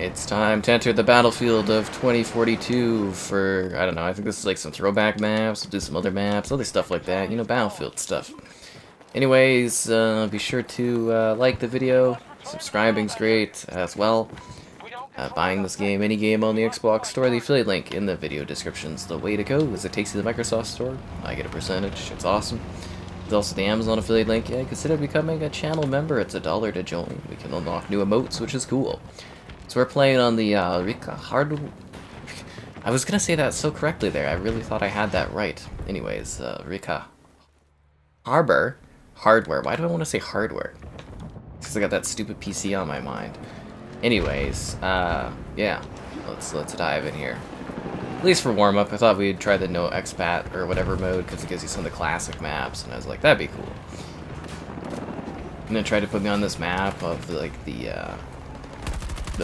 It's time to enter the battlefield of 2042 for, I don't know, I think this is like some throwback maps, we'll do some other maps, other stuff like that, you know, battlefield stuff. Anyways, be sure to like the video, subscribing's great as well. Buying this game, any game on the Xbox store, the affiliate link in the video description's the way to go, as it takes you to the Microsoft store. I get a percentage, it's awesome. There's also the Amazon affiliate link. Yeah, consider becoming a channel member, it's $1 to join. We can unlock new emotes, which is cool. So we're playing on the Rika Hard... I was gonna say that so correctly there, I really thought I had that right. Anyways, Rika Harbor Hardware. Why do I want to say hardware? Because I got that stupid PC on my mind. Anyways, yeah, let's dive in here. At least for warm-up, I thought we'd try the no expat or whatever mode because it gives you some of the classic maps, and I was like, that'd be cool. I'm gonna try to put me on this map of like the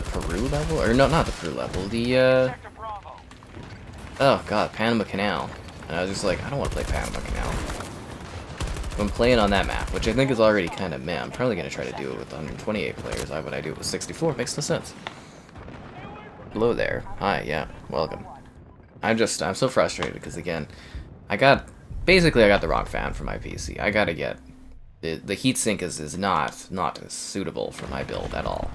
Peru level, or no, not the Peru level, the oh god, Panama Canal. And I was just like, I don't want to play Panama Canal. I'm playing on that map, which I think is already kind of meh. I'm probably going to try to do it with 128 players. Why would I do it with 64? Makes no sense. Hello there. Hi, yeah, welcome. I'm so frustrated because, again, I got the wrong fan for my PC. I gotta get, the heatsink is not suitable for my build at all.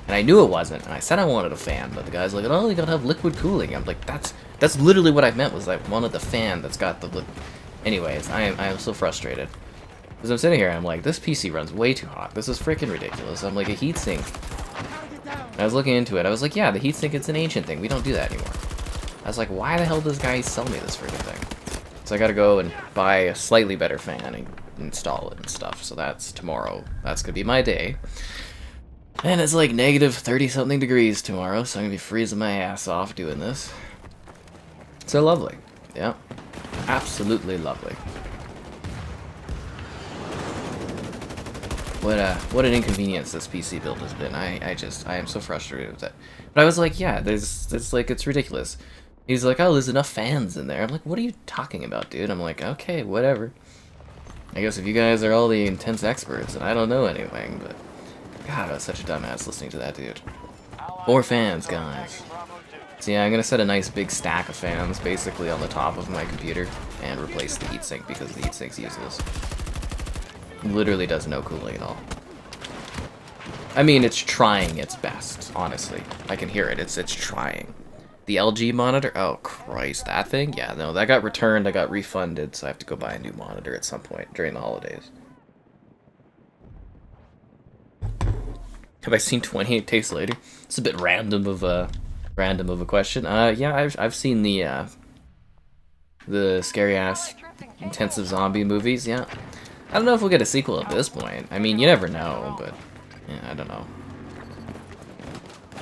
And I knew it wasn't, and I said I wanted a fan, but the guy's like, oh, you gotta have liquid cooling. I'm like, that's literally what I meant, was I wanted the fan that's got the Anyways, I am so frustrated. Because I'm sitting here and I'm like, this PC runs way too hot. This is freaking ridiculous. I'm like, a heatsink. I was looking into it. I was like, yeah, the heatsink, it's an ancient thing. We don't do that anymore. I was like, why the hell does this guy sell me this freaking thing? So I gotta go and buy a slightly better fan and install it and stuff. So that's tomorrow. That's gonna be my day. And it's like negative 30-something degrees tomorrow, so I'm gonna be freezing my ass off doing this. So lovely. Yeah. Absolutely lovely. What an inconvenience this PC build has been. I am so frustrated with it. But I was like, yeah, it's ridiculous. He's like, oh, there's enough fans in there. I'm like, what are you talking about, dude? I'm like, okay, whatever. I guess if you guys are all the intense experts, and I don't know anything, but God, I was such a dumbass listening to that dude. More fans, guys. So yeah, I'm gonna set a nice big stack of fans basically on the top of my computer and replace the heatsink because the heatsink's useless. Literally does no cooling at all. I mean, it's trying its best, honestly. I can hear it. It's trying. The LG monitor? Oh, Christ. That thing? Yeah, no, that got returned. I got refunded, so I have to go buy a new monitor at some point during the holidays. Have I seen 28 Days Later? It's a bit random of a question. Yeah, I've seen the scary-ass intensive zombie movies, yeah. I don't know if we'll get a sequel at this point. I mean, you never know, but yeah, I don't know.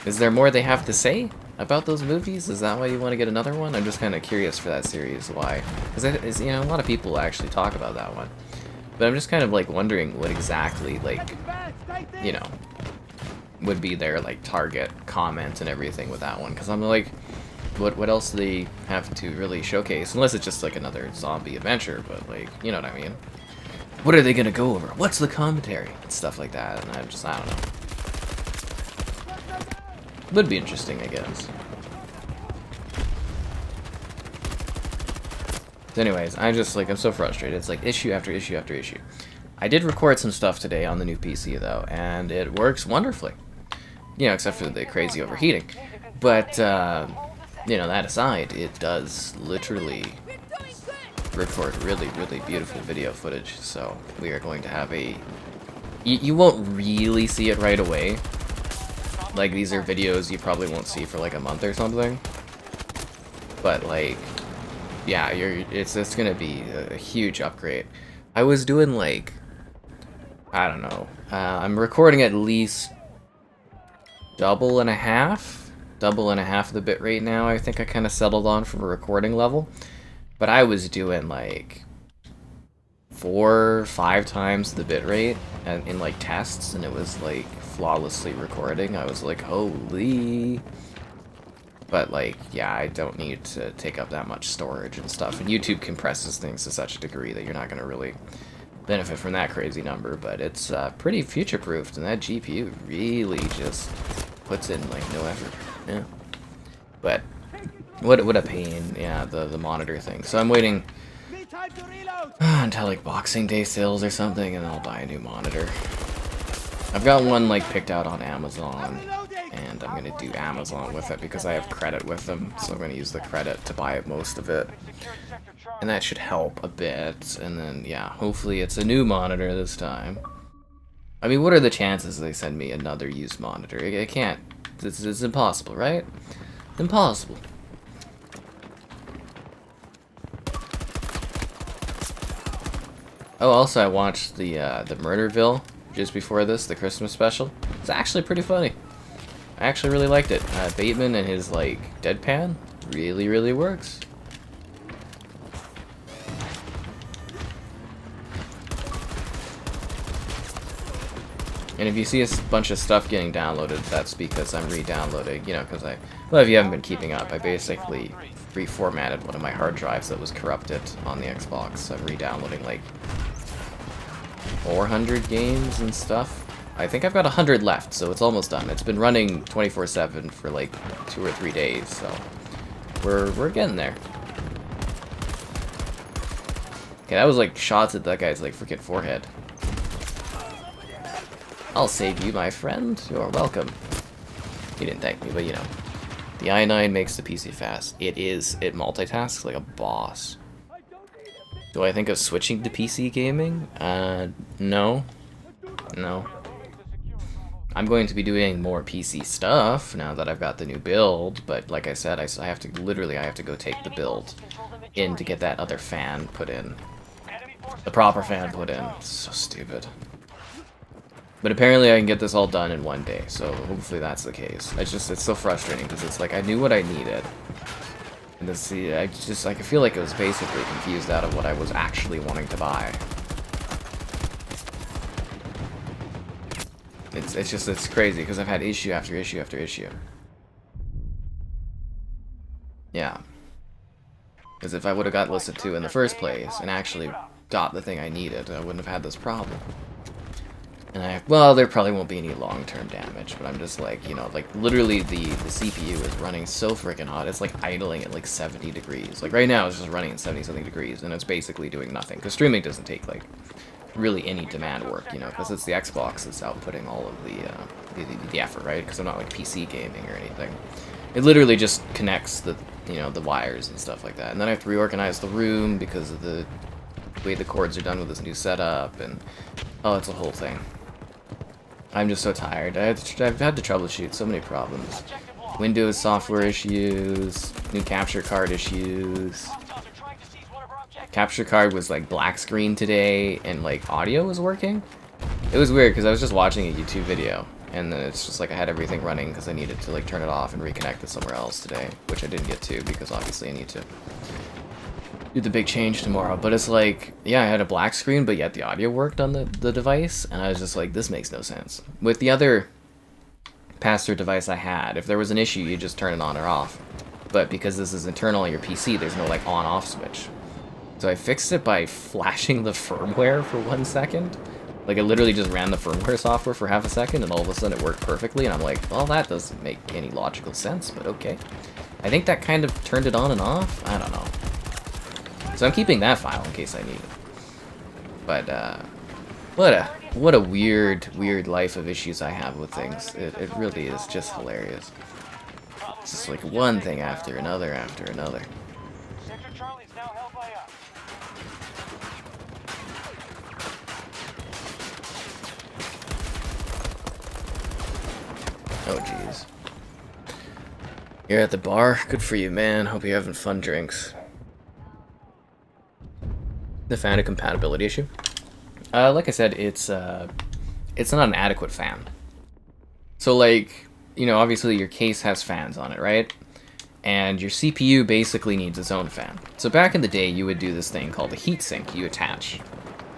Is there more they have to say about those movies? Is that why you want to get another one? I'm just kind of curious for that series, why? Because, you know, a lot of people actually talk about that one. But I'm just kind of, like, wondering what exactly, like, you know, would be their, like, target comment and everything with that one. Because I'm like, what else do they have to really showcase? Unless it's just, like, another zombie adventure, but, like, you know what I mean? What are they gonna go over? What's the commentary? And stuff like that, and I don't know. Would be interesting, I guess. So anyways, I'm so frustrated. It's like issue after issue after issue. I did record some stuff today on the new PC, though, and it works wonderfully. You know, except for the crazy overheating. But, you know, that aside, it does literally record really, really beautiful video footage, so we are going to have a... You won't really see it right away. Like, these are videos you probably won't see for like a month or something. But, like, yeah, it's gonna be a huge upgrade. I was doing, like, I don't know, I'm recording at least double and a half the bitrate now. I think I kind of settled on from a recording level. But I was doing like 4 or 5 times the bitrate in like tests, and it was like flawlessly recording. I was like, holy. But like, yeah, I don't need to take up that much storage and stuff. And YouTube compresses things to such a degree that you're not going to really benefit from that crazy number. But it's pretty future-proofed, and that GPU really just puts in like no effort. Yeah. But what a pain. Yeah, the monitor thing. So I'm waiting until like Boxing Day sales or something, and I'll buy a new monitor. I've got one like picked out on Amazon, and I'm gonna do Amazon with it because I have credit with them, so I'm gonna use the credit to buy most of it, and that should help a bit. And then yeah, hopefully it's a new monitor this time. I mean, what are the chances they send me another used monitor? It can't. It's impossible, right? Impossible. Oh, also I watched the Murderville just before this, the Christmas special. It's actually pretty funny. I actually really liked it. Bateman and his like deadpan really works. And if you see a bunch of stuff getting downloaded, that's because I'm re-downloading, you know, because well, if you haven't been keeping up, I basically reformatted one of my hard drives that was corrupted on the Xbox. So I'm re-downloading like 400 games and stuff. I think I've got 100 left, so it's almost done. It's been running 24/7 for like 2 or 3 days, so we're getting there. Okay, that was like shots at that guy's like freaking forehead. I'll save you, my friend. You're welcome. He didn't thank me, but you know. The i9 makes the PC fast. It multitasks like a boss. Do I think of switching to PC gaming? No. No. I'm going to be doing more PC stuff now that I've got the new build, but like I said, I have to literally go take the build in to get that other fan put in. The proper fan put in. It's so stupid. But apparently I can get this all done in one day, so hopefully that's the case. It's so frustrating because it's like I knew what I needed. And I feel like it was basically confused out of what I was actually wanting to buy. It's crazy because I've had issue after issue after issue. Yeah. Because if I would have got listened to in the first place and actually got the thing I needed, I wouldn't have had this problem. And well, there probably won't be any long-term damage, but I'm just like, you know, like literally the CPU is running so freaking hot. It's like idling at like 70 degrees. Like right now it's just running at 70-something degrees, and it's basically doing nothing. Because streaming doesn't take like really any demand work, you know, because it's the Xbox that's outputting all of the effort, right? Because I'm not like PC gaming or anything. It literally just connects the, you know, the wires and stuff like that. And then I have to reorganize the room because of the way the cords are done with this new setup, and oh, it's a whole thing. I'm just so tired. I've had to troubleshoot so many problems. Windows software issues, new capture card issues. Capture card was like black screen today, and like audio was working. It was weird because I was just watching a YouTube video, and then it's just like I had everything running because I needed to like turn it off and reconnect it somewhere else today, which I didn't get to because obviously I need to do the big change tomorrow. But it's like, yeah, I had a black screen, but yet the audio worked on the device, and I was just like, this makes no sense. With the other pass-through device I had, if there was an issue, you just turn it on or off. But because this is internal on your PC, there's no like on-off switch. So I fixed it by flashing the firmware for 1 second. Like I literally just ran the firmware software for half a second, and all of a sudden it worked perfectly, and I'm like, well, that doesn't make any logical sense, but okay. I think that kind of turned it on and off. I don't know. So I'm keeping that file in case I need it. But what a weird life of issues I have with things. It really is just hilarious. It's just like one thing after another after another. Oh jeez. You're at the bar? Good for you, man. Hope you're having fun drinks. The fan compatibility issue. Like I said, it's not an adequate fan. So like, you know, obviously your case has fans on it, right? And your CPU basically needs its own fan. So back in the day, you would do this thing called a heatsink. You attach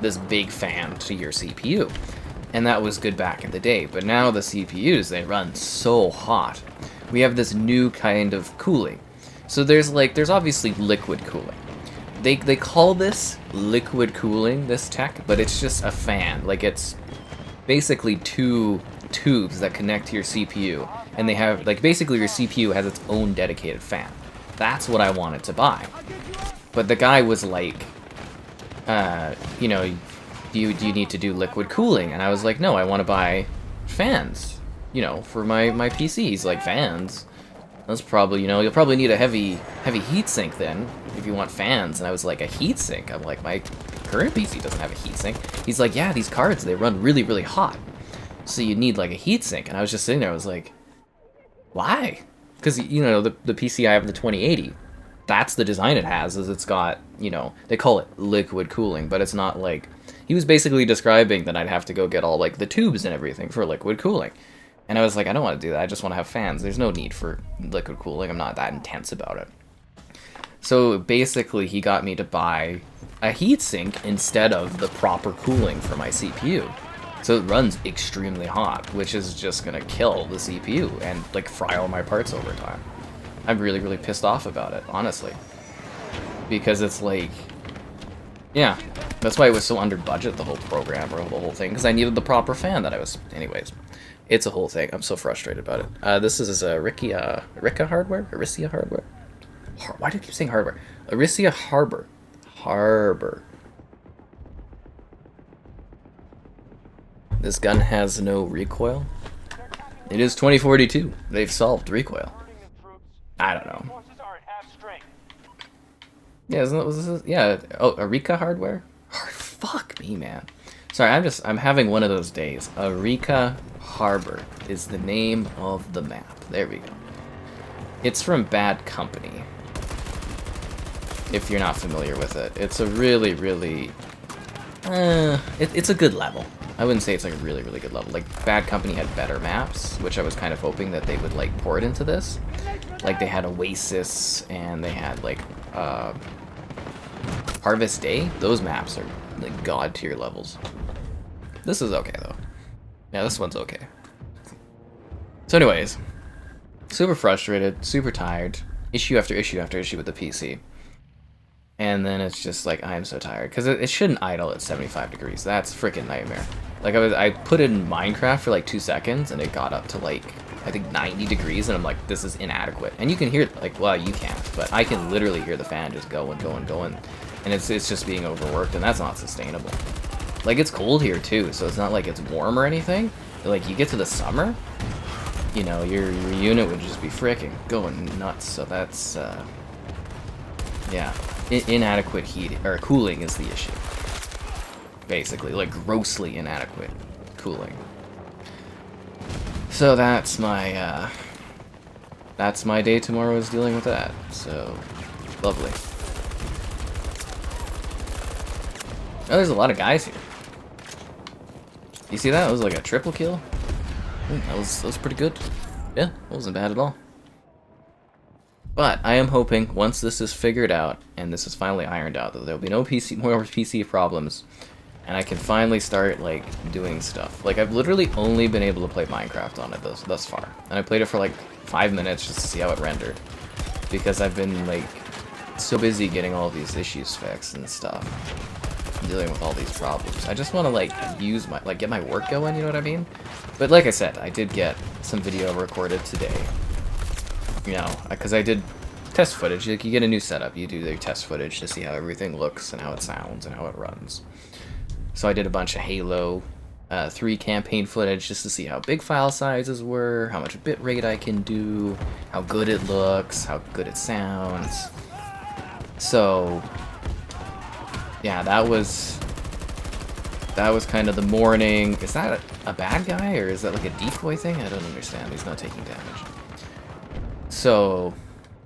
this big fan to your CPU. And that was good back in the day. But now the CPUs, they run so hot. We have this new kind of cooling. So there's obviously liquid cooling. They call this liquid cooling, this tech, but it's just a fan. Like, it's basically two tubes that connect to your CPU, and they have, like, basically your CPU has its own dedicated fan. That's what I wanted to buy. But the guy was like, you know, do you need to do liquid cooling? And I was like, no, I want to buy fans, you know, for my PC. He's like, fans? That's probably, you know, you'll probably need a heavy heatsink then, if you want fans. And I was like, a heatsink? I'm like, my current PC doesn't have a heatsink. He's like, yeah, these cards, they run really, really hot. So you need, like, a heatsink. And I was just sitting there, I was like, why? Because, you know, the PC I have, the 2080, that's the design it has, is it's got, you know, they call it liquid cooling, but it's not like, he was basically describing that I'd have to go get all, like, the tubes and everything for liquid cooling. And I was like, I don't want to do that, I just want to have fans. There's no need for liquid cooling, I'm not that intense about it. So basically, he got me to buy a heatsink instead of the proper cooling for my CPU. So it runs extremely hot, which is just gonna kill the CPU and, like, fry all my parts over time. I'm really, really pissed off about it, honestly. Because it's like, yeah, that's why it was so under budget, the whole program, or the whole thing, because I needed the proper fan that I was, anyways. It's a whole thing. I'm so frustrated about it. This is a Rika hardware? Aricia hardware? Why do you keep saying hardware? Aricia Harbor. This gun has no recoil. It is 2042. They've solved recoil. I don't know. Yeah, isn't that, was this? Yeah. Oh, Arica hardware? Fuck me, man. Sorry, I'm having one of those days. Arica Harbor is the name of the map. There we go. It's from Bad Company. If you're not familiar with it. It's a really, really... it's a good level. I wouldn't say it's like a really, really good level. Like, Bad Company had better maps, which I was kind of hoping that they would, like, port into this. Like, they had Oasis, and they had, like, Harvest Day. Those maps are, like, god-tier levels. This is okay, though. Yeah, this one's okay. So anyways, super frustrated, super tired, issue after issue after issue with the PC. And then it's just like, I am so tired. Because it shouldn't idle at 75 degrees. That's a freaking nightmare. Like, I put it in Minecraft for like 2 seconds, and it got up to like, I think 90 degrees, and I'm like, this is inadequate. And you can hear, like, well, you can't, but I can literally hear the fan just going. And it's just being overworked, and that's not sustainable. Like, it's cold here too, so it's not like it's warm or anything. But, like, you get to the summer, you know, your unit would just be freaking going nuts. So that's, yeah, inadequate heat or cooling is the issue. Basically, like, grossly inadequate cooling. So that's my day tomorrow, is dealing with that. So, lovely. Oh, there's a lot of guys here. You see that? That was like a triple kill. That was pretty good. Yeah, that wasn't bad at all. But I am hoping once this is figured out and this is finally ironed out, that there'll be no more PC problems, and I can finally start, like, doing stuff. Like, I've literally only been able to play Minecraft on it thus far, and I played it for like 5 minutes just to see how it rendered, because I've been, like, so busy getting all these issues fixed and stuff, dealing with all these problems. I just want to, like, use my, like, get my work going, you know what I mean? But like I said, I did get some video recorded today, you know, because I did test footage. Like, you get a new setup, you do your test footage to see how everything looks and how it sounds and how it runs. So I did a bunch of Halo 3 campaign footage just to see how big file sizes were, how much bitrate I can do, how good it looks, how good it sounds. So yeah, that was kind of the morning. Is that a bad guy, or is that like a decoy thing? I don't understand. He's not taking damage. So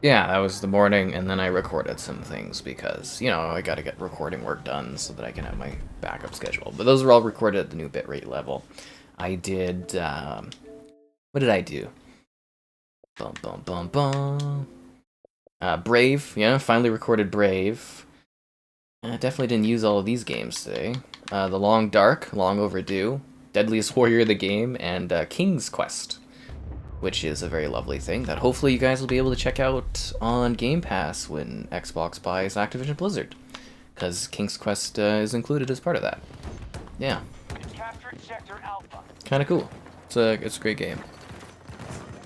yeah, that was the morning, and then I recorded some things because, you know, I gotta get recording work done so that I can have my backup schedule. But those were all recorded at the new bitrate level. I did, what did I do? Brave, yeah, finally recorded Brave. I definitely didn't use all of these games today. The Long Dark, long overdue. Deadliest Warrior of the game, and King's Quest, which is a very lovely thing that hopefully you guys will be able to check out on Game Pass when Xbox buys Activision Blizzard, because King's Quest is included as part of that. Yeah. Kind of cool. So it's a great game.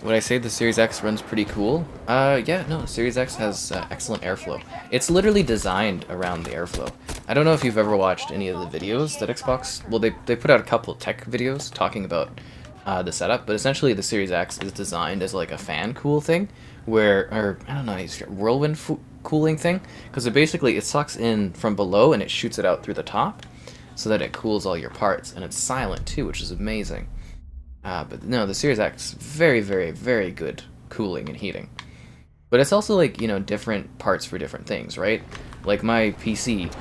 Would I say the Series X runs pretty cool? Yeah, no, Series X has excellent airflow. It's literally designed around the airflow. I don't know if you've ever watched any of the videos that Xbox... Well, they put out a couple of tech videos talking about the setup, but essentially the Series X is designed as like a fan cool thing, or I don't know, whirlwind cooling thing, because it sucks in from below and it shoots it out through the top, so that it cools all your parts, and it's silent too, which is amazing. But no, the Series X, very, very, very good cooling and heating. But it's also like, you know, different parts for different things, right? Like my PC,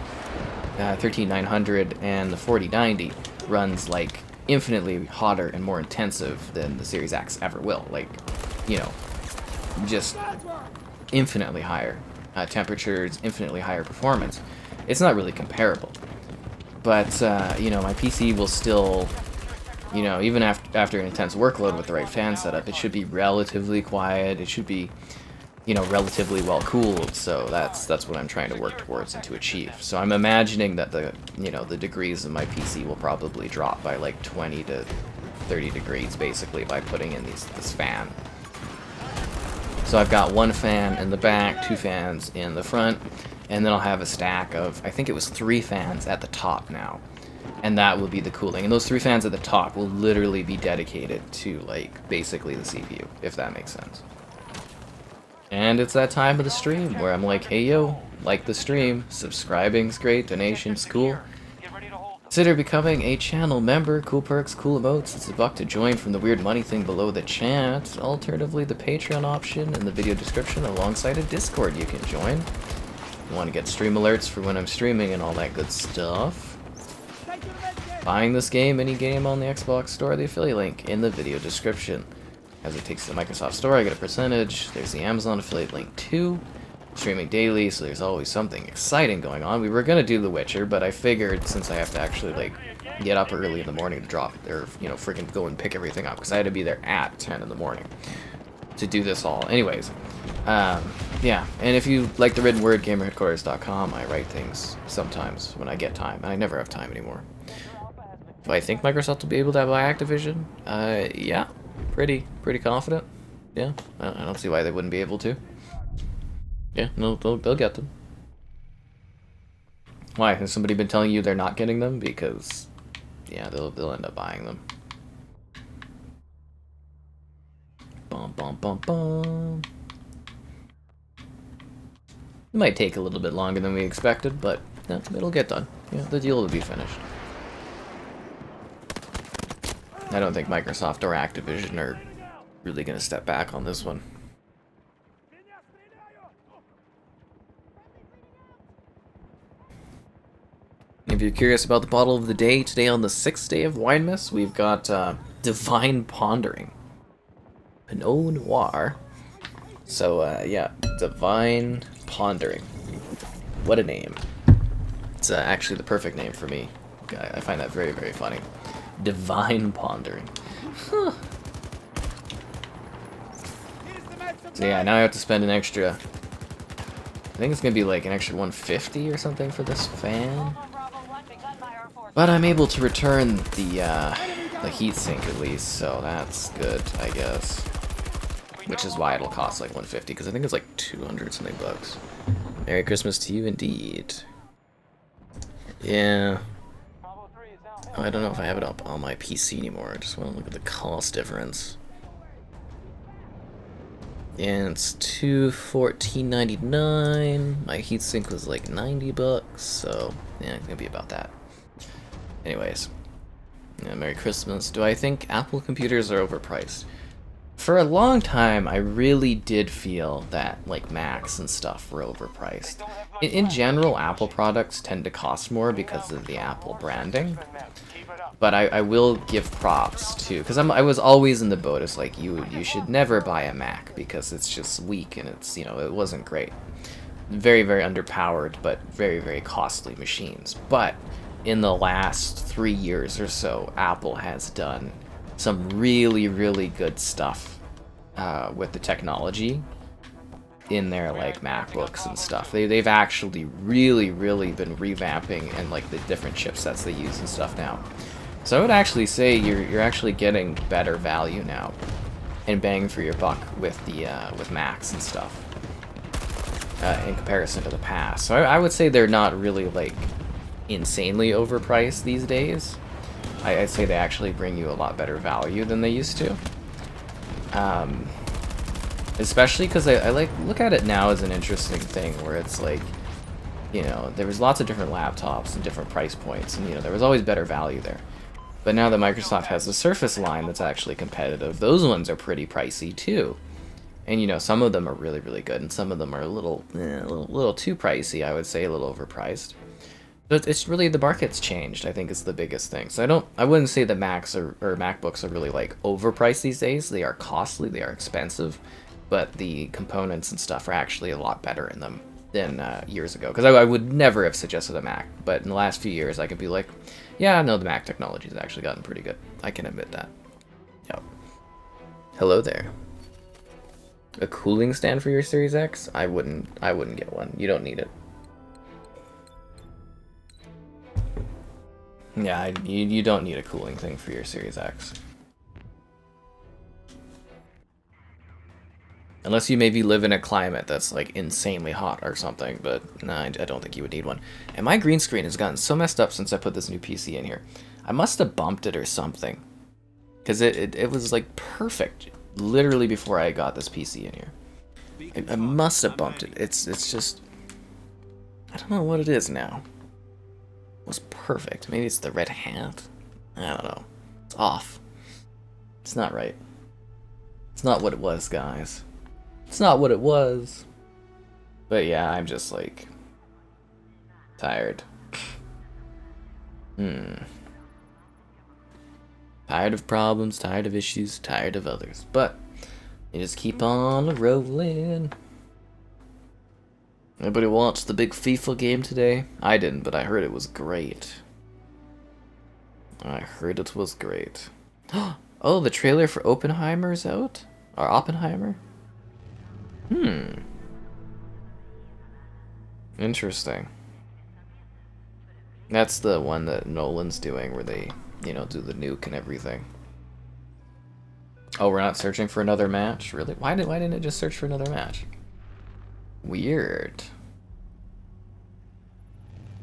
13900 and the 4090 runs like infinitely hotter and more intensive than the Series X ever will. Like, you know, just infinitely higher temperatures, infinitely higher performance. It's not really comparable. But, you know, my PC will still... You know, even after an intense workload with the right fan setup, it should be relatively quiet. It should be, you know, relatively well cooled. So that's what I'm trying to work towards and to achieve. So I'm imagining that the degrees of my PC will probably drop by like 20 to 30 degrees basically by putting in this fan. So I've got one fan in the back, 2 fans in the front, and then I'll have a stack of, I think it was 3 fans at the top now. And that will be the cooling. And those 3 fans at the top will literally be dedicated to, like, basically the CPU, if that makes sense. And it's that time of the stream where I'm like, hey yo, like the stream, subscribing's great, donation's cool. Consider becoming a channel member, cool perks, cool emotes, it's $1 to join from the weird money thing below the chat. Alternatively, the Patreon option in the video description alongside a Discord you can join. You want to get stream alerts for when I'm streaming and all that good stuff. Buying this game, any game on the Xbox Store, the affiliate link in the video description. As it takes to the Microsoft Store, I get a percentage. There's the Amazon affiliate link too. Streaming daily, so there's always something exciting going on. We were gonna do The Witcher, but I figured since I have to actually like get up early in the morning to drop, or you know, freaking go and pick everything up, because I had to be there at 10 in the morning to do this all. Anyways, yeah. And if you like the written word, gamerheadquarters.com, I write things sometimes when I get time, and I never have time anymore. Do I think Microsoft will be able to buy Activision? Yeah, pretty confident. Yeah, I don't see why they wouldn't be able to. Yeah, no, they'll get them. Why? Has somebody been telling you they're not getting them? Because, yeah, they'll end up buying them. Bum bum bum bum. It might take a little bit longer than we expected, but yeah, it'll get done. Yeah, the deal will be finished. I don't think Microsoft or Activision are really going to step back on this one. If you're curious about the bottle of the day, today on the 6th day of Winemas, we've got Divine Pondering. Pinot Noir. So, yeah, Divine Pondering. What a name. It's actually the perfect name for me. I find that very, very funny. Divine Pondering. Huh. So yeah, now I have to spend an extra... I think it's gonna be like an extra 150 or something for this fan. But I'm able to return the heatsink at least, so that's good, I guess. Which is why it'll cost like 150, because I think it's like 200 something bucks. Merry Christmas to you indeed. Yeah. Oh, I don't know if I have it up on my PC anymore. I just want to look at the cost difference. And it's $214.99. My heatsink was like 90 bucks, so yeah, it's gonna be about that. Anyways, yeah, Merry Christmas. Do I think Apple computers are overpriced? For a long time, I really did feel that like Macs and stuff were overpriced. In general, Apple products tend to cost more because of the Apple branding. But I will give props to, because I was always in the boat. It's like you should never buy a Mac because it's just weak and it's, you know, it wasn't great. Very, very underpowered, but very, very costly machines. But in the last 3 years or so, Apple has done some really, really good stuff with the technology in their like MacBooks and stuff. They've actually really, really been revamping and like the different chipsets they use and stuff now. So I would actually say you're actually getting better value now, and bang for your buck with the with Max and stuff in comparison to the past. So I would say they're not really like insanely overpriced these days. I'd say they actually bring you a lot better value than they used to. Especially because I like look at it now as an interesting thing where it's like, you know, there was lots of different laptops and different price points, and you know there was always better value there. But now that Microsoft has the Surface line that's actually competitive, those ones are pretty pricey too. And you know, some of them are really, really good, and some of them are a little too pricey, I would say, a little overpriced. But it's really the market's changed, I think, is the biggest thing. So I wouldn't say that Macs or MacBooks are really like overpriced these days. They are costly, they are expensive, but the components and stuff are actually a lot better in them than years ago. Because I would never have suggested a Mac, but in the last few years I could be like, yeah, no, the Mac technology has actually gotten pretty good. I can admit that. Yep. Hello there. A cooling stand for your Series X? I wouldn't get one. You don't need it. Yeah, you don't need a cooling thing for your Series X. Unless you maybe live in a climate that's like insanely hot or something, but no, I don't think you would need one. And my green screen has gotten so messed up since I put this new PC in here. I must have bumped it or something. Because it was like perfect literally before I got this PC in here. I must have bumped it. It's just, I don't know what it is now. It was perfect. Maybe it's the red hat? I don't know. It's off. It's not right. It's not what it was, guys. It's not what it was. But yeah, I'm just like tired. Tired of problems, tired of issues, tired of others. But you just keep on rolling. Anybody watch the big FIFA game today? I didn't, but I heard it was great. I heard it was great. Oh, the trailer for Oppenheimer's out? Or Oppenheimer? Interesting. That's the one that Nolan's doing where they, you know, do the nuke and everything. Oh, we're not searching for another match? Really? Why didn't it just search for another match? Weird.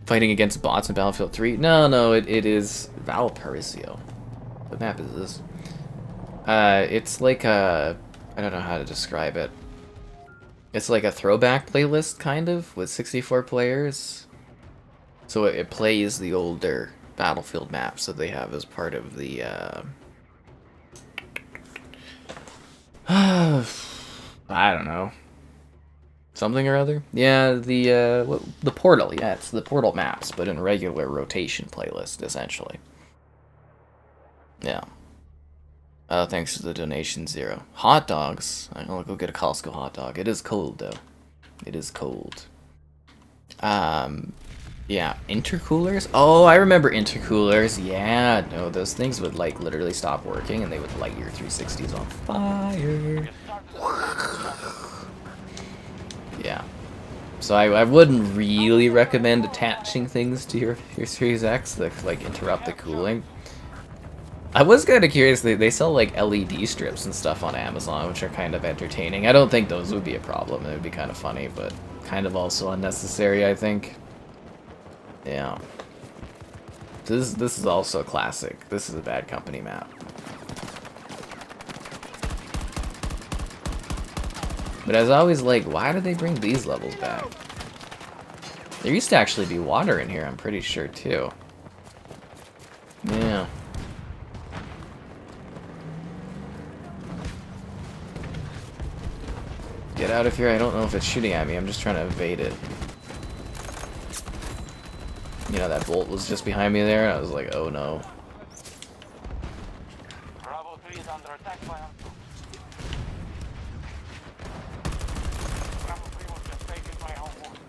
Fighting against bots in Battlefield 3? No, it is Valparaiso. What map is this? It's like a, I don't know how to describe it. It's like a throwback playlist, kind of, with 64 players. So it plays the older Battlefield maps that they have as part of the, I don't know. Something or other? Yeah, the Portal. Yeah, it's the Portal maps, but in regular rotation playlist, essentially. Yeah. Thanks for the donation, Zero. Hot dogs. I'm gonna go get a Costco hot dog. It is cold, though. It is cold. Yeah, intercoolers? Oh, I remember intercoolers. Yeah, no, those things would, like, literally stop working, and they would light your 360s on fire. Yeah. So I wouldn't really recommend attaching things to your Series X that, like, interrupt the cooling. I was kind of curious, they sell like LED strips and stuff on Amazon, which are kind of entertaining. I don't think those would be a problem, it would be kind of funny, but kind of also unnecessary, I think. Yeah. This is also classic. This is a Bad Company map. But I was always like, why did they bring these levels back? There used to actually be water in here, I'm pretty sure, too. Yeah. Get out of here. I don't know if it's shooting at me. I'm just trying to evade it. You know, that bolt was just behind me there. I was like, oh no. Bravo 3 is under attack by our troops. Bravo 3 was just taken by our forces.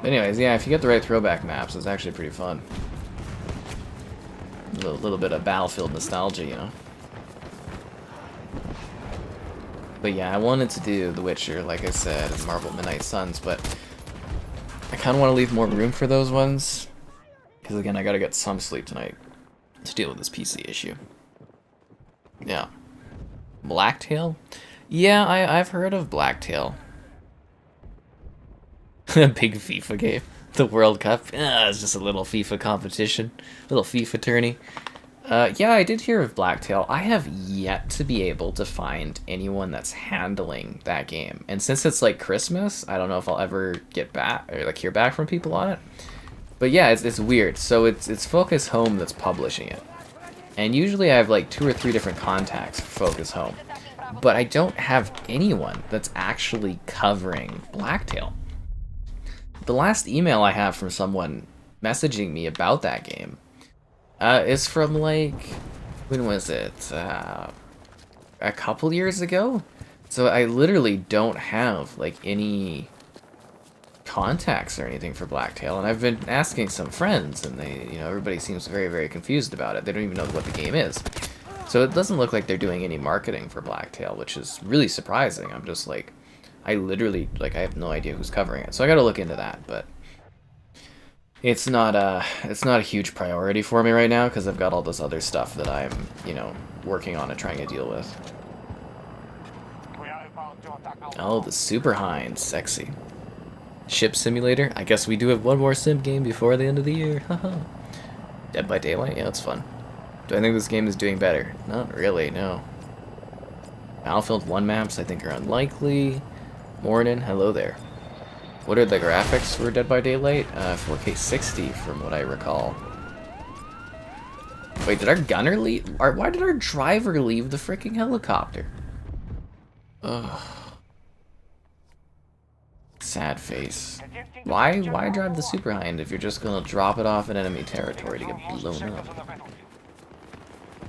Anyways, yeah, if you get the right throwback maps, it's actually pretty fun. A little bit of Battlefield nostalgia, you know. But yeah, I wanted to do The Witcher, like I said, and Marvel Midnight Suns, but I kind of want to leave more room for those ones. Because again, I gotta get some sleep tonight to deal with this PC issue. Yeah. Blacktail? Yeah, I've heard of Blacktail. A big FIFA game. The World Cup. It's just a little FIFA competition. Little FIFA tourney. Yeah, I did hear of Blacktail. I have yet to be able to find anyone that's handling that game. And since it's like Christmas, I don't know if I'll ever get back or like hear back from people on it. But yeah, it's weird. So it's Focus Home that's publishing it. And usually I have like 2 or 3 different contacts for Focus Home. But I don't have anyone that's actually covering Blacktail. The last email I have from someone messaging me about that game is from like, when was it? A couple years ago? So I literally don't have like any contacts or anything for Blacktail, and I've been asking some friends, and they, you know, everybody seems very, very confused about it. They don't even know what the game is. So it doesn't look like they're doing any marketing for Blacktail, which is really surprising. I'm just like, I literally, like, I have no idea who's covering it. So I gotta look into that, but it's not a huge priority for me right now, because I've got all this other stuff that I'm, you know, working on and trying to deal with. Oh, the Super Hind, sexy. Ship Simulator? I guess we do have one more sim game before the end of the year. Haha. Dead by Daylight? Yeah, it's fun. Do I think this game is doing better? Not really, no. Battlefield 1 maps I think are unlikely. Morning, hello there. What are the graphics for Dead by Daylight? 4K 60 from what I recall. Wait, did our gunner leave? Why did our driver leave the freaking helicopter? Ugh. Sad face. Why drive the Super Hind if you're just gonna drop it off in enemy territory to get blown up?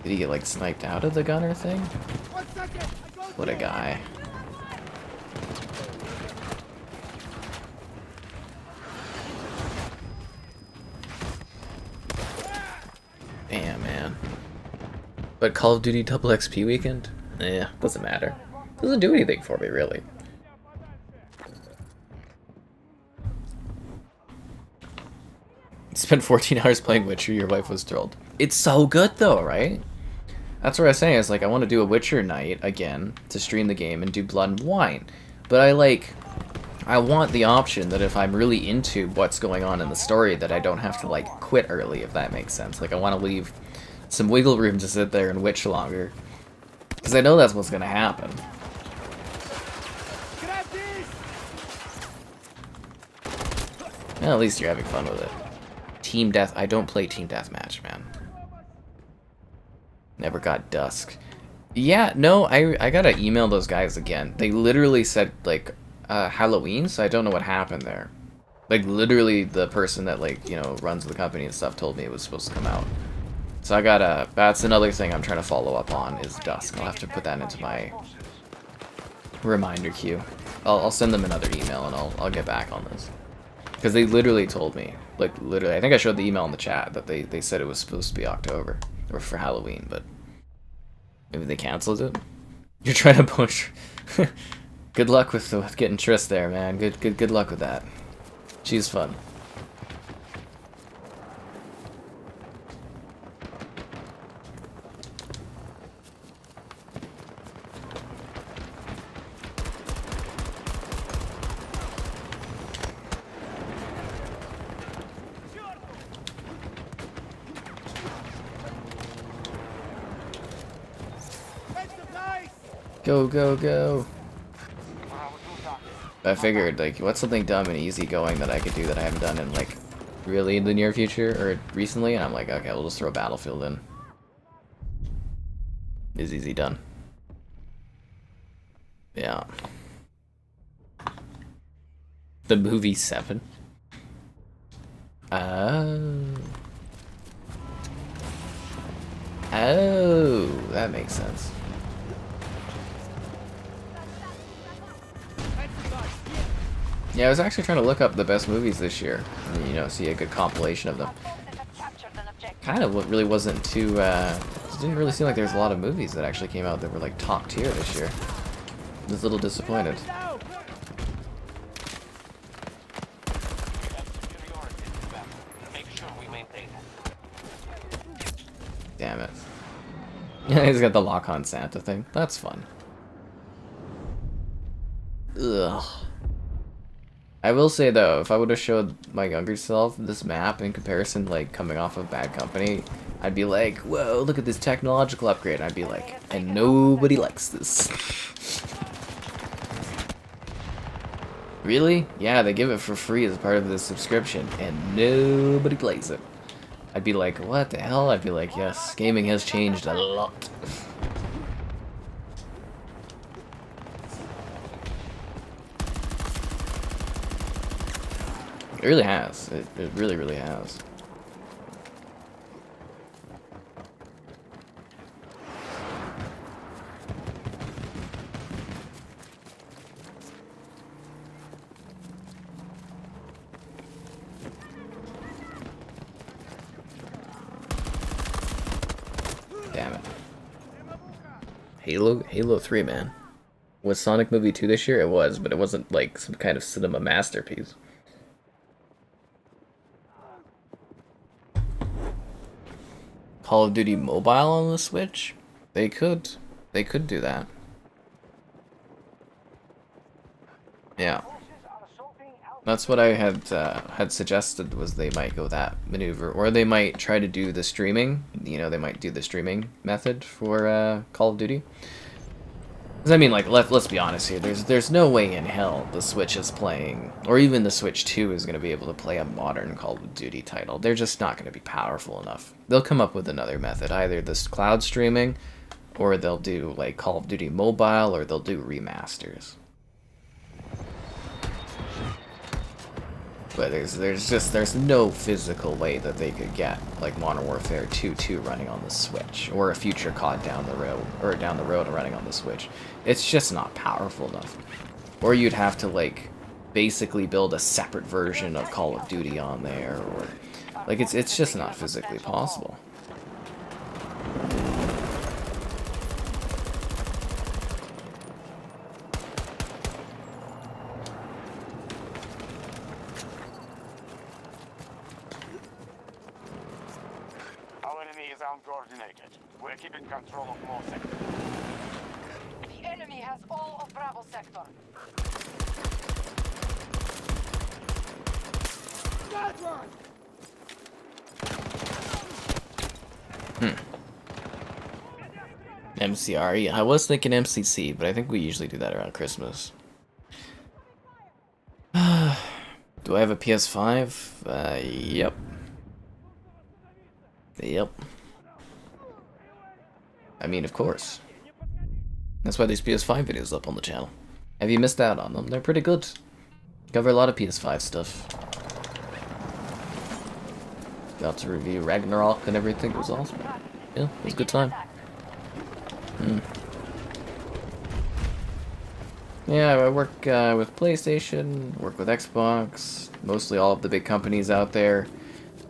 Did he get like sniped out of the gunner thing? What a guy. Damn, man. But Call of Duty Double XP weekend? Yeah, doesn't matter. Doesn't do anything for me, really. Spent 14 hours playing Witcher, your wife was thrilled. It's so good though, right? That's what I was saying, is like I want to do a Witcher night again to stream the game and do Blood and Wine. But I want the option that if I'm really into what's going on in the story that I don't have to like quit early, if that makes sense. Like I want to leave some wiggle room to sit there and witch longer. Because I know that's what's going to happen. Well, at least you're having fun with it. Team Death. I don't play Team Deathmatch, man. Never got Dusk. Yeah, no, I gotta email those guys again. They literally said, like, Halloween, so I don't know what happened there. Like, literally the person that, like, you know, runs the company and stuff told me it was supposed to come out. So I gotta, that's another thing I'm trying to follow up on, is Dusk. I'll have to put that into my reminder queue. I'll send them another email and I'll get back on this. Because they literally told me, like, literally, I think I showed the email in the chat that they said it was supposed to be October, or for Halloween, but maybe they canceled it? You're trying to push. Good luck with getting Triss there, man. Good luck with that. She's fun. Go, go, go. I figured, like, what's something dumb and easy going that I could do that I haven't done in, like, really in the near future, or recently? And I'm like, okay, we'll just throw Battlefield in. Is easy done. Yeah. The movie 7? Oh. Oh, that makes sense. Yeah, I was actually trying to look up the best movies this year, and, you know, see a good compilation of them. Kind of really wasn't too, it didn't really seem like there was a lot of movies that actually came out that were, like, top tier this year. I was a little disappointed. Damn it. He's got the lock-on Santa thing. That's fun. Ugh. I will say though, if I would have showed my younger self this map in comparison, like coming off of Bad Company, I'd be like, whoa, look at this technological upgrade. And I'd be like, and nobody likes this. Really? Yeah, they give it for free as part of the subscription, and nobody plays it. I'd be like, what the hell? I'd be like, yes, gaming has changed a lot. It really has. It really, really has. Damn it. Halo 3, man. Was Sonic Movie 2 this year? It was, but it wasn't like some kind of cinema masterpiece. Call of Duty Mobile on the Switch? They could do that. Yeah. That's what I had suggested, was they might go that maneuver, or they might try to do the streaming. You know, they might do the streaming method for Call of Duty. Because I mean, like, let's be honest here. There's no way in hell the Switch is playing, or even the Switch 2 is going to be able to play a modern Call of Duty title. They're just not going to be powerful enough. They'll come up with another method, either this cloud streaming, or they'll do like Call of Duty Mobile, or they'll do remasters. But there's no physical way that they could get like Modern Warfare 2 running on the Switch, or a future COD down the road running on the Switch. It's just not powerful enough. Or you'd have to like basically build a separate version of Call of Duty on there, or like it's just not physically possible. Uncoordinated. We're keeping control of more sectors. The enemy has all of Bravo sector. MCR, yeah, I was thinking MCC, but I think we usually do that around Christmas. Do I have a PS5? Yep. Yep. I mean, of course. That's why there's PS5 videos up on the channel. Have you missed out on them? They're pretty good. Cover a lot of PS5 stuff. Got to review Ragnarok and everything. It was awesome. Yeah, it was a good time. Yeah, I work with PlayStation, work with Xbox, mostly all of the big companies out there.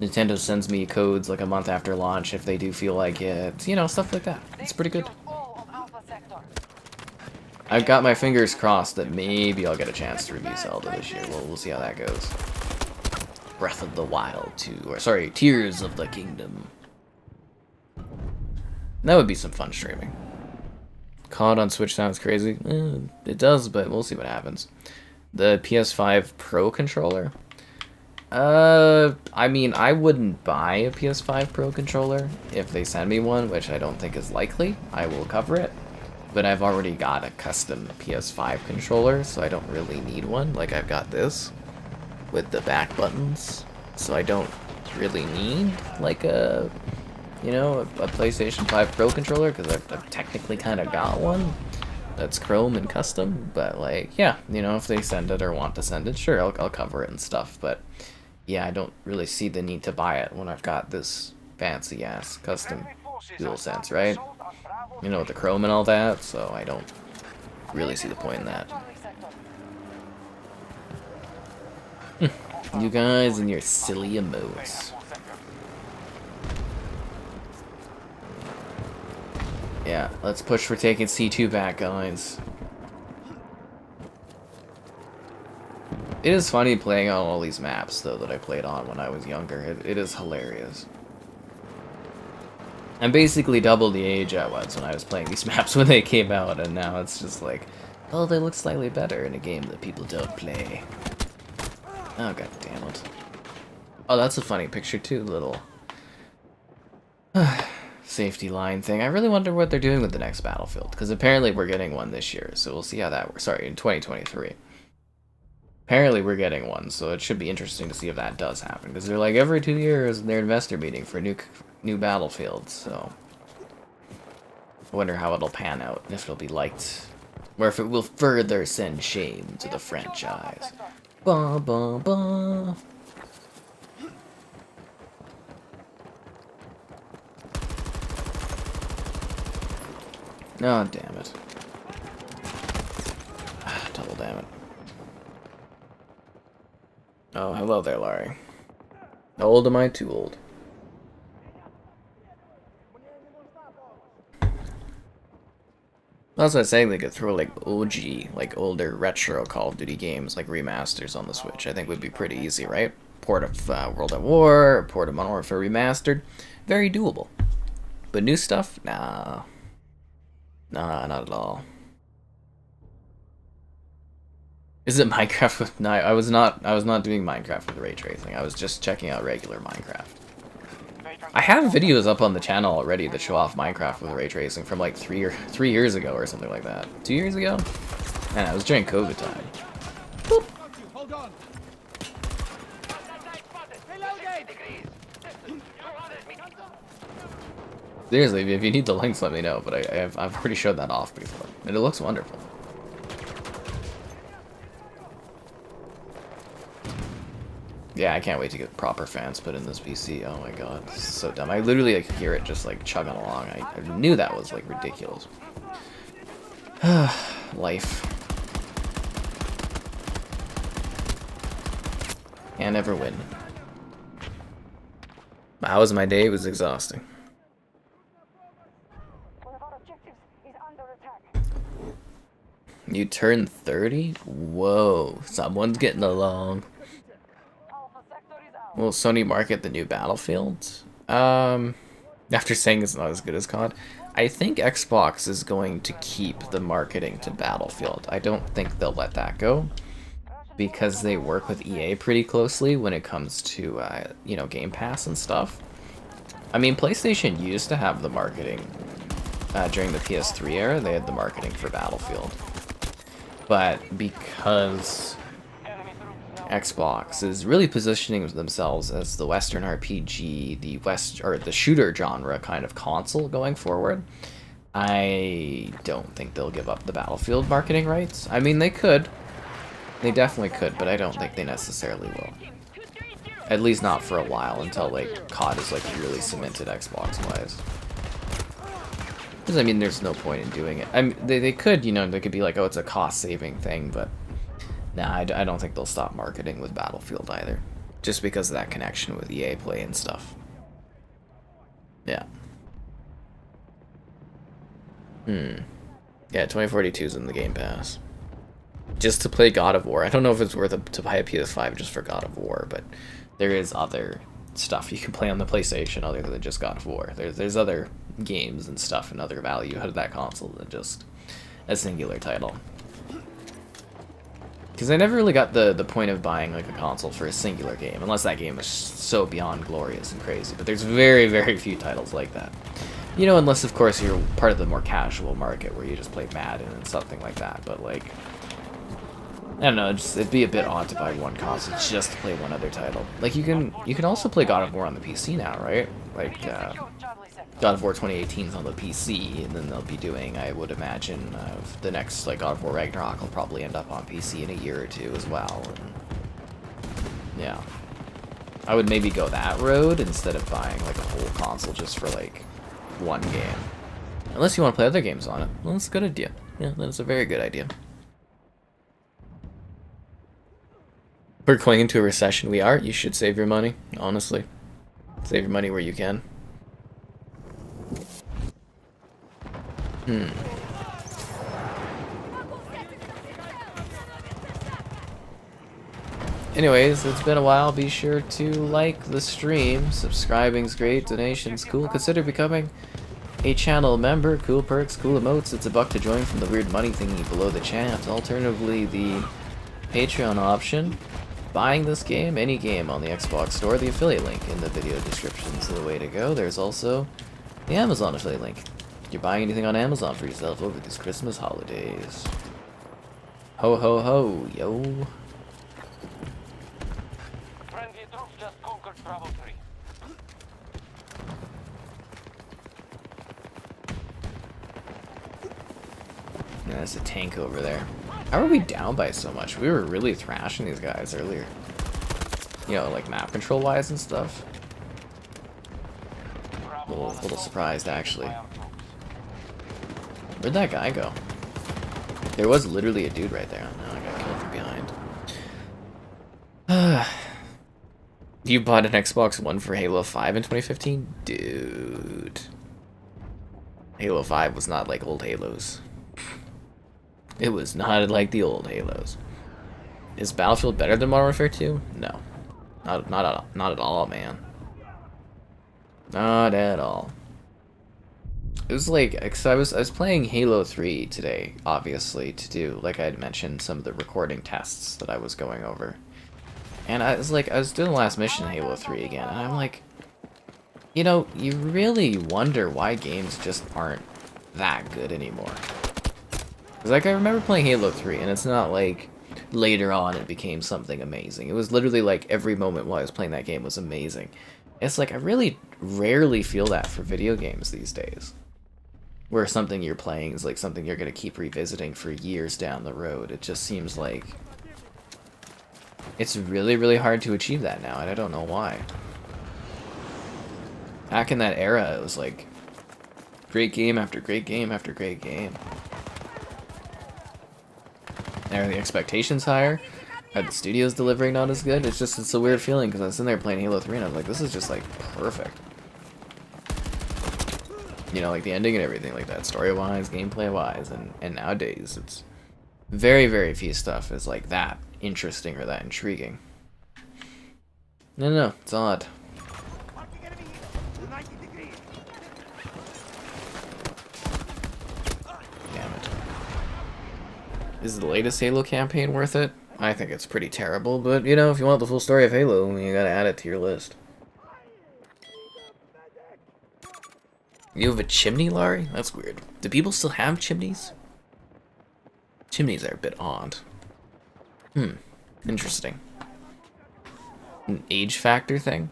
Nintendo sends me codes like a month after launch if they do feel like it. You know, stuff like that. It's pretty good. I've got my fingers crossed that maybe I'll get a chance to review Zelda this year. We'll see how that goes. Breath of the Wild 2, or sorry, Tears of the Kingdom. That would be some fun streaming. COD on Switch sounds crazy. It does, but we'll see what happens. The PS5 Pro controller. I mean, I wouldn't buy a PS5 Pro controller if they send me one, which I don't think is likely. I will cover it. But I've already got a custom PS5 controller, so I don't really need one. Like, I've got this with the back buttons, so I don't really need, like, a PlayStation 5 Pro controller, because I've technically kind of got one that's chrome and custom. But, like, yeah, you know, if they send it or want to send it, sure, I'll cover it and stuff. But yeah, I don't really see the need to buy it when I've got this fancy-ass custom DualSense, right? You know, with the chrome and all that, so I don't really see the point in that. You guys and your silly emotes. Yeah, let's push for taking C2 back, guys. It is funny playing on all these maps, though, that I played on when I was younger. It is hilarious. I'm basically double the age I was when I was playing these maps when they came out, and now it's just like, oh, they look slightly better in a game that people don't play. Oh, god damn it. Oh, that's a funny picture too, little safety line thing. I really wonder what they're doing with the next Battlefield, because apparently we're getting one this year, so we'll see how that works. Sorry, in 2023. Apparently we're getting one, so it should be interesting to see if that does happen, because they're like every 2 years in their investor meeting for new Battlefields, so I wonder how it'll pan out, and if it'll be liked, or if it will further send shame to the franchise. Ba ba ba. Oh, damn it. Double damn it. Oh, hello there, Larry. How old am I? Too old. That's what I was saying, they could throw like OG, like older retro Call of Duty games, like remasters on the Switch. I think would be pretty easy, right? Port of World at War, port of Modern Warfare Remastered. Very doable. But new stuff? Nah. Nah, not at all. Is it Minecraft with... No, I was not doing Minecraft with ray tracing. I was just checking out regular Minecraft. I have videos up on the channel already that show off Minecraft with ray tracing from like 3 years ago or something like that. 2 years ago? And it was during COVID time. Boop. Hold on. Seriously, if you need the links, let me know. But I've already showed that off before, and it looks wonderful. Yeah, I can't wait to get proper fans put in this PC. Oh my god, this is so dumb. I literally like, hear it just like chugging along. I knew that was like ridiculous. Life. Can't ever win. How was my day? It was exhausting. One of our objectives is under attack. You turned 30? Whoa, someone's getting along. Alpha sector is out. Will Sony market the new Battlefield? After saying it's not as good as COD, I think Xbox is going to keep the marketing to Battlefield. I don't think they'll let that go, because they work with EA pretty closely when it comes to, you know, Game Pass and stuff. I mean, PlayStation used to have the marketing during the PS3 era. They had the marketing for Battlefield. But because Xbox is really positioning themselves as the Western RPG, the shooter genre kind of console going forward, I don't think they'll give up the Battlefield marketing rights. I mean, they could. They definitely could, but I don't think they necessarily will. At least not for a while, until like COD is like really cemented Xbox-wise. Because I mean, there's no point in doing it. I mean, they could, you know, they could be like, oh, it's a cost-saving thing, but nah, I don't think they'll stop marketing with Battlefield either, just because of that connection with EA Play and stuff. Yeah. Yeah, 2042 is in the Game Pass. Just to play God of War. I don't know if it's worth it to buy a PS5 just for God of War, but there is other stuff you can play on the PlayStation other than just God of War. There's other games and stuff and other value out of that console than just a singular title. Because I never really got the point of buying like a console for a singular game, unless that game is so beyond glorious and crazy. But there's very, very few titles like that. You know, unless of course you're part of the more casual market where you just play Madden and something like that. But like, I don't know, it'd be a bit odd to buy one console just to play one other title. Like you can also play God of War on the PC now, right? Like God of War 2018 is on the PC, and then they'll be doing, I would imagine, the next like God of War Ragnarok will probably end up on PC in a year or two as well. And yeah, I would maybe go that road instead of buying like a whole console just for like one game. Unless you want to play other games on it. Well, that's a good idea. Yeah, that's a very good idea. We're going into a recession. We are. You should save your money, honestly. Save your money where you can. Anyways, it's been a while. Be sure to like the stream. Subscribing's great. Donations cool. Consider becoming a channel member. Cool perks, cool emotes. It's $1 to join from the weird money thingy below the chat. Alternatively, the Patreon option. Buying this game, any game on the Xbox store. The affiliate link in the video description is the way to go. There's also the Amazon affiliate link. If you're buying anything on Amazon for yourself over these Christmas holidays. Ho ho ho, yo. Friendly troops just conquered Bravo 3. Yeah, there's a tank over there. How are we down by so much? We were really thrashing these guys earlier. You know, like map control wise and stuff. A little surprised actually. Where'd that guy go? There was literally a dude right there. No, I got killed from behind. You bought an Xbox One for Halo 5 in 2015? Dude. Halo 5 was not like old Halos. It was not like the old Halos. Is Battlefield better than Modern Warfare 2? No. Not at all, man. Not at all. It was like, cause I was playing Halo 3 today, obviously, to do, like I had mentioned, some of the recording tests that I was going over. And I was doing the last mission in Halo 3 again, and I'm like, you know, you really wonder why games just aren't that good anymore. Cause like, I remember playing Halo 3, and it's not like later on it became something amazing. It was literally like every moment while I was playing that game was amazing. It's like, I really rarely feel that for video games these days. Where something you're playing is like something you're going to keep revisiting for years down the road. It just seems like it's really, really hard to achieve that now, and I don't know why. Back in that era, it was like great game after great game after great game. Are the expectations higher? Are the studios delivering not as good? It's a weird feeling because I was in there playing Halo 3 and I was like, this is just like perfect. You know, like the ending and everything like that, story-wise, gameplay-wise, and nowadays it's very, very few stuff is like that interesting or that intriguing. No, it's odd. Damn it. Is the latest Halo campaign worth it? I think it's pretty terrible, but you know, if you want the full story of Halo, you gotta add it to your list. You have a chimney, Laurie? That's weird. Do people still have chimneys? Chimneys are a bit odd. Interesting. An age factor thing?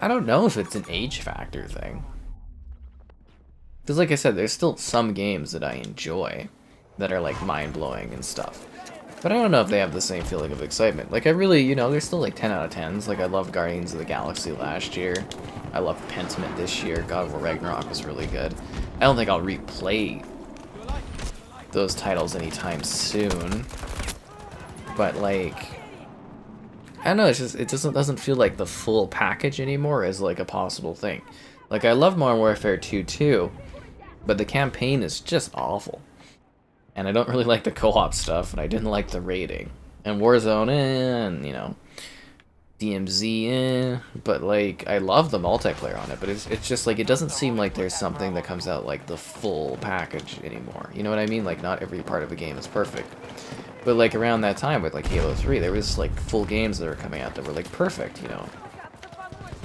I don't know if it's an age factor thing. Because like I said, there's still some games that I enjoy that are like mind-blowing and stuff. But I don't know if they have the same feeling of excitement. Like I really, you know, there's still like 10 out of 10s. Like I loved Guardians of the Galaxy last year. I loved Pentiment this year. God of War Ragnarok was really good. I don't think I'll replay those titles anytime soon. But like, I don't know, it's just, it doesn't feel like the full package anymore as like a possible thing. Like I love Modern Warfare 2 too, but the campaign is just awful. And I don't really like the co-op stuff, and I didn't like the raiding. And Warzone, and you know, DMZ, but like, I love the multiplayer on it, but it's just like, it doesn't seem like there's something that comes out like the full package anymore. You know what I mean? Like, not every part of a game is perfect. But like, around that time with like Halo 3, there was like full games that were coming out that were like perfect, you know?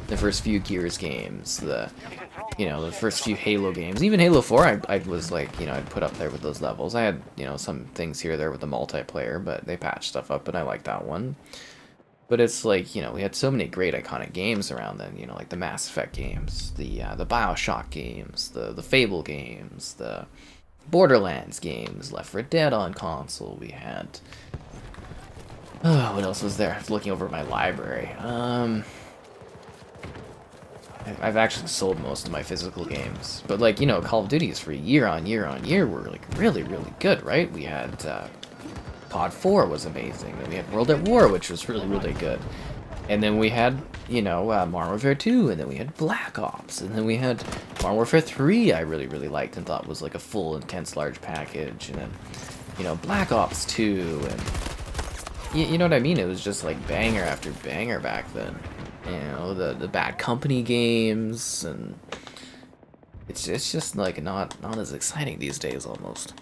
The first few Gears games, the first few Halo games. Even Halo 4, I was like, you know, I'd put up there with those levels. I had, you know, some things here or there with the multiplayer, but they patched stuff up, and I like that one. But it's like, you know, we had so many great iconic games around then, you know, like the Mass Effect games, the BioShock games, the Fable games, the Borderlands games, Left 4 Dead on console. We had, oh, what else was there? I was looking over my library. I've actually sold most of my physical games, but like, you know, Call of Duty's for year on year on year were like really, really good, right? We had COD 4 was amazing. Then we had World at War, which was really, really good. And then we had, you know, Modern Warfare 2, and then we had Black Ops, and then we had Modern Warfare 3 I really, really liked and thought was like a full, intense, large package, and then, you know, Black Ops 2, and you know what I mean? It was just like banger after banger back then. You know, the Bad Company games, and it's just like not as exciting these days almost.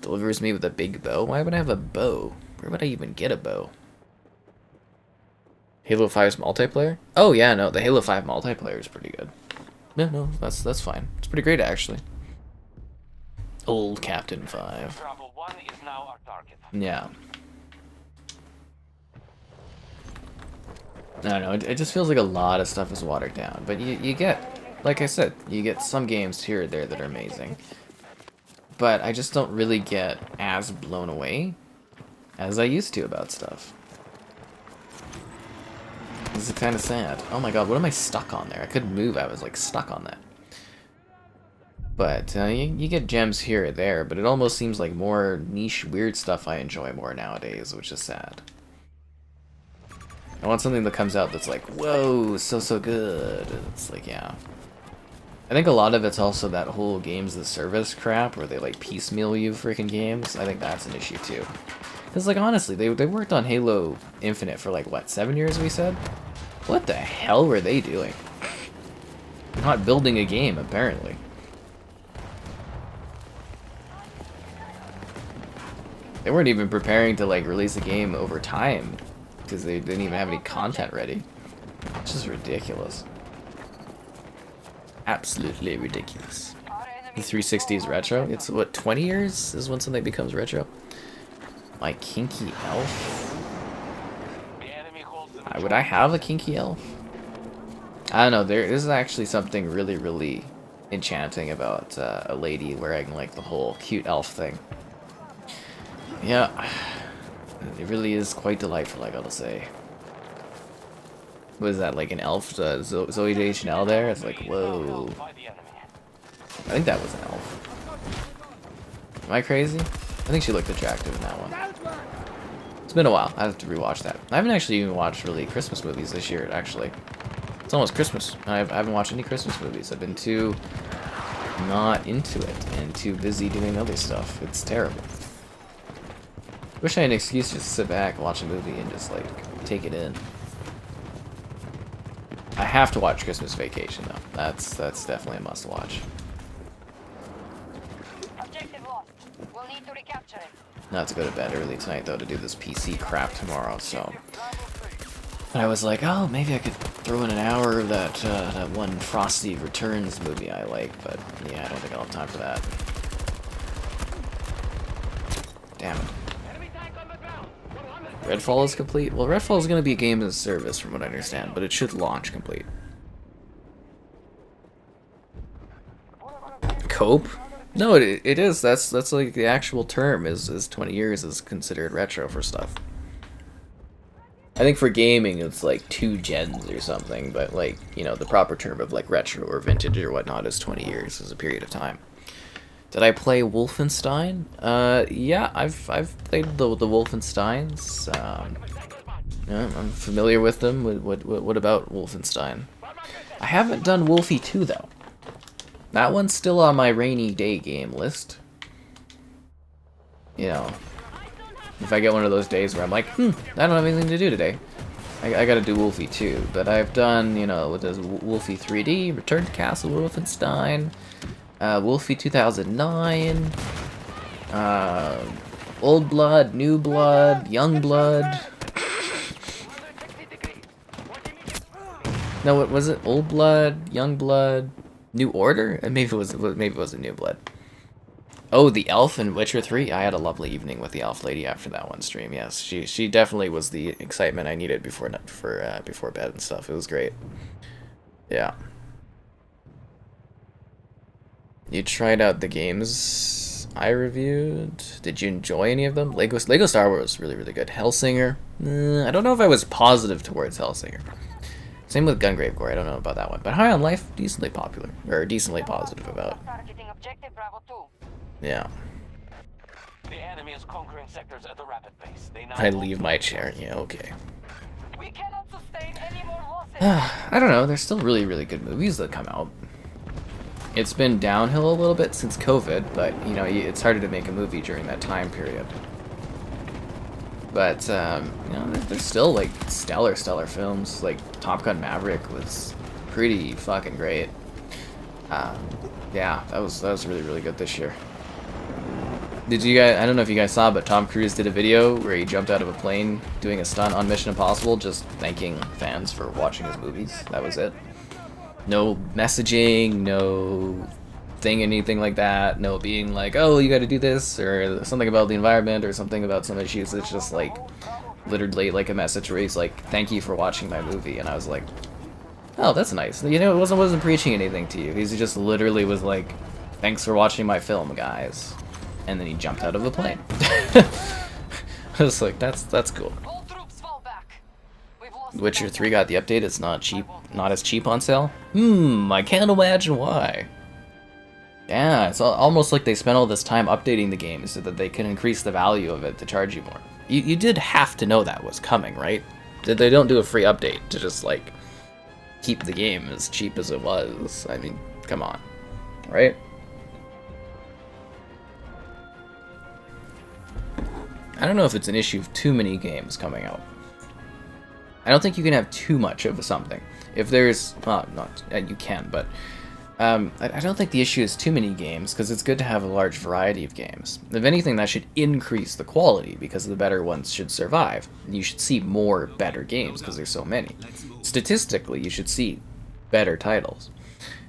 Delivers me with a big bow? Why would I have a bow? Where would I even get a bow? Halo 5's multiplayer? Oh yeah, no, the Halo 5 multiplayer is pretty good. No, that's fine. It's pretty great actually. Old Captain 5. Bravo 1 is now our target. Yeah. I don't know, it just feels like a lot of stuff is watered down. But you get, like I said, you get some games here or there that are amazing. But I just don't really get as blown away as I used to about stuff. This is kind of sad. Oh my god, what am I stuck on there? I couldn't move, I was like stuck on that. But you get gems here or there, but it almost seems like more niche, weird stuff I enjoy more nowadays, which is sad. I want something that comes out that's like, whoa, so good. It's like, yeah. I think a lot of it's also that whole games as a service crap where they like piecemeal you freaking games. I think that's an issue too. Because like honestly, they worked on Halo Infinite for like what, 7 years we said? What the hell were they doing? Not building a game apparently. They weren't even preparing to like release a game over time because they didn't even have any content ready. It's just ridiculous. Absolutely ridiculous. The 360 is retro. It's what, 20 years is when something becomes retro? My kinky elf? Would I have a kinky elf? I don't know. This is actually something really enchanting about a lady wearing like the whole cute elf thing. Yeah, it really is quite delightful, I gotta say. Was that like an elf, Zoe Deschanel there? It's like, whoa. I think that was an elf. Am I crazy? I think she looked attractive in that one. It's been a while. I have to rewatch that. I haven't actually even watched really Christmas movies this year, actually. It's almost Christmas. I haven't watched any Christmas movies. I've been too not into it and too busy doing other stuff. It's terrible. Wish I had an excuse just to sit back, watch a movie, and just like take it in. I have to watch Christmas Vacation though. That's definitely a must watch. Objective lost. We'll need to recapture it. Not to go to bed early tonight though to do this PC crap tomorrow. So, but I was like, oh, maybe I could throw in an hour of that that one Frosty Returns movie I like. But yeah, I don't think I'll have time for that. Damn it. Redfall is complete? Well, Redfall is going to be a game as a service from what I understand, but it should launch complete. Cope? No, it is. That's like the actual term is 20 years is considered retro for stuff. I think for gaming it's like 2 gens or something, but like, you know, the proper term of like retro or vintage or whatnot is 20 years is a period of time. Did I play Wolfenstein? Yeah, I've played the Wolfensteins. Yeah, I'm familiar with them. What about Wolfenstein? I haven't done Wolfie 2 though. That one's still on my rainy day game list. You know, if I get one of those days where I'm like, I don't have anything to do today, I gotta do Wolfie 2. But I've done, you know, with this Wolfie 3D, Return to Castle Wolfenstein. Wolfie 2009, Old Blood, New Blood, Young Blood. No, what was it? Old Blood, Young Blood, New Order? Maybe it was a New Blood. Oh, the Elf in Witcher 3. I had a lovely evening with the Elf Lady after that one stream. Yes, she definitely was the excitement I needed before bed and stuff. It was great. Yeah. You tried out the games I reviewed. Did you enjoy any of them? Lego Star Wars was really good. Hellsinger. I don't know if I was positive towards Hellsinger. Same with Gungrave Gore. I don't know about that one. But High on Life, decently popular. Or decently positive about. Targeting objective Bravo 2. Yeah. The enemy is conquering sectors at a rapid pace. They now I leave my chair. Yeah, okay. We cannot sustain any more losses. I don't know. There's still really good movies that come out. It's been downhill a little bit since COVID, but, you know, it's harder to make a movie during that time period. But you know, they're still like stellar films. Like Top Gun Maverick was pretty fucking great. Yeah, that was really good this year. Did you guys? I don't know if you guys saw, but Tom Cruise did a video where he jumped out of a plane doing a stunt on Mission Impossible, just thanking fans for watching his movies. That was it. No messaging, no thing, anything like that. No being like, oh, you got to do this, or something about the environment, or something about some issues. It's just like literally like a message where he's like, thank you for watching my movie, and I was like, oh, that's nice. You know, it wasn't preaching anything to you. He just literally was like, thanks for watching my film, guys. And then he jumped out of the plane. I was like, that's cool. All troops fall back. We've lost Witcher 3 got the update. It's not as cheap on sale. I can't imagine why. Yeah, it's almost like they spent all this time updating the game so that they can increase the value of it to charge you more. You did have to know that was coming, right? That they don't do a free update to just like keep the game as cheap as it was. I mean, come on, right? I don't know if it's an issue of too many games coming out. I don't think you can have too much of something. If there's, you can, but I don't think the issue is too many games, because it's good to have a large variety of games. If anything, that should increase the quality, because the better ones should survive. And you should see more better games, because there's so many. Statistically, you should see better titles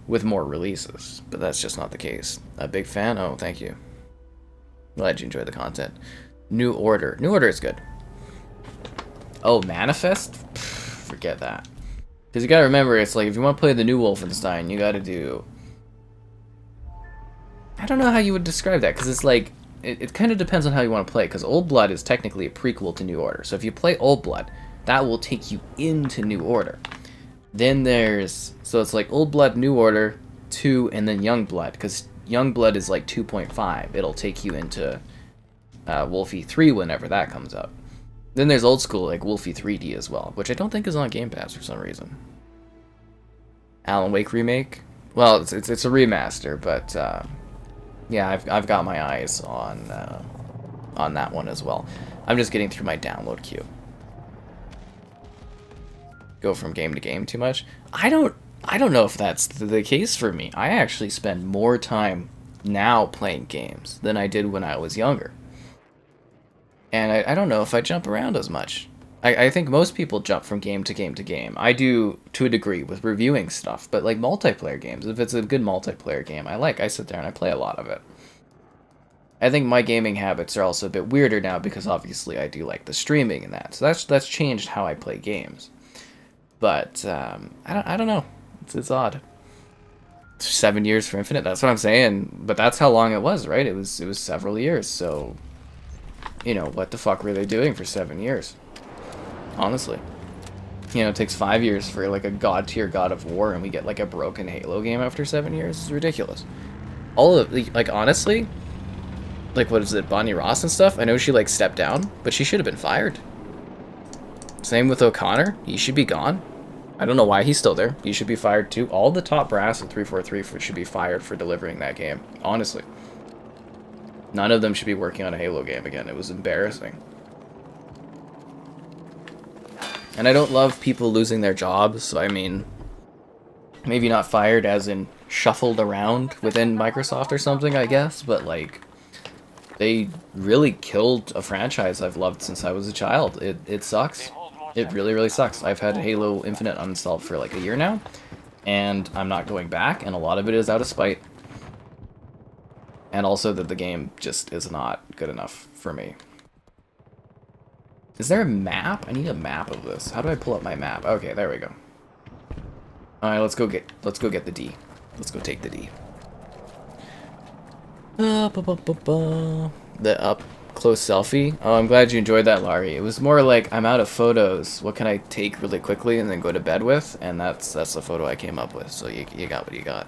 with more releases, but that's just not the case. A big fan? Oh, thank you. Glad you enjoy the content. New Order. New Order is good. Oh, Manifest? Pfft, forget that. Because you gotta remember, it's like, if you want to play the new Wolfenstein, you gotta do... I don't know how you would describe that, because it's like, it kind of depends on how you want to play, because Old Blood is technically a prequel to New Order. So if you play Old Blood, that will take you into New Order. Then there's... So it's like Old Blood, New Order, 2, and then Young Blood, because Young Blood is like 2.5. It'll take you into... Wolfie 3 whenever that comes out. Then there's old school like Wolfie 3D as well, which I don't think is on Game Pass for some reason. Alan Wake remake? Well, it's a remaster, but yeah, I've got my eyes on that one as well. I'm just getting through my download queue. Go from game to game too much? I don't know if that's the case for me. I actually spend more time now playing games than I did when I was younger. And I don't know if I jump around as much. I think most people jump from game to game to game. I do, to a degree, with reviewing stuff. But, like, multiplayer games, if it's a good multiplayer game, I sit there and I play a lot of it. I think my gaming habits are also a bit weirder now because, obviously, I do like the streaming and that. So that's changed how I play games. But, I don't know. It's odd. 7 years for Infinite, that's what I'm saying. But that's how long it was, right? It was several years, so... You know, what the fuck were they doing for 7 years? Honestly. You know, it takes 5 years for, like, a god-tier God of War, and we get, like, a broken Halo game after 7 years? It's ridiculous. All of, like, honestly, like, what is it, Bonnie Ross and stuff? I know she, like, stepped down, but she should have been fired. Same with O'Connor. He should be gone. I don't know why he's still there. He should be fired, too. All the top brass at 343 should be fired for delivering that game. Honestly. None of them should be working on a Halo game again. It was embarrassing. And I don't love people losing their jobs. I mean, maybe not fired as in shuffled around within Microsoft or something, I guess. But, like, they really killed a franchise I've loved since I was a child. It sucks. It really, really sucks. I've had Halo Infinite uninstalled for, like, a year now. And I'm not going back. And a lot of it is out of spite. And also that the game just is not good enough for me. Is there a map? I need a map of this. How do I pull up my map? Okay, there we go. Alright, let's go get the D. Let's go take the D. The up close selfie. Oh, I'm glad you enjoyed that, Laurie. It was more like, I'm out of photos. What can I take really quickly and then go to bed with? And that's the photo I came up with. So you got what you got.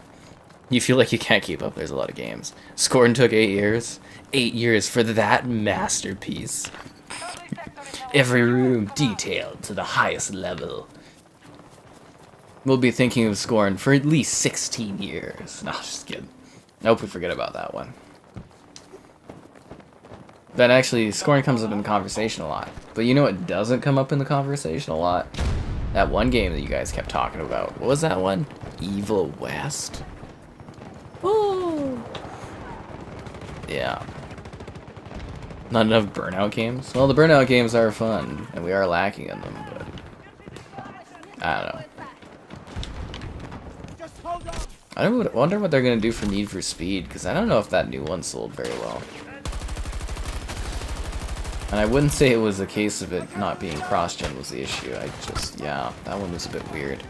You feel like you can't keep up. There's a lot of games. Scorn took 8 years. 8 years for that masterpiece. Every room detailed to the highest level. We'll be thinking of Scorn for at least 16 years. No, just kidding. I hope we forget about that one. That actually, scoring comes up in the conversation a lot. But you know what doesn't come up in the conversation a lot? That one game that you guys kept talking about. What was that one? Evil West? Ooh. Yeah. Not enough Burnout games? Well, the Burnout games are fun, and we are lacking in them, but... I don't know. I wonder what they're gonna do for Need for Speed, because I don't know if that new one sold very well. And I wouldn't say it was a case of it not being cross-gen was the issue. I just, yeah, that one was a bit weird.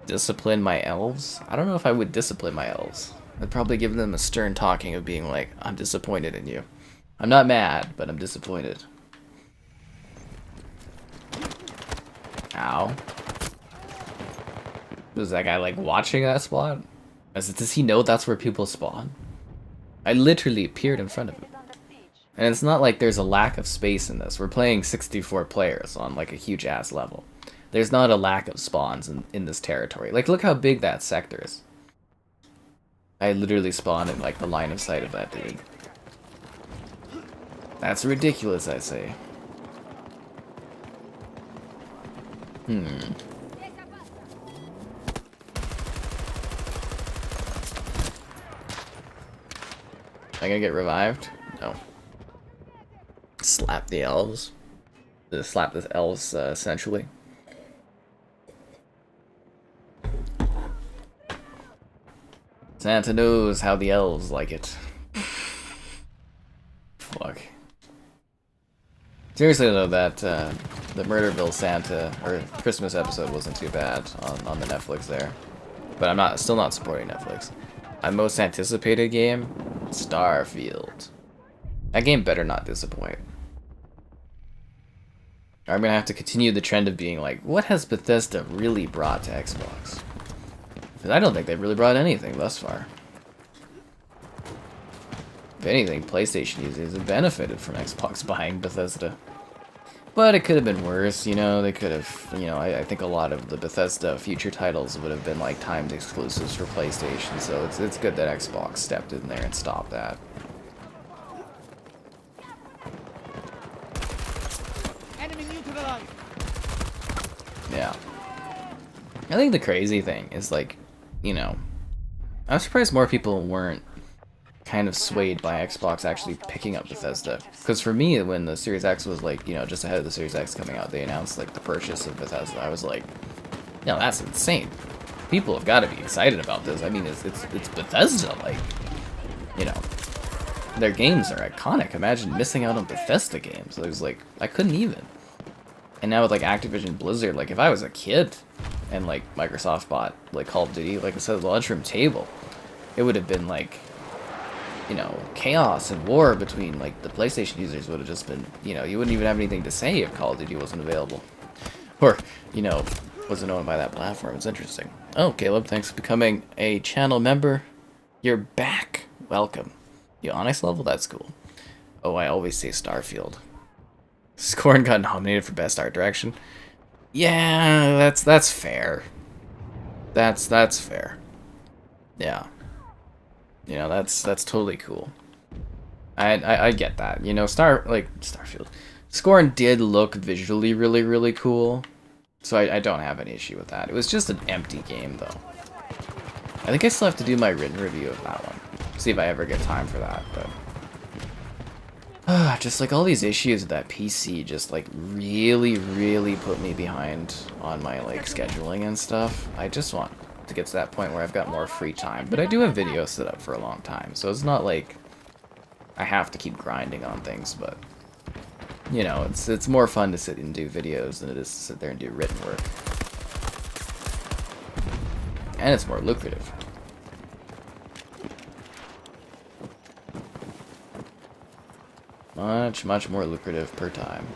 Discipline my elves? I don't know if I would discipline my elves. I'd probably give them a stern talking of being like, I'm disappointed in you. I'm not mad, but I'm disappointed. Ow. Was that guy like watching that spot? Does he know that's where people spawn? I literally appeared in front of him. And it's not like there's a lack of space in this. We're playing 64 players on like a huge ass level. There's not a lack of spawns in this territory. Like, look how big that sector is. I literally spawned in like the line of sight of that dude. That's ridiculous, I say. Am I gonna get revived? No. Slap the elves. Slap the elves, essentially. Santa knows how the elves like it. Fuck. Seriously though, that the Murderville Santa or Christmas episode wasn't too bad on the Netflix there. But I'm still not supporting Netflix. My most anticipated game, Starfield. That game better not disappoint. I'm gonna have to continue the trend of being like, what has Bethesda really brought to Xbox? Because I don't think they've really brought anything thus far. If anything, PlayStation users have benefited from Xbox buying Bethesda. But it could have been worse, you know, they could have, you know, I think a lot of the Bethesda future titles would have been like timed exclusives for PlayStation, so it's good that Xbox stepped in there and stopped that. Yeah. I think the crazy thing is, like, you know, I'm surprised more people weren't kind of swayed by Xbox actually picking up Bethesda. Because for me, when the Series X was, like, you know, just ahead of the Series X coming out, they announced, like, the purchase of Bethesda. I was like, no, that's insane. People have got to be excited about this. I mean, it's Bethesda, like, you know, their games are iconic. Imagine missing out on Bethesda games. I was like, I couldn't even. And now with, like, Activision Blizzard, like, if I was a kid and, like, Microsoft bought, like, Call of Duty, like I said, the lunchroom table, it would have been, like, you know, chaos and war between, like, the PlayStation users would have just been, you know, you wouldn't even have anything to say if Call of Duty wasn't available. Or, you know, wasn't owned by that platform. It's interesting. Oh, Caleb, thanks for becoming a channel member. You're back. Welcome. You Onyx level? That's cool. Oh, I always say Starfield. Scorn got nominated for Best Art Direction. Yeah, that's fair. That's fair. Yeah. You know, that's totally cool. I get that. You know, Starfield. Scorn did look visually really cool. So I don't have any issue with that. It was just an empty game though. I think I still have to do my written review of that one. See if I ever get time for that, but just like all these issues with that PC just like really put me behind on my like scheduling and stuff. I just want to get to that point where I've got more free time. But I do have videos set up for a long time, so it's not like I have to keep grinding on things, but you know, it's more fun to sit and do videos than it is to sit there and do written work. And it's more lucrative. Much more lucrative per time.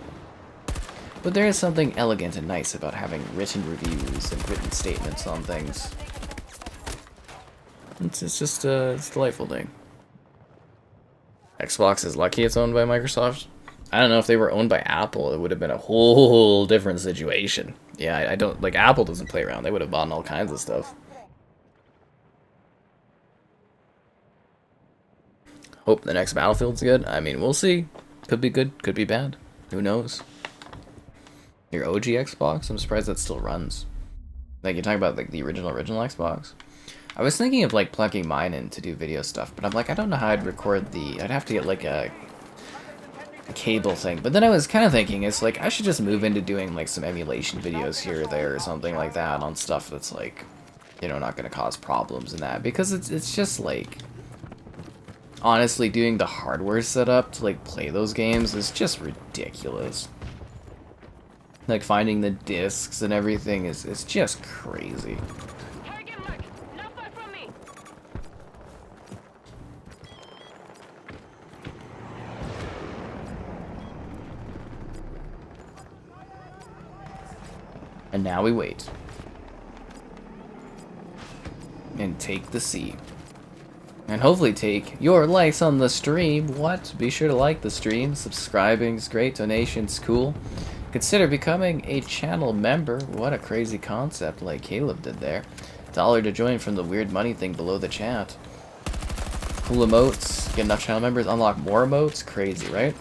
But there is something elegant and nice about having written reviews and written statements on things. It's just it's a delightful thing. Xbox is lucky it's owned by Microsoft. I don't know, if they were owned by Apple, it would have been a whole different situation. Yeah, I don't, like, Apple doesn't play around. They would have bought all kinds of stuff. Hope the next Battlefield's good. I mean, we'll see. Could be good, could be bad. Who knows? Your OG Xbox? I'm surprised that still runs. Like, you're talking about, like, the original Xbox? I was thinking of, like, plugging mine in to do video stuff, but I'm like, I don't know how I'd record the... I'd have to get, like, a cable thing. But then I was kind of thinking, it's like, I should just move into doing, like, some emulation videos here or there or something like that on stuff that's, like, you know, not going to cause problems in that. Because it's just, like... Honestly, doing the hardware setup to, like, play those games is just ridiculous. Like, finding the discs and everything is just crazy. Target mark. Not far from me. And now we wait. And take the C. And hopefully take your likes on the stream. What? Be sure to like the stream. Subscribing's great. Donations cool. Consider becoming a channel member. What a crazy concept, like Caleb did there. $1 to join from the weird money thing below the chat. Cool emotes. Get enough channel members. Unlock more emotes. Crazy, right?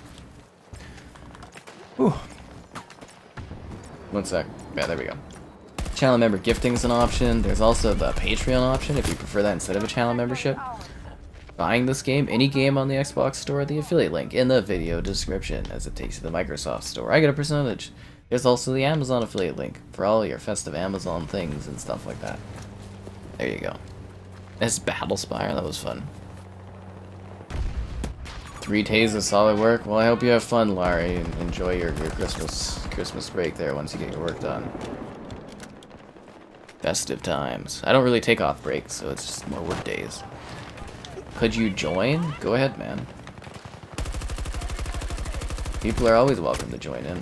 Whew. One sec. Yeah, there we go. Channel member gifting is an option. There's also the Patreon option if you prefer that instead of a channel membership. Buying this game, any game on the Xbox Store, the affiliate link in the video description as it takes you to the Microsoft Store. I get a percentage. There's also the Amazon affiliate link for all your festive Amazon things and stuff like that. There you go. That's Battlespire, that was fun. 3 days of solid work. Well, I hope you have fun, Larry, and enjoy your Christmas break there once you get your work done. Festive times. I don't really take off breaks, so it's just more work days. Could you join? Go ahead, man. People are always welcome to join in.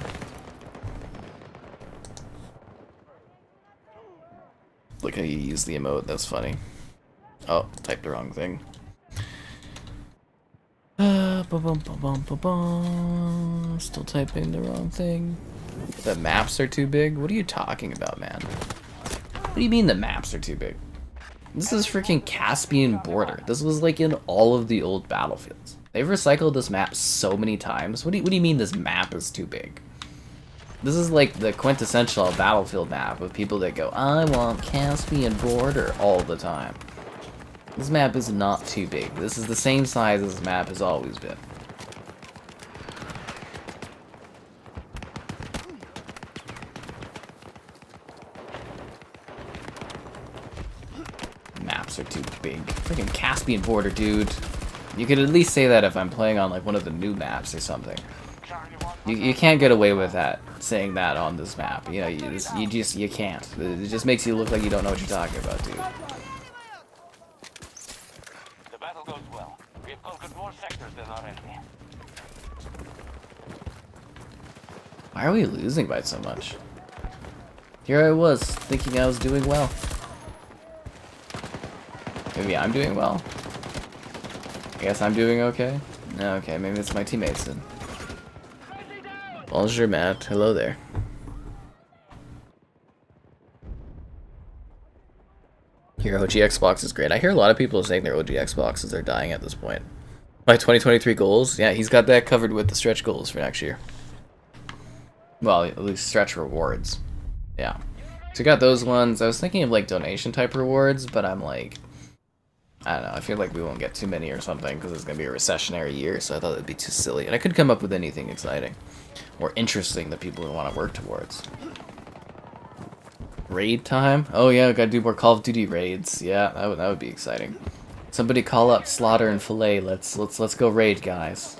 Look how you use the emote, that's funny. Oh, typed the wrong thing. Still typing the wrong thing. The maps are too big? What are you talking about, man? What do you mean the maps are too big? This is freaking Caspian border. This was like in all of the old Battlefields. They've recycled this map so many times. What do you mean this map is too big? This is like the quintessential Battlefield map of people that go, I want Caspian border all the time. This map is not too big. This is the same size as this map has always been. Maps are too big. Freaking Caspian border, dude. You could at least say that if I'm playing on like one of the new maps or something. You can't get away with that, saying that on this map. You know, you can't. It just makes you look like you don't know what you're talking about, dude. The battle goes well. We have conquered more sectors than our enemy. Why are we losing by so much? Here I was, thinking I was doing well. Maybe I'm doing well. I guess I'm doing okay. Okay, maybe it's my teammates then. Bonjour, Matt. Hello there. Your OG Xbox is great. I hear a lot of people saying their OG Xboxes are dying at this point. My 2023 goals? Yeah, he's got that covered with the stretch goals for next year. Well, at least stretch rewards. Yeah. So we got those ones. I was thinking of like donation type rewards, but I'm like, I don't know, I feel like we won't get too many or something because it's going to be a recessionary year, so I thought it'd be too silly. And I could come up with anything exciting or interesting that people would want to work towards. Raid time? Oh yeah, we gotta do more Call of Duty raids. Yeah, that would be exciting. Somebody call up Slaughter and Filet. Let's go raid, guys.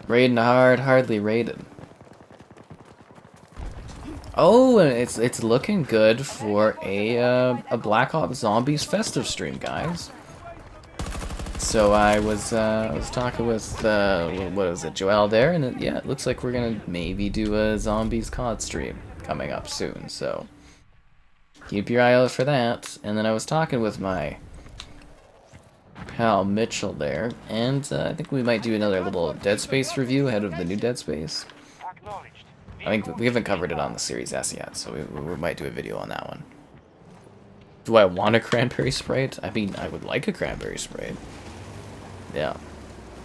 Raiding hard, hardly raided. Oh, and it's looking good for a Black Ops Zombies festive stream, guys. So I was talking with what was it, Joel there, and yeah, it looks like we're gonna maybe do a Zombies COD stream coming up soon. So keep your eye out for that. And then I was talking with my pal Mitchell there, and I think we might do another little Dead Space review ahead of the new Dead Space. Acknowledged. I think we haven't covered it on the Series S yet, so we might do a video on that one. Do I want a cranberry Sprite? I mean, I would like a cranberry Sprite. Yeah.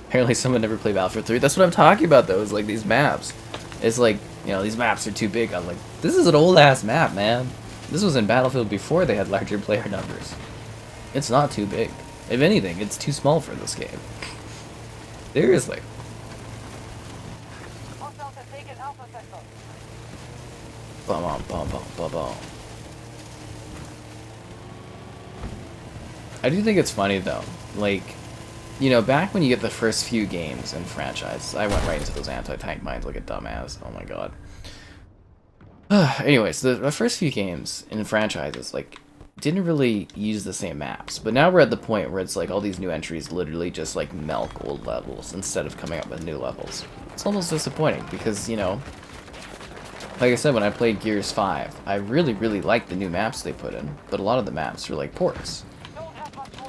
Apparently someone never played Battlefield 3. That's what I'm talking about though, is like these maps. It's like, you know, these maps are too big. I'm like, this is an old ass map, man. This was in Battlefield before they had larger player numbers. It's not too big. If anything, it's too small for this game. Seriously. Hostiles have taken Alpha Sector. Bum bum bum bum bum. I do think it's funny though. Like, you know, back when you get the first few games in franchise, I went right into those anti-tank mines like a dumbass. Oh my god. Anyways, the first few games in franchises, like, didn't really use the same maps. But now we're at the point where it's like all these new entries literally just like milk old levels instead of coming up with new levels. It's almost disappointing because, you know, like I said, when I played Gears 5, I really, really liked the new maps they put in, but a lot of the maps were like ports.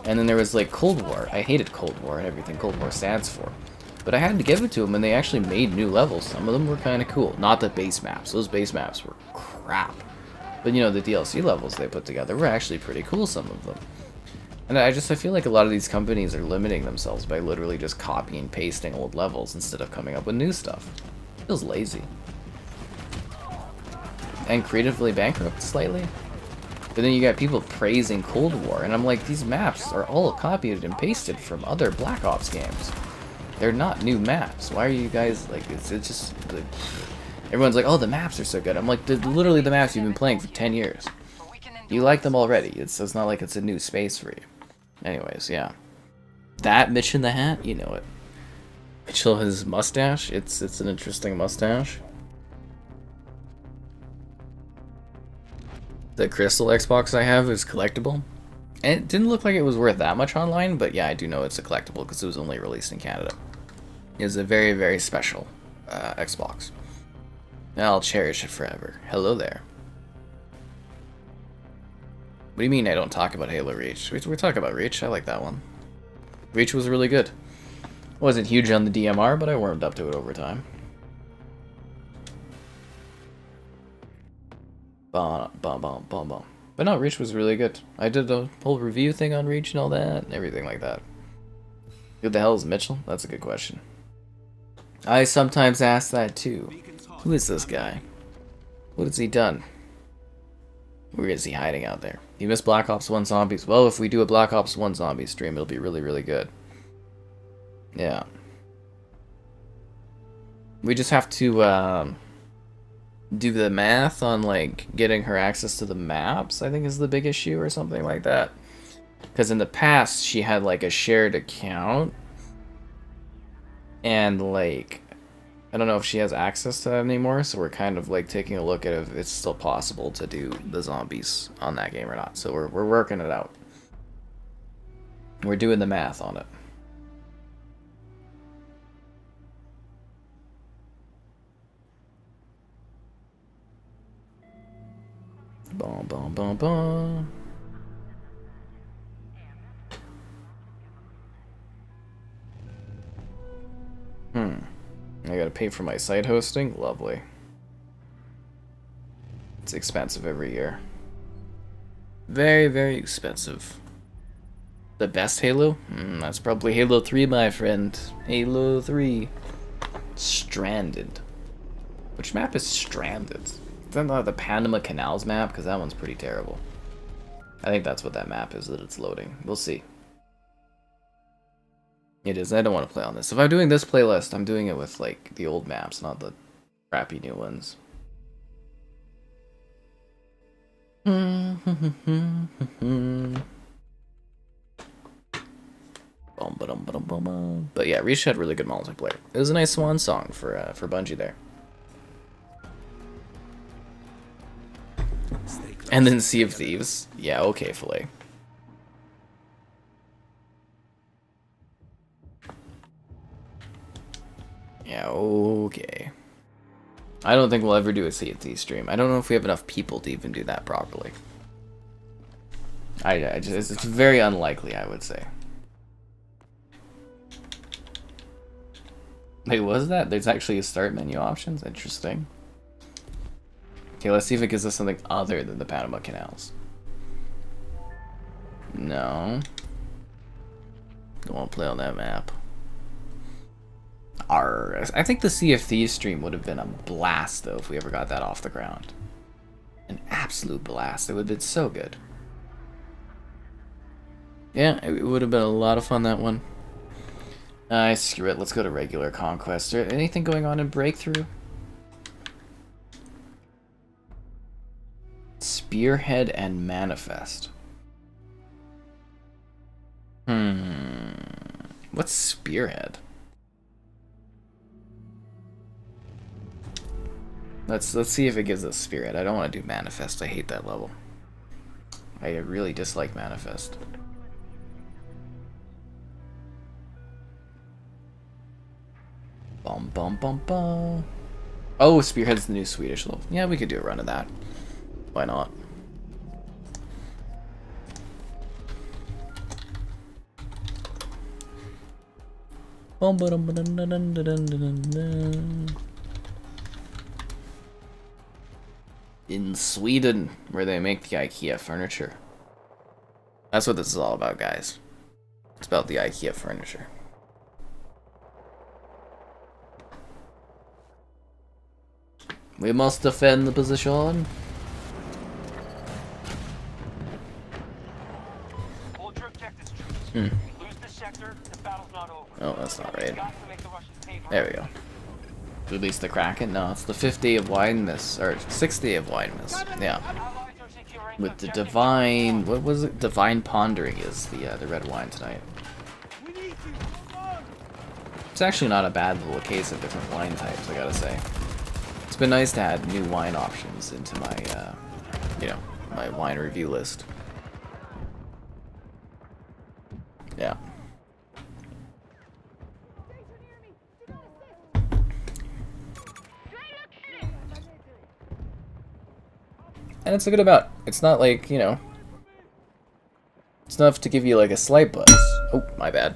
And then there was like Cold War. I hated Cold War and everything Cold War stands for. But I had to give it to them, and they actually made new levels. Some of them were kind of cool. Not the base maps. Those base maps were crap. But, you know, the DLC levels they put together were actually pretty cool, some of them. And I feel like a lot of these companies are limiting themselves by literally just copying and pasting old levels instead of coming up with new stuff. It feels lazy. And creatively bankrupt slightly. But then you got people praising Cold War, and I'm like, these maps are all copied and pasted from other Black Ops games. They're not new maps. Why are you guys, like, it's just, like, everyone's like, oh, the maps are so good. I'm like, they're literally the maps you've been playing for 10 years. You like them already. It's not like it's a new space for you. Anyways, yeah. That Mitch in the hat, you know it. Mitchell, his mustache, it's an interesting mustache. The crystal Xbox I have is collectible. And it didn't look like it was worth that much online, but yeah, I do know it's a collectible because it was only released in Canada. It's a very, very special Xbox. And I'll cherish it forever. Hello there. What do you mean I don't talk about Halo Reach? We talk about Reach. I like that one. Reach was really good. Wasn't huge on the DMR, but I warmed up to it over time. Bum, bum, bum, bum, bum. But no, Reach was really good. I did a whole review thing on Reach and all that, and everything like that. Who the hell is Mitchell? That's a good question. I sometimes ask that too. Who is this guy? What has he done? Where is he hiding out there? You missed Black Ops 1 Zombies. Well, if we do a Black Ops 1 Zombies stream, it'll be really, really good. Yeah. We just have to do the math on, like, getting her access to the maps, I think is the big issue or something like that. Because in the past, she had, like, a shared account. And, like, I don't know if she has access to that anymore, so we're kind of, like, taking a look at if it's still possible to do the zombies on that game or not. So we're working it out. We're doing the math on it. Bum, bum, bum, bum. I gotta pay for my site hosting? Lovely. It's expensive every year. Very, very expensive. The best Halo? That's probably Halo 3, my friend. Halo 3. Stranded. Which map is Stranded? Is that not the Panama Canals map? Because that one's pretty terrible. I think that's what that map is that it's loading. We'll see. It is. I don't want to play on this. If I'm doing this playlist, I'm doing it with, like, the old maps, not the crappy new ones. But yeah, Reach had really good multiplayer. It was a nice swan song for Bungie there. And then Sea of Thieves. Yeah, okay, Filet. Yeah, okay. I don't think we'll ever do a Sea of Thieves stream. I don't know if we have enough people to even do that properly. It's very unlikely, I would say. Wait, was that? There's actually a start menu options? Interesting. Okay, let's see if it gives us something other than the Panama Canals. No. Don't want to play on that map. I think the Sea of Thieves stream would have been a blast, though, if we ever got that off the ground. An absolute blast. It would have been so good. Yeah, it would have been a lot of fun, that one. Screw it. Let's go to regular conquest. Is there anything going on in Breakthrough? Spearhead and Manifest. What's Spearhead? Let's see if it gives us Spearhead. I don't want to do Manifest. I hate that level. I really dislike Manifest. Bum bum bum bum. Oh, Spearhead's the new Swedish level. Yeah, we could do a run of that. Why not? In Sweden, where they make the IKEA furniture. That's what this is all about, guys. It's about the IKEA furniture. We must defend the position. Hold your objectives, troops. Lose the sector, the battle's not over. Oh, that's not right. Got to make the Russians pay for There we go. Release the Kraken? No, it's the 5th day of Wideness, or 6th day of Wideness. Yeah. Allies are securing With the objective divine, what was it? Divine Pondering is the red wine tonight. It's actually not a bad little case of different wine types, I gotta say. It's been nice to add new wine options into my, my wine review list. Yeah. And it's a good amount. It's not like, you know, it's enough to give you like a slight buzz. Oh, my bad.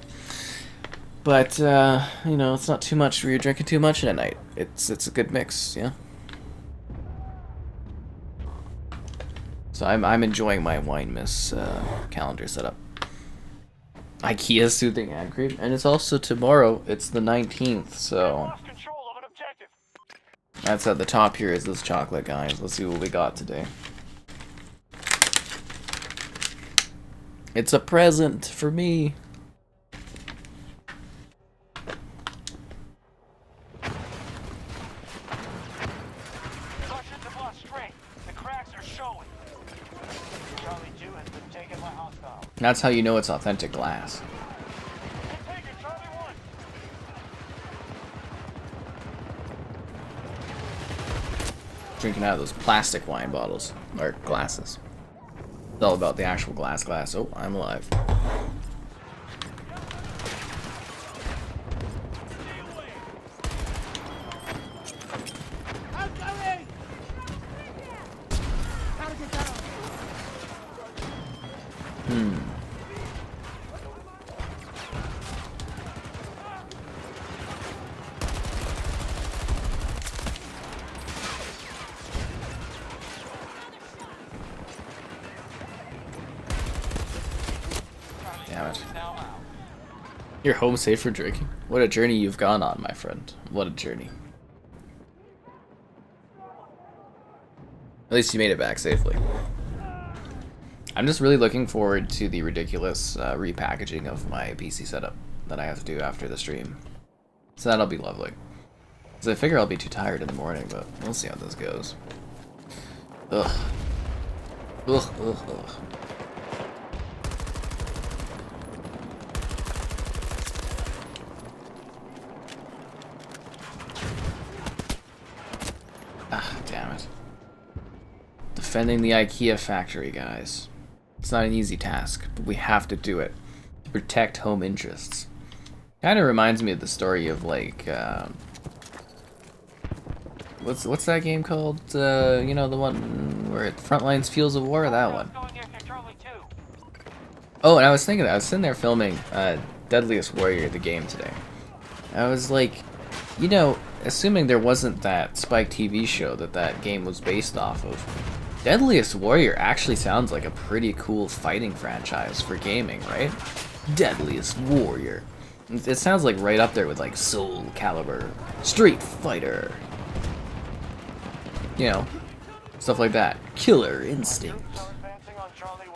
But, you know, it's not too much where you're drinking too much in a night. It's a good mix, yeah. So I'm enjoying my wine miss calendar setup. IKEA soothing ad cream, and it's also tomorrow. It's the 19th, so lost control of an objective. that's at the top here is this chocolate, guys. Let's see what we got today. It's a present for me. Russians have lost strength. The cracks are showing. Charlie 2 has been taken by hostile. That's how you know it's authentic glass. Take it, Charlie 1. Drinking out of those plastic wine bottles or glasses. It's all about the actual glass. Oh, I'm alive. Damn it. You're home safe for drinking? What a journey you've gone on, my friend. What a journey. At least you made it back safely. I'm just really looking forward to the ridiculous repackaging of my PC setup that I have to do after the stream. So that'll be lovely. Because I figure I'll be too tired in the morning, but we'll see how this goes. Ugh. Ugh, ugh, ugh. Ah, damn it. Defending the IKEA factory, guys. It's not an easy task, but we have to do it to protect home interests. Kind of reminds me of the story of like, what's that game called? You know, the one where Frontlines Fields of War. That one. Oh, and I was thinking, I was sitting there filming Deadliest Warrior, the game today. I was like, you know, assuming there wasn't that Spike TV show that game was based off of, Deadliest Warrior actually sounds like a pretty cool fighting franchise for gaming, right? Deadliest Warrior. It sounds like right up there with like Soul Calibur, Street Fighter. You know, stuff like that. Killer Instinct. Advancing on Charlie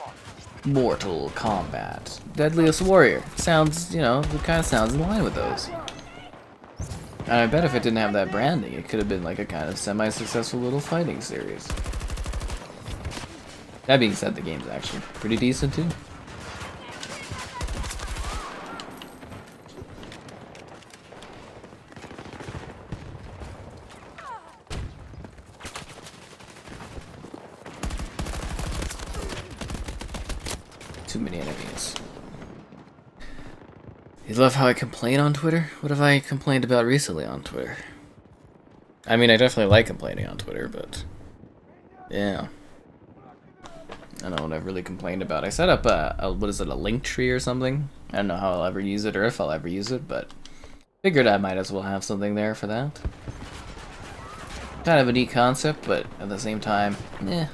1. Mortal Kombat. Deadliest Warrior. Sounds, you know, it kind of sounds in line with those. And I bet if it didn't have that branding, it could have been like a kind of semi-successful little fighting series. That being said, the game's actually pretty decent too. Too many enemies. You love how I complain on Twitter? What have I complained about recently on Twitter? I mean, I definitely like complaining on Twitter, but yeah. I don't know what I've really complained about. I set up a what is it, a link tree or something? I don't know how I'll ever use it or if I'll ever use it, but figured I might as well have something there for that. Kind of a neat concept, but at the same time, eh.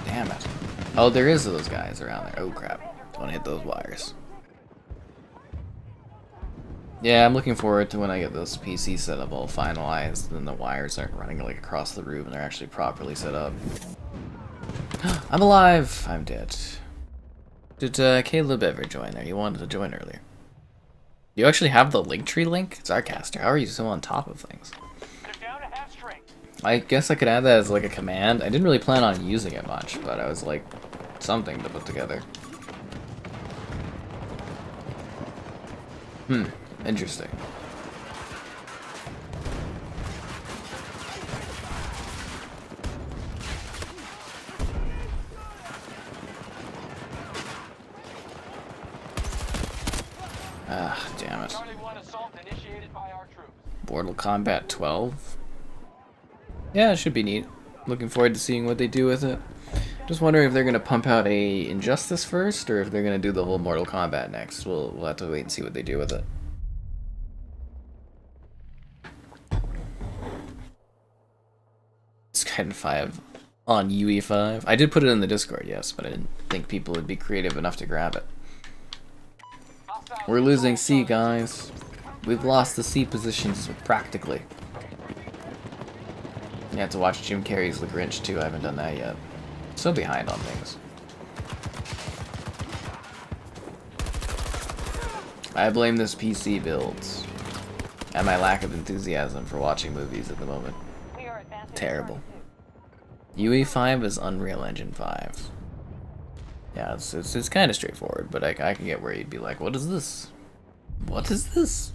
Damn it. Oh, there is those guys around there. Oh crap. Don't wanna hit those wires. Yeah, I'm looking forward to when I get this PC setup all finalized and the wires aren't running like across the room and they're actually properly set up. I'm alive! I'm dead. Did Caleb ever join there? He wanted to join earlier. You actually have the Linktree link? Zarcaster, how are you so on top of things? They're down to half strength. I guess I could add that as like a command. I didn't really plan on using it much, but I was like, something to put together. Interesting. Ah, damn it. Charlie 1 assault initiated by our troops. Mortal Kombat 12? Yeah, it should be neat. Looking forward to seeing what they do with it. Just wondering if they're gonna pump out a Injustice first, or if they're gonna do the whole Mortal Kombat next. We'll have to wait and see what they do with it. Skyrim 5 on UE5. I did put it in the Discord, yes, but I didn't think people would be creative enough to grab it. We're losing C, guys. We've lost the C positions practically. You have to watch Jim Carrey's The Grinch too. I haven't done that yet. So behind on things. I blame this PC builds and my lack of enthusiasm for watching movies at the moment. Terrible. UE5 is Unreal Engine 5. Yeah, it's kind of straightforward, but I can get where you'd be like, what is this? What is this?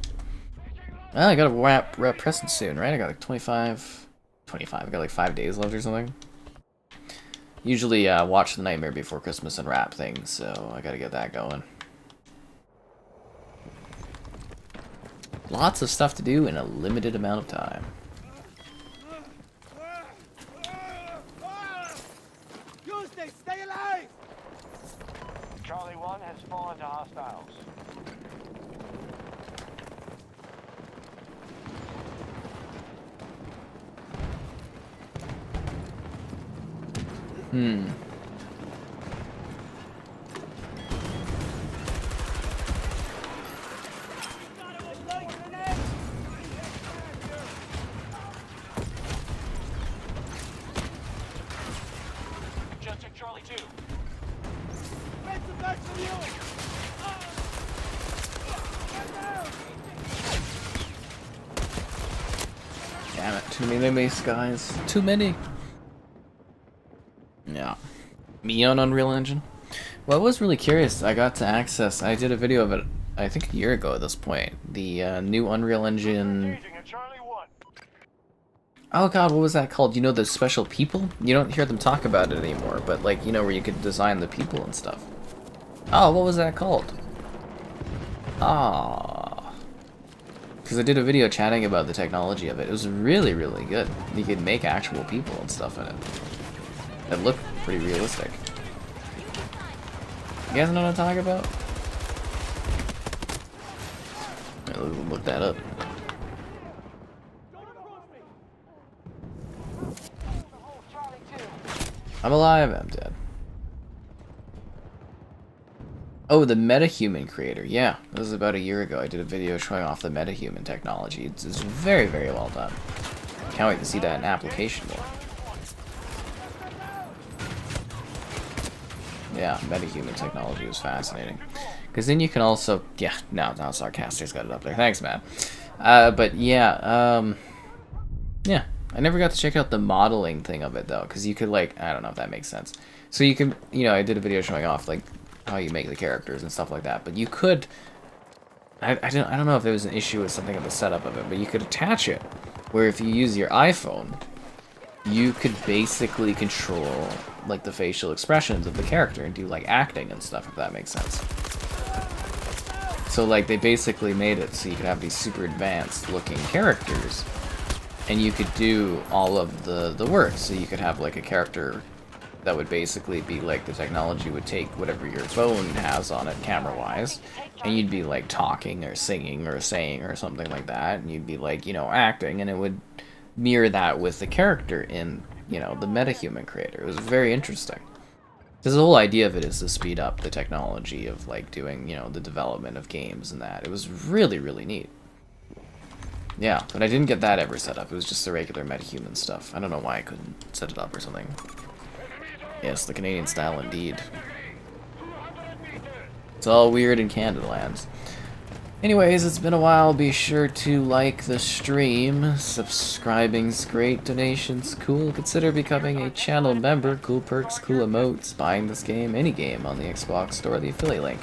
Well, I gotta wrap pressing soon, right? I got like 25. I got like 5 days left or something. Usually watch The Nightmare Before Christmas and wrap things, so I gotta get that going. Lots of stuff to do in a limited amount of time. Stay alive! Charlie 1 has fallen to hostiles. Just took Charlie 2. Damn it, too many enemies, guys. Too many. Yeah. Me on Unreal Engine? Well, I was really curious. I got to access, I did a video of it, I think a year ago at this point. The new Unreal Engine... Engaging at Charlie 1. Oh god, what was that called? You know, the special people? You don't hear them talk about it anymore, but like, you know, where you could design the people and stuff. Oh, what was that called? Ah. Because I did a video chatting about the technology of it. It was really, really good. You could make actual people and stuff in it. It looked pretty realistic. You guys know what I'm talking about? I'll look that up. I'm alive, I'm dead. Oh, the metahuman creator. Yeah, this was about a year ago. I did a video showing off the metahuman technology. It's very, very well done. Can't wait to see that in application more. Yeah, metahuman technology was fascinating. Because then you can also... Yeah, no, Sarcastic's got it up there. Thanks, man. But yeah, yeah. I never got to check out the modeling thing of it, though. Because you could, like... I don't know if that makes sense. So you can... You know, I did a video showing off, like, how you make the characters and stuff like that. But you could... I don't know if there was an issue with something of the setup of it, but you could attach it. Where if you use your iPhone, you could basically control, like, the facial expressions of the character and do, like, acting and stuff, if that makes sense. So, like, they basically made it so you could have these super advanced looking characters, and you could do all of the work. So you could have, like, a character that would basically be, like, the technology would take whatever your phone has on it camera-wise, and you'd be, like, talking or singing or saying or something like that, and you'd be, like, you know, acting, and it would mirror that with the character in, you know, the metahuman creator. It was very interesting. Because the whole idea of it is to speed up the technology of, like, doing, you know, the development of games and that. It was really, really neat. Yeah, but I didn't get that ever set up. It was just the regular metahuman stuff. I don't know why I couldn't set it up or something. Yes, the Canadian style indeed. It's all weird in Canada lands. Anyways, it's been a while. Be sure to like the stream. Subscribing's great. Donations cool. Consider becoming a channel member. Cool perks, cool emotes. Buying this game, any game on the Xbox store. The affiliate link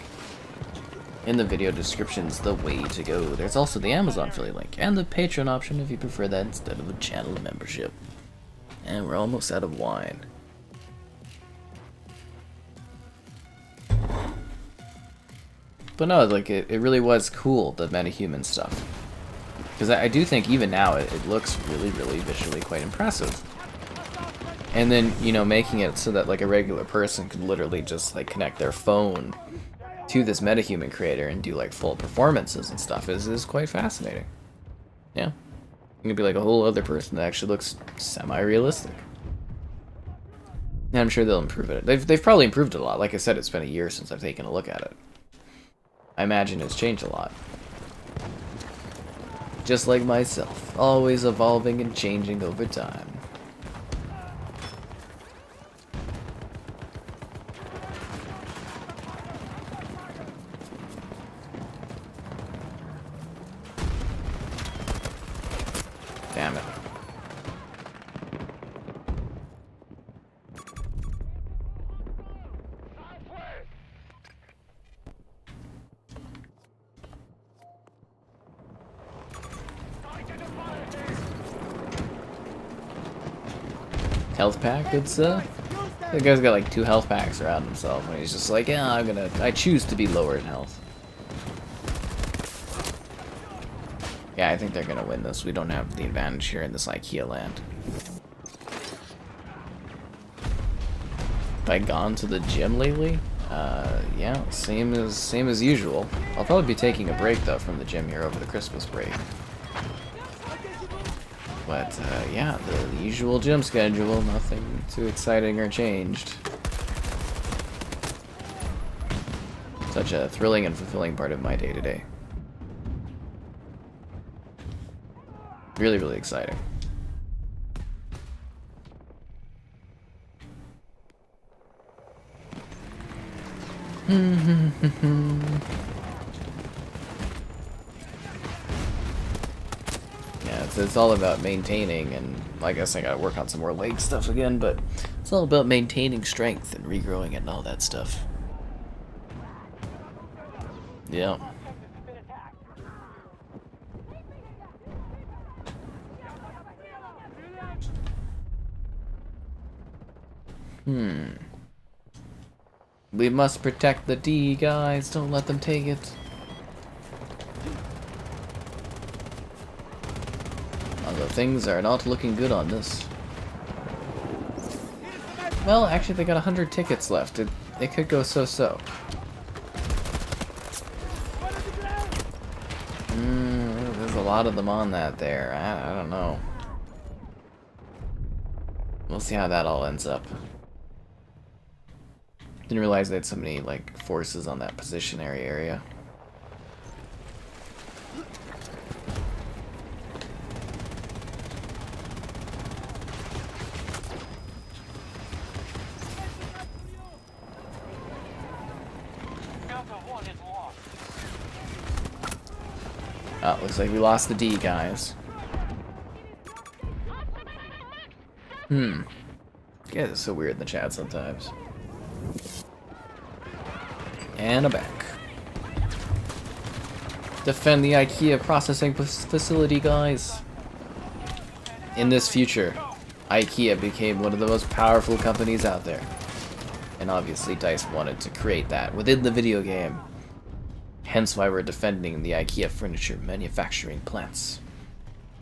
in the video description's the way to go. There's also the Amazon affiliate link and the Patreon option if you prefer that instead of a channel membership. And we're almost out of wine. But no, like, it really was cool, the metahuman stuff. Because I do think even now it looks really, really visually quite impressive. And then, you know, making it so that, like, a regular person could literally just, like, connect their phone to this metahuman creator and do, like, full performances and stuff is quite fascinating. Yeah. You could be, like, a whole other person that actually looks semi-realistic. And I'm sure they'll improve it. They've probably improved it a lot. Like I said, it's been a year since I've taken a look at it. I imagine it's changed a lot. Just like myself, always evolving and changing over time. Damn it. Health pack, the guy's got like 2 health packs around himself, and he's just like, yeah, I choose to be lower in health. Yeah, I think they're gonna win this. We don't have the advantage here in this IKEA land. Have I gone to the gym lately? Yeah, same as usual. I'll probably be taking a break though from the gym here over the Christmas break. But, yeah, the usual gym schedule, nothing too exciting or changed. Such a thrilling and fulfilling part of my day-to-day. Really, really exciting. Yeah, it's all about maintaining, and I guess I gotta work on some more leg stuff again, but it's all about maintaining strength and regrowing it and all that stuff. Yeah. We must protect the D, guys. Don't let them take it. Although things are not looking good on this. Well, actually, they got 100 tickets left. It could go so-so. There's a lot of them on that there. I don't know. We'll see how that all ends up. Didn't realize they had so many like forces on that positionary area. Delta 1 is lost. Oh, looks like we lost the D, guys. You guys are so weird in the chat sometimes. And I'm back. Defend the IKEA processing facility, guys. In this future, IKEA became one of the most powerful companies out there. And obviously DICE wanted to create that within the video game. Hence why we're defending the IKEA furniture manufacturing plants.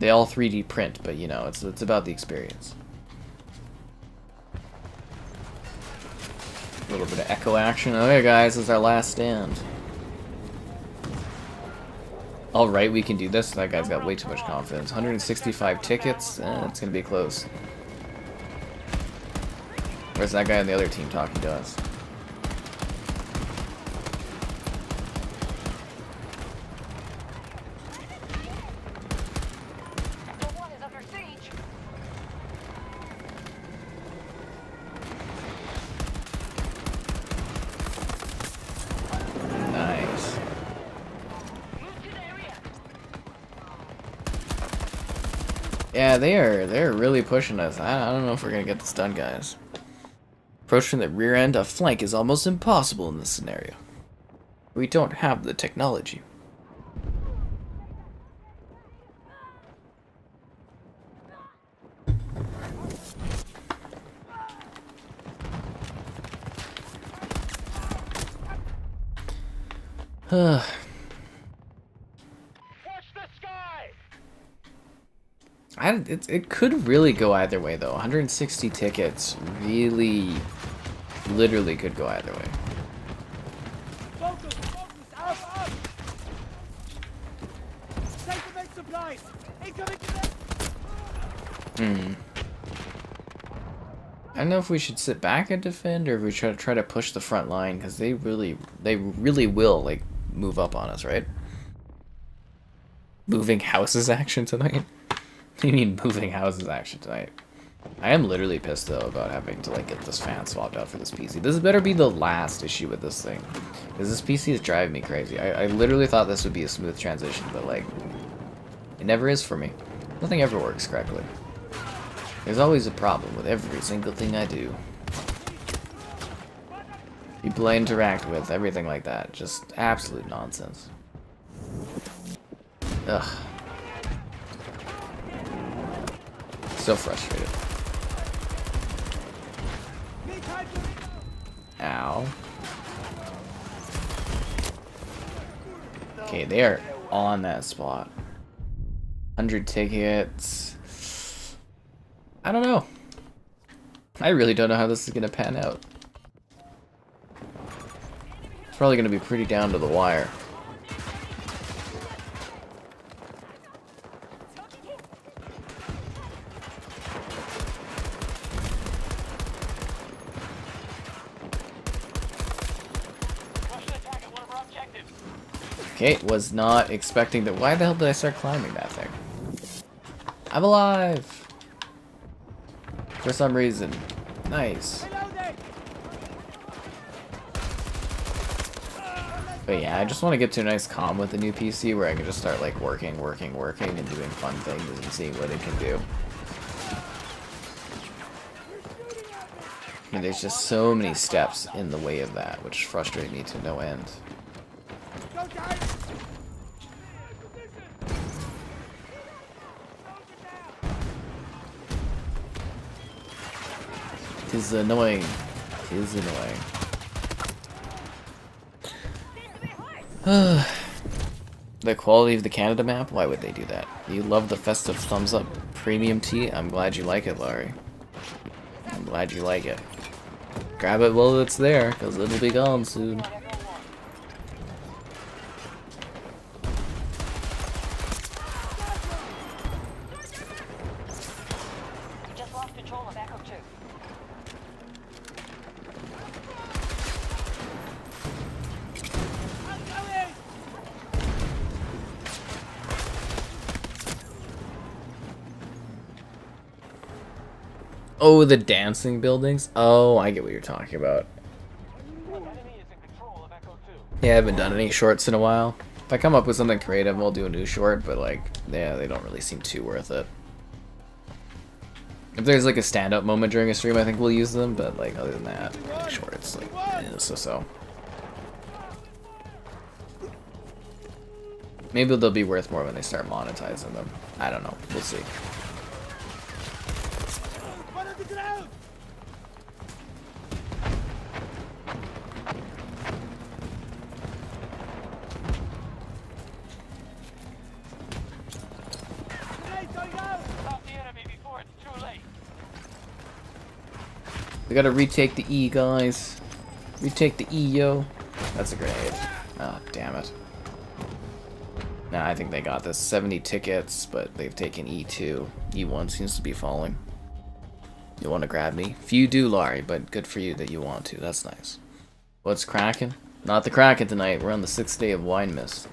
They all 3D print, but you know, it's about the experience. A little bit of echo action. Okay, guys, this is our last stand. Alright, we can do this. That guy's got way too much confidence. 165 tickets. It's gonna be close. Where's that guy on the other team talking to us? Delta 1 is under siege. Nice. Move to the area. Yeah, they're really pushing us. I don't know if we're gonna get this done, guys. Approach from the rear end, a flank is almost impossible in this scenario. We don't have the technology. Watch the sky! It could really go either way, though. 160 tickets really, literally could go either way. Focus! Up! Take the big supplies! Incoming to I don't know if we should sit back and defend, or if we try to push the front line, because they really will like move up on us, right? Moving houses action tonight? What do you mean moving houses action tonight? I am literally pissed though about having to like get this fan swapped out for this PC. This better be the last issue with this thing, because this PC is driving me crazy. I literally thought this would be a smooth transition, but like, it never is for me. Nothing ever works correctly. There's always a problem with every single thing I do. People I interact with, everything like that. Just absolute nonsense. Ugh. So frustrated. Ow. Okay, they are on that spot. 100 tickets. I don't know. I really don't know how this is gonna pan out. It's probably gonna be pretty down to the wire. Russian attack at one of our objectives! Okay, was not expecting that. Why the hell did I start climbing that thing? I'm alive! For some reason. Nice. But yeah, I just want to get to a nice calm with the new PC where I can just start like working and doing fun things and seeing what it can do. I mean, there's just so many steps in the way of that, which frustrate me to no end. Tis annoying. Tis annoying. The quality of the Canada map? Why would they do that? You love the festive thumbs up premium tea? I'm glad you like it, Laurie. I'm glad you like it. Grab it while it's there, because it'll be gone soon. We just lost control of Echo 2. Oh, the dancing buildings? Oh, I get what you're talking about. The enemy is in control of Echo 2. Yeah, I haven't done any shorts in a while. If I come up with something creative, we'll do a new short, but like, yeah, they don't really seem too worth it. If there's like a stand-up moment during a stream, I think we'll use them, but like, other than that, like, shorts, like, so-so. Maybe they'll be worth more when they start monetizing them. I don't know. We'll see. Stop the enemy before it's too late. We gotta retake the E, guys. Retake the E, yo. That's a grenade. Oh, damn it. Nah, I think they got this. 70 tickets, but they've taken E2. E1 seems to be falling. You want to grab me? Few do, Laurie, but good for you that you want to. That's nice. What's cracking? Not the Kraken tonight. We're on the 6th day of Wine Mist.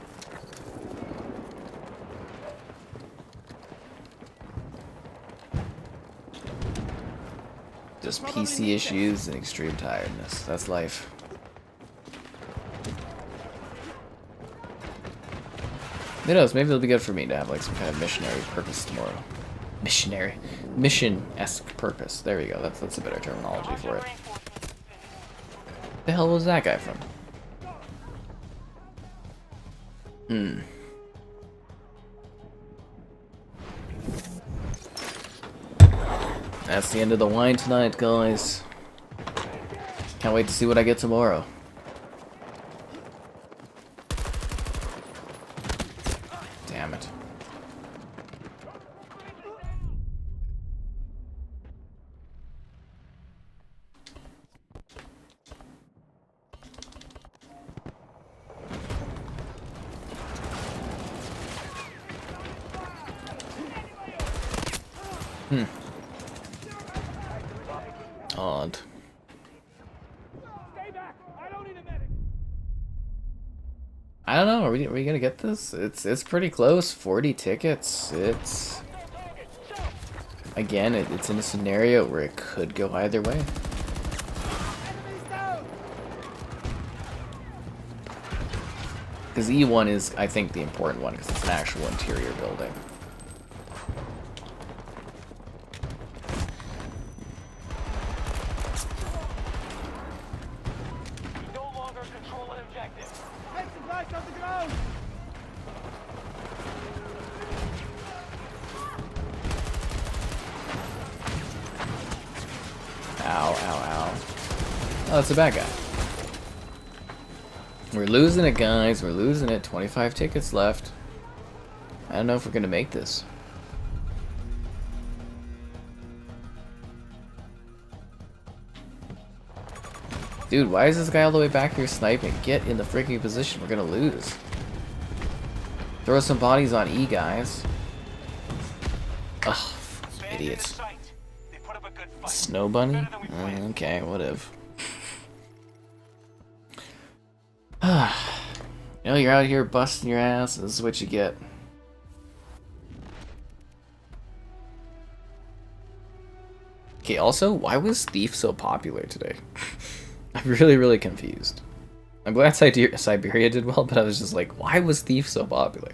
Just PC issues and extreme tiredness. That's life. Who knows, maybe it'll be good for me to have like some kind of missionary purpose tomorrow. Mission-esque purpose. There we go, that's a better terminology for it. The hell was that guy from? That's the end of the wine tonight, guys. Can't wait to see what I get tomorrow. Damn it. Odd. I don't know. Are we gonna get this? It's pretty close. 40 tickets. It's again. It's in a scenario where it could go either way. Because E1 is, I think, the important one because it's an actual interior building. No longer control an objective. Ow, ow, ow. Oh, that's a bad guy. We're losing it, guys. We're losing it. 25 tickets left. I don't know if we're gonna make this. Dude, why is this guy all the way back here sniping? Get in the freaking position. We're gonna lose. Throw some bodies on E, guys. Ugh, idiots. They put up a good fight. Snow bunny? Better than we planned. Okay, whatever. You know, you're out here busting your ass. This is what you get. Okay, also, why was Thief so popular today? I'm really confused. I'm glad Siberia did well, but I was just like, why was Thief so popular?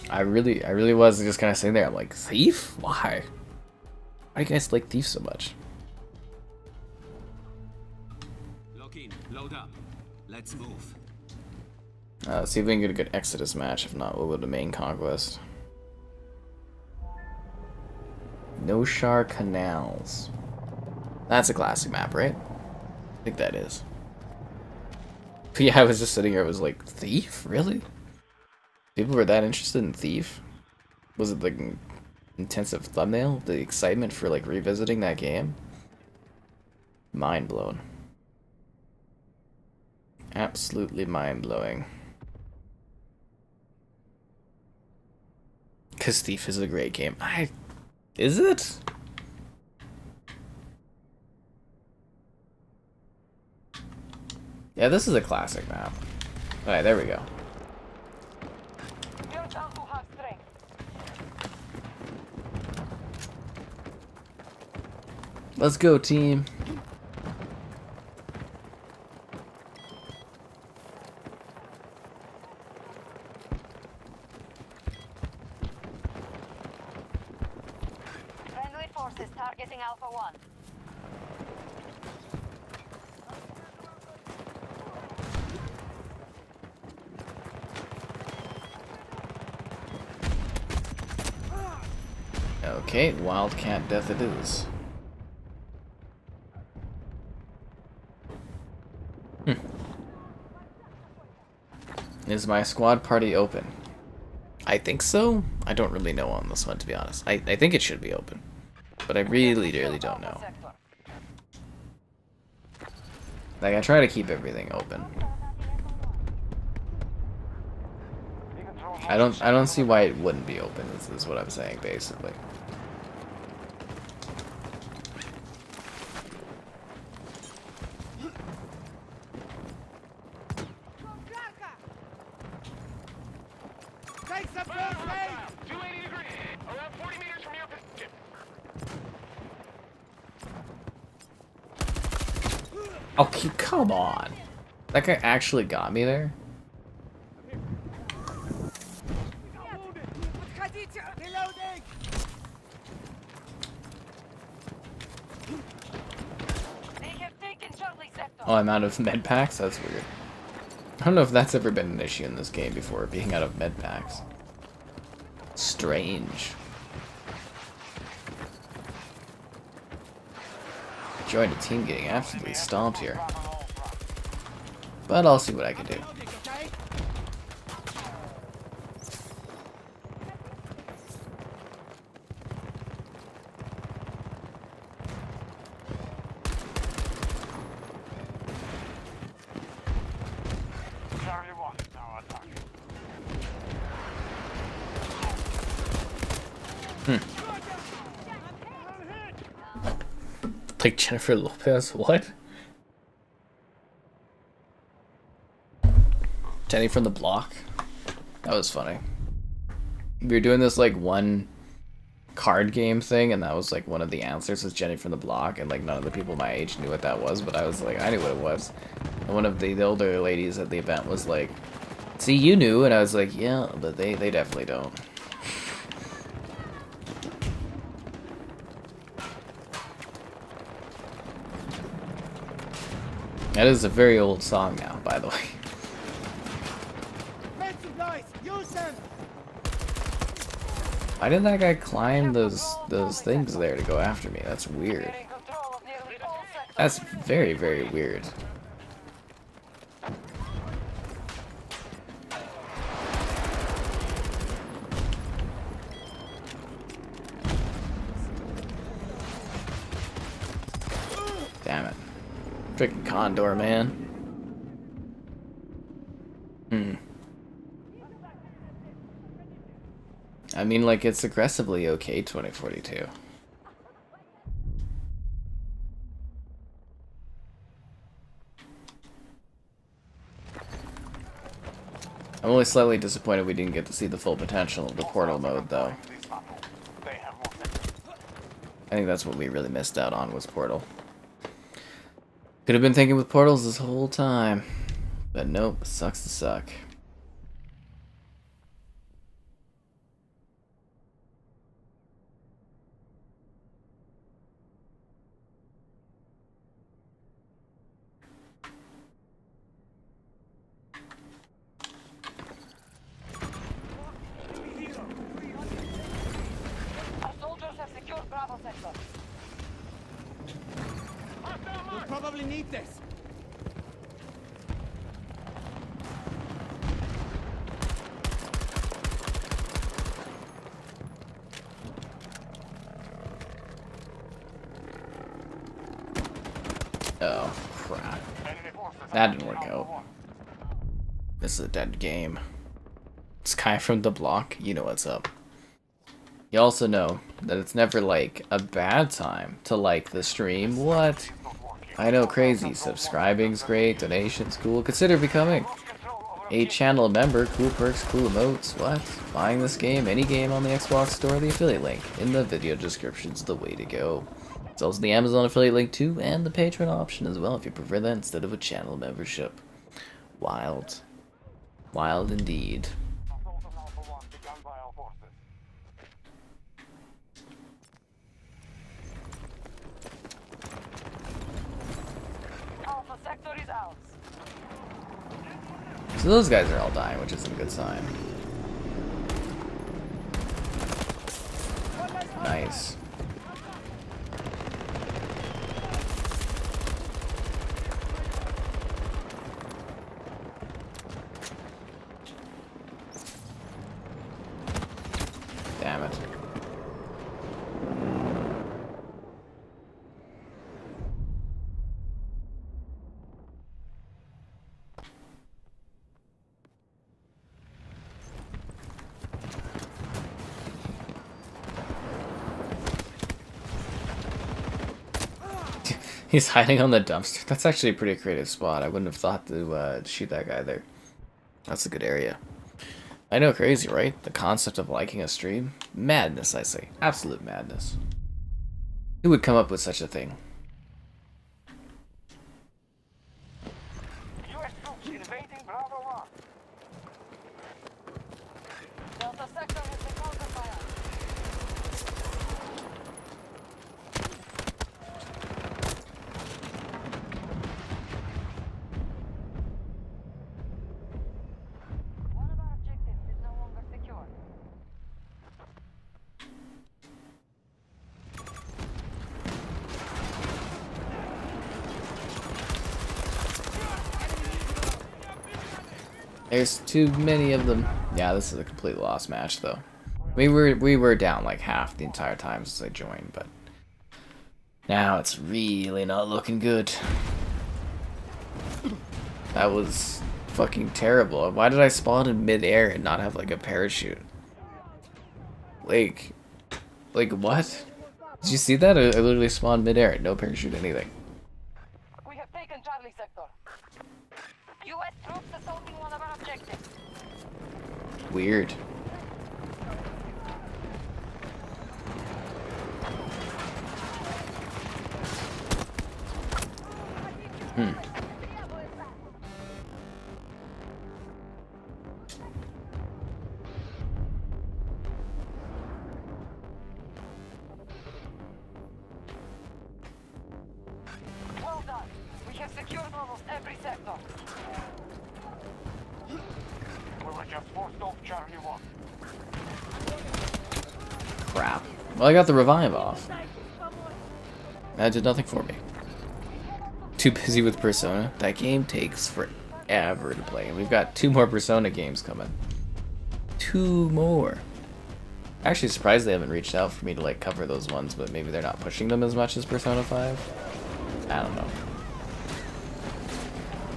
I really was just kind of sitting there. I'm like, Thief? Why? Why do you guys like Thief so much? Lock in, load up. Let's move. Let's see if we can get a good Exodus match. If not, we'll go to main conquest. No Shar Canals. That's a classic map, right? I think that is. But yeah, I was just sitting here. I was like, Thief? Really? People were that interested in Thief? Was it like an intensive thumbnail? The excitement for like revisiting that game? Mind blown. Absolutely mind blowing. Cause Thief is a great game. Is it? Yeah, this is a classic map. Alright, there we go. You're down to half strength. Let's go, team. Friendly forces targeting Alpha 1. Okay, Wildcat death it is. Is my squad party open? I think so. I don't really know on this one, to be honest. I think it should be open. But I really don't know. Like, I try to keep everything open. I don't see why it wouldn't be open, is what I'm saying, basically. Take some first aid! 280 degrees, around 40 meters from your position. Okay, come on. That guy actually got me there? Reloading! They have taken Charlie sector. Oh, I'm out of med packs? That's weird. I don't know if that's ever been an issue in this game before, being out of med packs. Strange. Joined a team getting absolutely stomped here. But I'll see what I can do. Like Jennifer Lopez, what? Jenny from the Block? That was funny. We were doing this like one card game thing, and that was like one of the answers was Jenny from the Block, and like none of the people my age knew what that was, but I was like, I knew what it was. And one of the older ladies at the event was like, see, you knew, and I was like, yeah, but they definitely don't. That is a very old song now, by the way. Why did that guy climb those things there to go after me? That's weird. That's very weird. Damn it. Freaking Condor, man. I mean, like, it's aggressively okay, 2042. I'm only slightly disappointed we didn't get to see the full potential of the portal mode, though. I think that's what we really missed out on, was Portal. Could have been thinking with portals this whole time. But nope, sucks to suck. Our soldiers have secured Bravo sector. We'll probably need this. Oh, crap. That didn't work out. This is a dead game. Sky from the Block, you know what's up. You also know that it's never, like, a bad time to like the stream. What? I know, crazy. Subscribing's great, donations cool. Consider becoming A channel member, cool perks, cool emotes. What? Buying this game, any game on the Xbox store, the affiliate link in the video description is the way to go. It's also the Amazon affiliate link too, and the Patreon option as well if you prefer that instead of a channel membership. Wild. Wild indeed. Assault on Alpha 1 begun by our forces. Alpha sector is ours. So those guys are all dying, which is a good sign. Nice. Damn it. He's hiding on the dumpster. That's actually a pretty creative spot. I wouldn't have thought to shoot that guy there. That's a good area. I know, crazy, right? The concept of liking a stream? Madness, I say. Absolute madness. Who would come up with such a thing? U.S. troops invading Bravo 1. Delta sector has been conquered by us. One of our objectives is no longer secure. There's too many of them. Yeah, this is a complete lost match, though. We were down like half the entire time since I joined, but now it's really not looking good. That was fucking terrible. Why did I spawn in mid-air and not have like a parachute? Like what? Did you see that? I literally spawned mid-air, no parachute, anything. We have taken Charlie sector. U.S. troops assaulting one of our objectives. Weird. Well done. We have secured almost every sector. We were just forced off Charlie 1. Crap. Well, I got the revive off. That did nothing for me. Too busy with Persona. That game takes forever to play. And we've got 2 more Persona games coming. 2 more. Actually surprised they haven't reached out for me to like cover those ones, but maybe they're not pushing them as much as Persona 5. I don't know.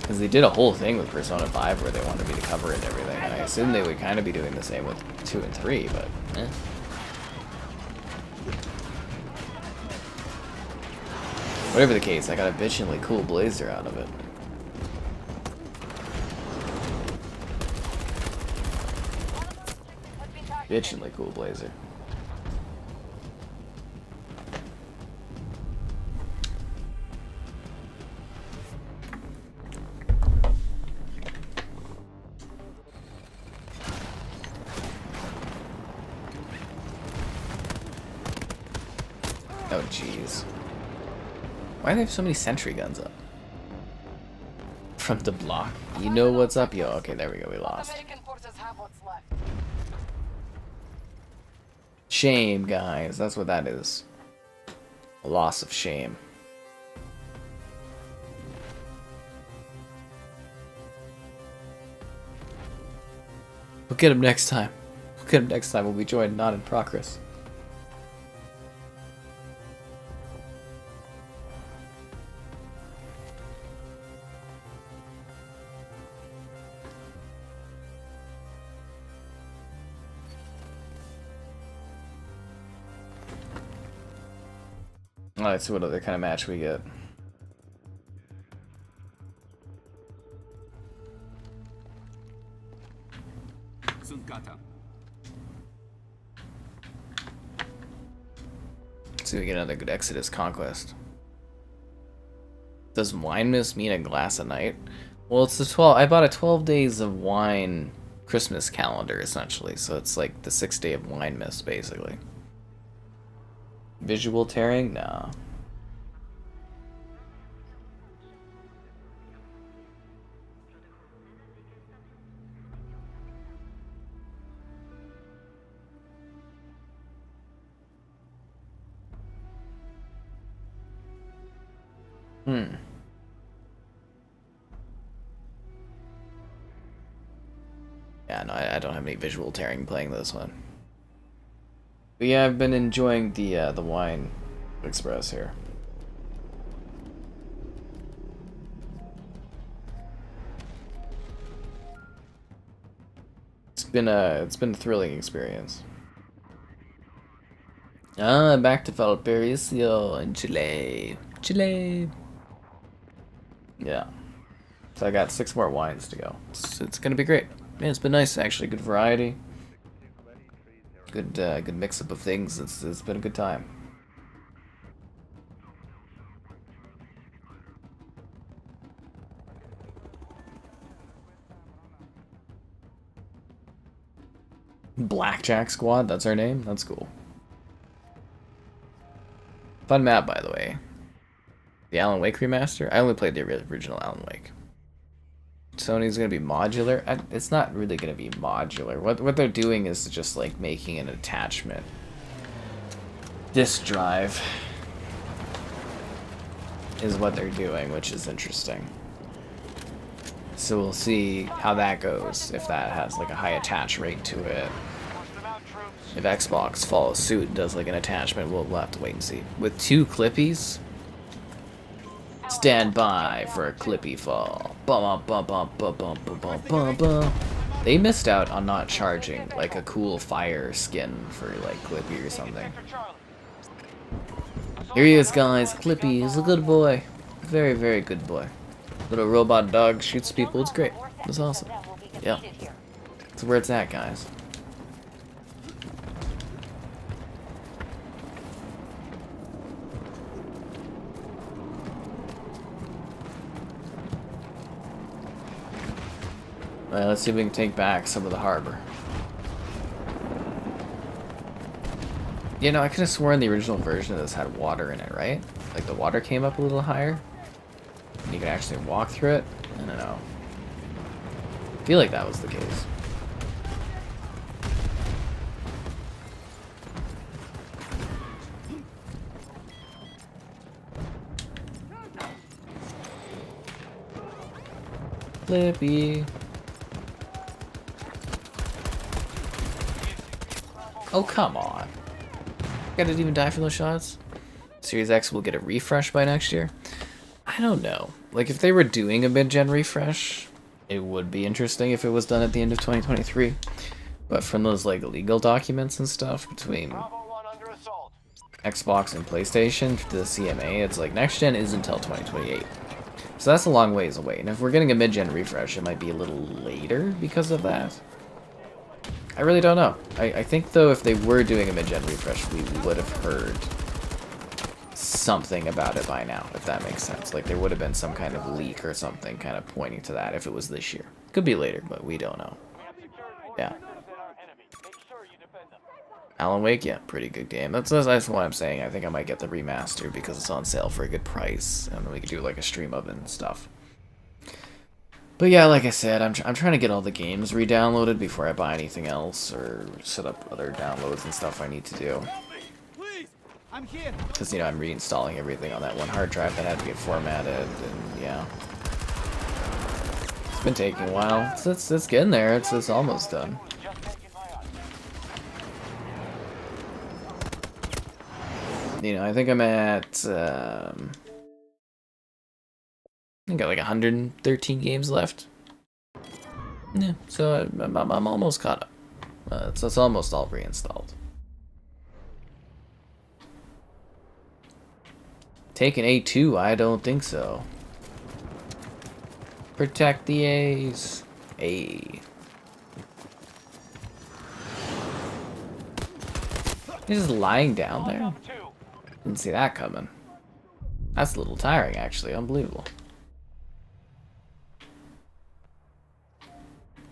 Because they did a whole thing with Persona 5 where they wanted me to cover it and everything. I assume they would kind of be doing the same with 2 and 3, but eh. Whatever the case, I got a bitchingly cool blazer out of it. Bitchingly cool blazer. Oh jeez. Why do they have so many sentry guns up? From the block. You know what's up, yo. Okay, there we go. We lost. American forces have what's left. Shame, guys. That's what that is. A loss of shame. We'll get him next time. We'll get him next time when we join Not in Progress. Let's see what other kind of match we get. und Gatter. Let's see if we get another good Exodus conquest. Does wine mist mean a glass a night? Well, it's the 12. I bought a 12 days of wine Christmas calendar essentially, so it's like the 6th day of wine mist basically. Visual tearing? Nah. Yeah, no, I don't have any visual tearing playing this one. But yeah, I've been enjoying the wine express here. It's been a thrilling experience. Ah, back to Valparaiso in Chile. Chile. Yeah. So I got 6 more wines to go. It's gonna be great. Yeah, it's been nice actually. Good variety. Good mix up of things. It's been a good time. Blackjack Squad, that's our name? That's cool. Fun map, by the way. The Alan Wake remaster? I only played the original Alan Wake. Sony's gonna be modular? It's not really gonna be modular. What they're doing is just like making an attachment disk drive is what they're doing, which is interesting. So we'll see how that goes, if that has like a high attach rate to it. If Xbox follows suit and does like an attachment, we'll have to wait and see. With 2 clippies, stand by for a clippy fall. Bum bum bum bum bum bum bum bum bum. They missed out on not charging like a cool fire skin for like Clippy or something. Here he is, guys. Clippy is a good boy. Very, very good boy. Little robot dog shoots people. It's great. It's awesome. Yeah. That's where it's at, guys. Alright, let's see if we can take back some of the harbor. You know, I could have sworn the original version of this had water in it, right? Like the water came up a little higher. And you could actually walk through it. I don't know. I feel like that was the case. Flippy. Oh, come on. I didn't even die for those shots? Series X will get a refresh by next year? I don't know. Like, if they were doing a mid-gen refresh, it would be interesting if it was done at the end of 2023. But from those, like, legal documents and stuff between Xbox and PlayStation to the CMA, it's like, next-gen is until 2028. So that's a long ways away. And if we're getting a mid-gen refresh, it might be a little later because of that. I really don't know. I think, though, if they were doing a mid-gen refresh, we would have heard something about it by now, if that makes sense. Like, there would have been some kind of leak or something kind of pointing to that if it was this year. Could be later, but we don't know. Yeah. Alan Wake, yeah, pretty good game. That's what I'm saying. I think I might get the remaster because it's on sale for a good price, and we could do, like, a stream of it and stuff. But yeah, like I said, I'm trying to get all the games re-downloaded before I buy anything else or set up other downloads and stuff I need to do. Because, you know, I'm reinstalling everything on that one hard drive that had to get formatted, and yeah. It's been taking a while. It's getting there. It's almost done. You know, I think I'm at... I got like 113 games left. Yeah, so I'm almost caught up. So it's almost all reinstalled. Taking A2? I don't think so. Protect the A's. A. He's just lying down there? Up 2. Didn't see that coming. That's a little tiring, actually. Unbelievable.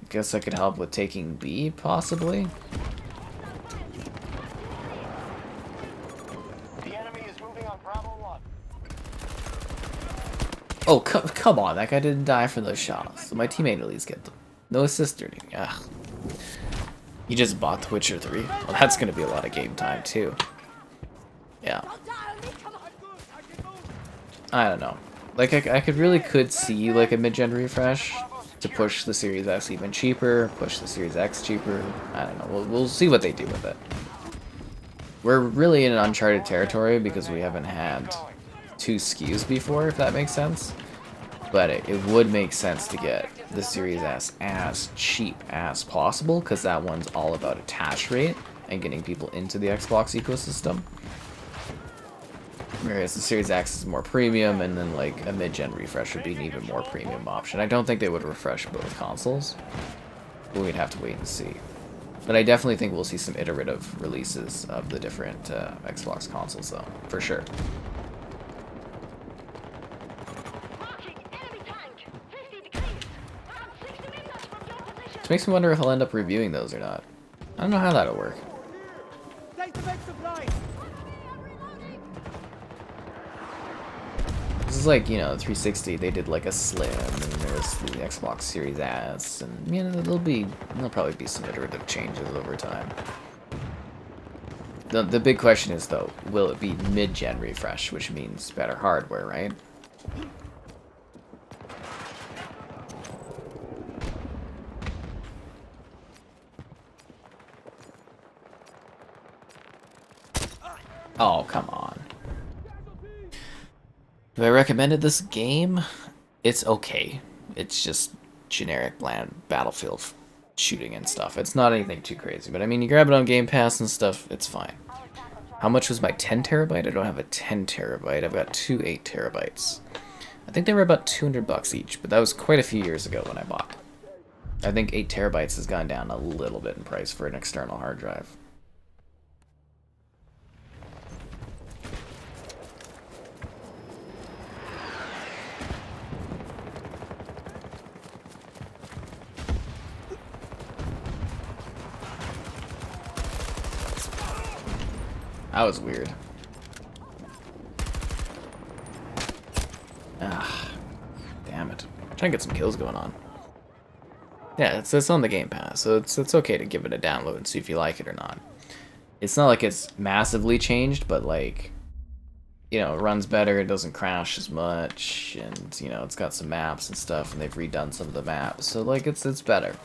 Guess I could help with taking B, possibly? The enemy is moving on Bravo 1. Oh, come on. That guy didn't die for those shots. So my teammate at least get them. No assist or anything. Ugh. You just bought The Witcher 3? Well, that's going to be a lot of game time, too. Yeah. I don't know. Like, I could see, like, a mid-gen refresh to push the Series S even cheaper, push the Series X cheaper. I don't know. We'll see what they do with it. We're really in an uncharted territory because we haven't had 2 SKUs before, if that makes sense. But it would make sense to get the Series S as cheap as possible, because that one's all about attach rate and getting people into the Xbox ecosystem. Whereas the Series X is more premium, and then like a mid-gen refresh would be an even more premium option. I don't think they would refresh both consoles, but we'd have to wait and see. But I definitely think we'll see some iterative releases of the different Xbox consoles, though, for sure. Which makes me wonder if I'll end up reviewing those or not. I don't know how that'll work. This is like, you know, 360, they did like a Slim, and there's the Xbox Series S, and, you know, there'll probably be some iterative changes over time. The big question is, though, will it be mid-gen refresh, which means better hardware, right? Oh, come on. Have I recommended this game? It's okay. It's just generic, bland Battlefield shooting and stuff. It's not anything too crazy, but I mean, you grab it on Game Pass and stuff, it's fine. How much was my 10 terabyte? I don't have a 10 terabyte. I've got 2 8 terabytes. I think they were about $200 each, but that was quite a few years ago when I bought. I think 8 terabytes has gone down a little bit in price for an external hard drive. That was weird. Ah, damn it. I'm trying to get some kills going on. Yeah, it's on the Game Pass, so it's okay to give it a download and see if you like it or not. It's not like it's massively changed, but like, you know, it runs better, it doesn't crash as much, and you know, it's got some maps and stuff, and they've redone some of the maps, so like it's better.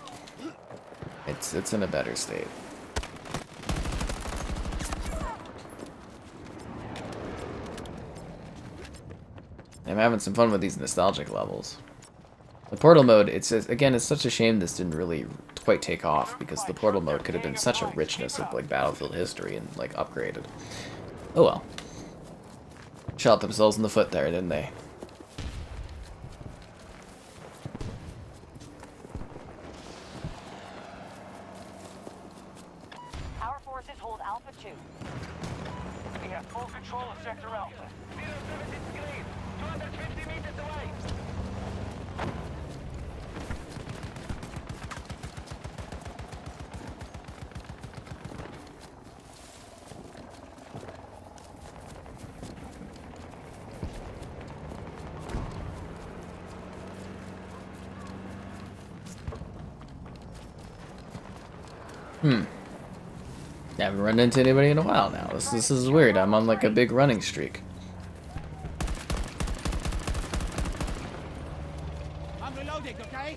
It's in a better state. I'm having some fun with these nostalgic levels. The Portal mode, it's such a shame this didn't really quite take off, because the Portal mode could have been such a richness of like Battlefield history and like upgraded. Oh well. Shot themselves in the foot there, didn't they? Our forces hold Alpha 2. We have full control of Sector Alpha. 070 degrees. 250 meters away. I haven't run into anybody in a while now. This is weird. I'm on like a big running streak. I'm reloading, okay?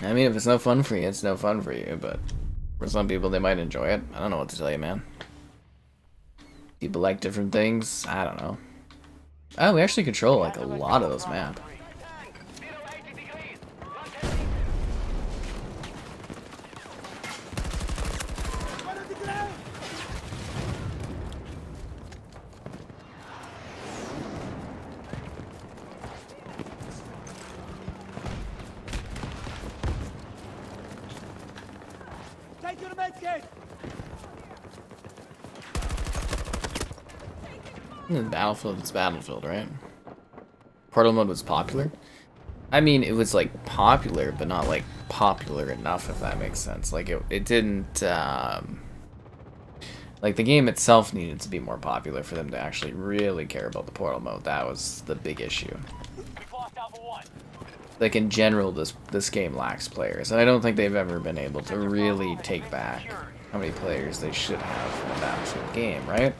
I mean, if it's no fun for you, it's no fun for you, but for some people, they might enjoy it. I don't know what to tell you, man. People like different things. I don't know. Oh, we actually control, like, a lot of those maps. Take you to medkit! Battlefield, it's Battlefield, right? Portal mode was popular? I mean, it was, like, popular, but not, like, popular enough, if that makes sense. Like, it didn't, like, the game itself needed to be more popular for them to actually really care about the portal mode. That was the big issue. We've lost Alpha 1. Like, in general, this game lacks players, and I don't think they've ever been able to really take back how many players they should have from a Battlefield game, right?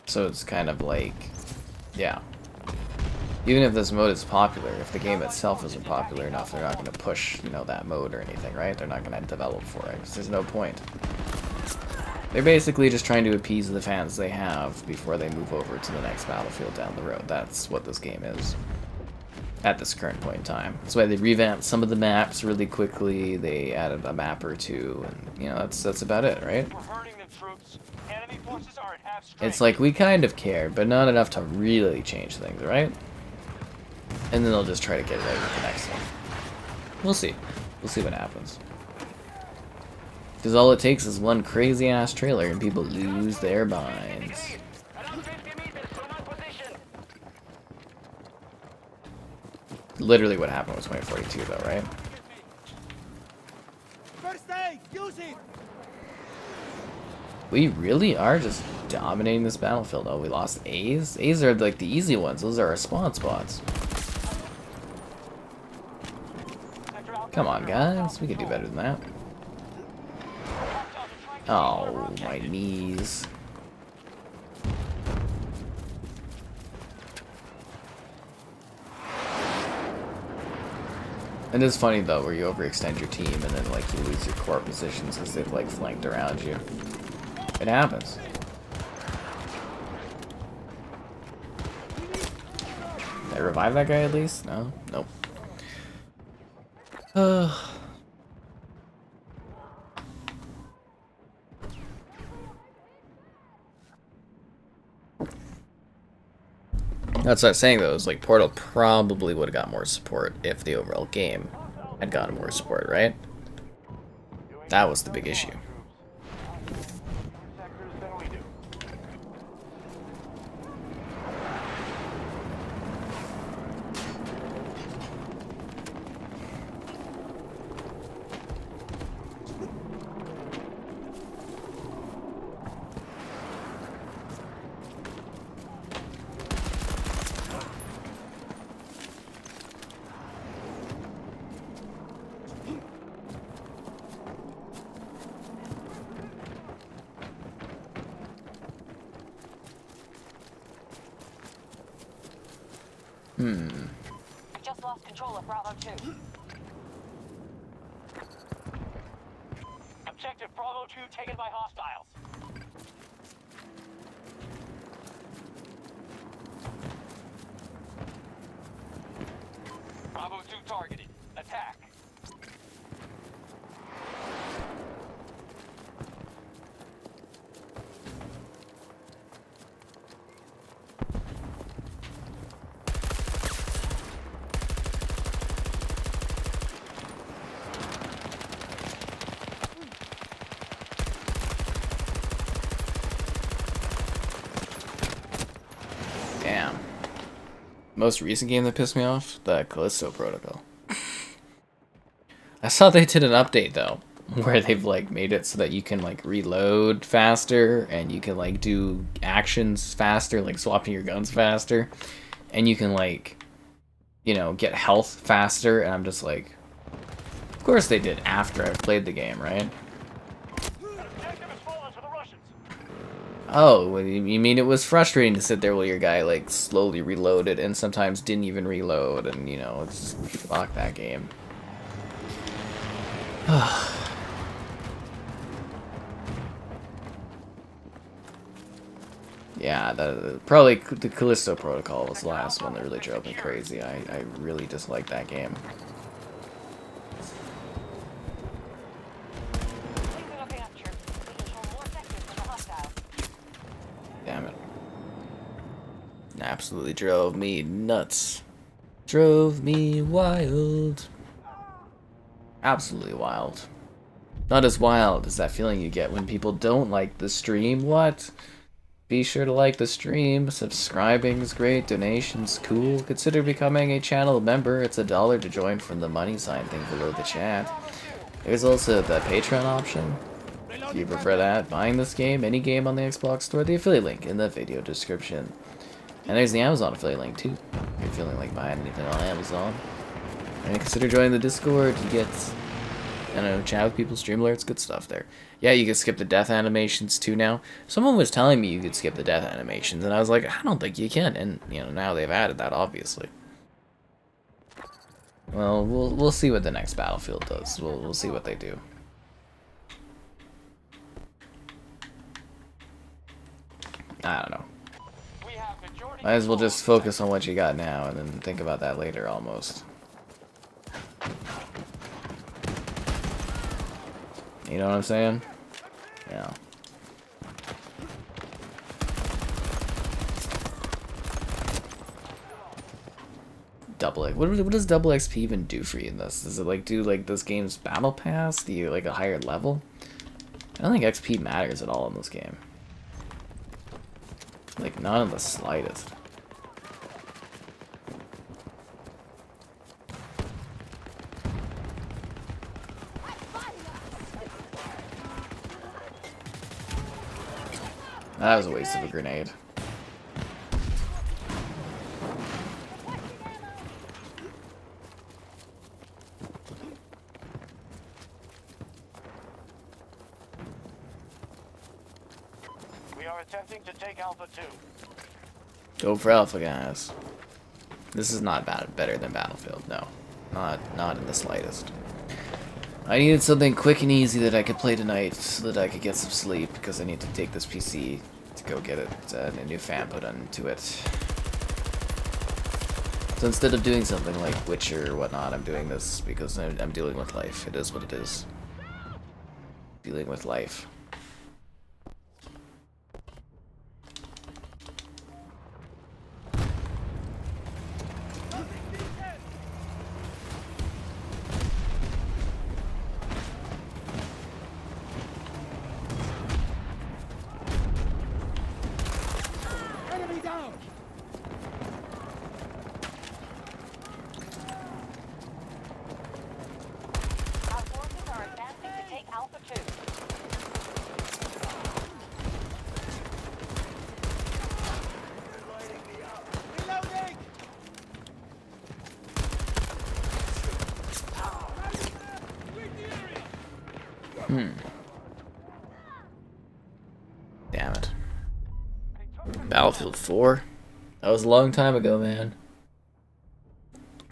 So it's kind of like, yeah. Even if this mode is popular, if the game itself isn't popular enough, they're not going to push, you know, that mode or anything, right? They're not going to develop for it, 'cause there's no point. They're basically just trying to appease the fans they have before they move over to the next Battlefield down the road. That's what this game is at this current point in time. That's why they revamped some of the maps really quickly. They added a map or two, and, you know, that's about it, right? We're hurting them, troops. Enemy forces are at half strength. It's like, we kind of care, but not enough to really change things, right? And then they'll just try to get it out with the next one. We'll see. We'll see what happens. Because all it takes is one crazy-ass trailer and people lose their minds. Around 50 meters from our position. Literally what happened with 2042, though, right? First aid! Use it! We really are just dominating this battlefield. Oh, we lost A's? A's are like the easy ones. Those are our spawn spots. Come on, guys. We can do better than that. Oh, my knees. It is funny, though, where you overextend your team and then, like, you lose your core positions because they've, like, flanked around you. It happens. Did I revive that guy at least? No? Nope. That's what I was saying, though. Is like Portal probably would have got more support if the overall game had gotten more support, right? That was the big issue. Sectors than we do. I just lost control of Bravo 2. Objective Bravo 2 taken by hostiles. Bravo 2 targeted. Attack. Damn. Most recent game that pissed me off? The Callisto Protocol. I saw they did an update, though, where they've, like, made it so that you can, like, reload faster, and you can, like, do actions faster, like swapping your guns faster, and you can, like, you know, get health faster, and I'm just like, of course they did after I've played the game, right? An objective has fallen to the Russians. Oh, well, you mean it was frustrating to sit there while your guy, like, slowly reloaded and sometimes didn't even reload, and, you know, it's fuck that game. Yeah, probably the Callisto Protocol was the last one that really drove me crazy. I really disliked that game. Please be looking up, troops. We control more sectors than the hostiles. Damn it. Absolutely drove me nuts. Drove me wild. Absolutely wild. Not as wild as that feeling you get when people don't like the stream. What? Be sure to like the stream. Subscribing is great. Donations cool. Consider becoming a channel member. It's $1 to join from the money sign thing below the chat. There's also the Patreon option. If you prefer that, buying this game, any game on the Xbox Store, the affiliate link in the video description. And there's the Amazon affiliate link too. If you're feeling like buying anything on Amazon. And consider joining the Discord to get, I don't know, chat with people, stream alerts, good stuff there. Yeah, you can skip the death animations too now. Someone was telling me you could skip the death animations, and I was like, I don't think you can. And, you know, now they've added that, obviously. Well, we'll see what the next Battlefield does. We'll see what they do. I don't know. Might as well just focus on what you got now and then think about that later, almost. You know what I'm saying? Yeah. Double X. What does double XP even do for you in this? Does it like do like this game's battle pass? Do you like a higher level? I don't think XP matters at all in this game. Like not in the slightest. That was a waste of a grenade. We are attempting to take Alpha 2. Go for Alpha, guys. This is not better than Battlefield, no. Not in the slightest. I needed something quick and easy that I could play tonight so that I could get some sleep, because I need to take this PC to go get it, a new fan put into it. So instead of doing something like Witcher or whatnot, I'm doing this because I'm dealing with life. It is what it is. Dealing with life. Enemy down! Our forces are advancing to take Alpha 2. Reloading! Damn it. Battlefield 4? That was a long time ago, man.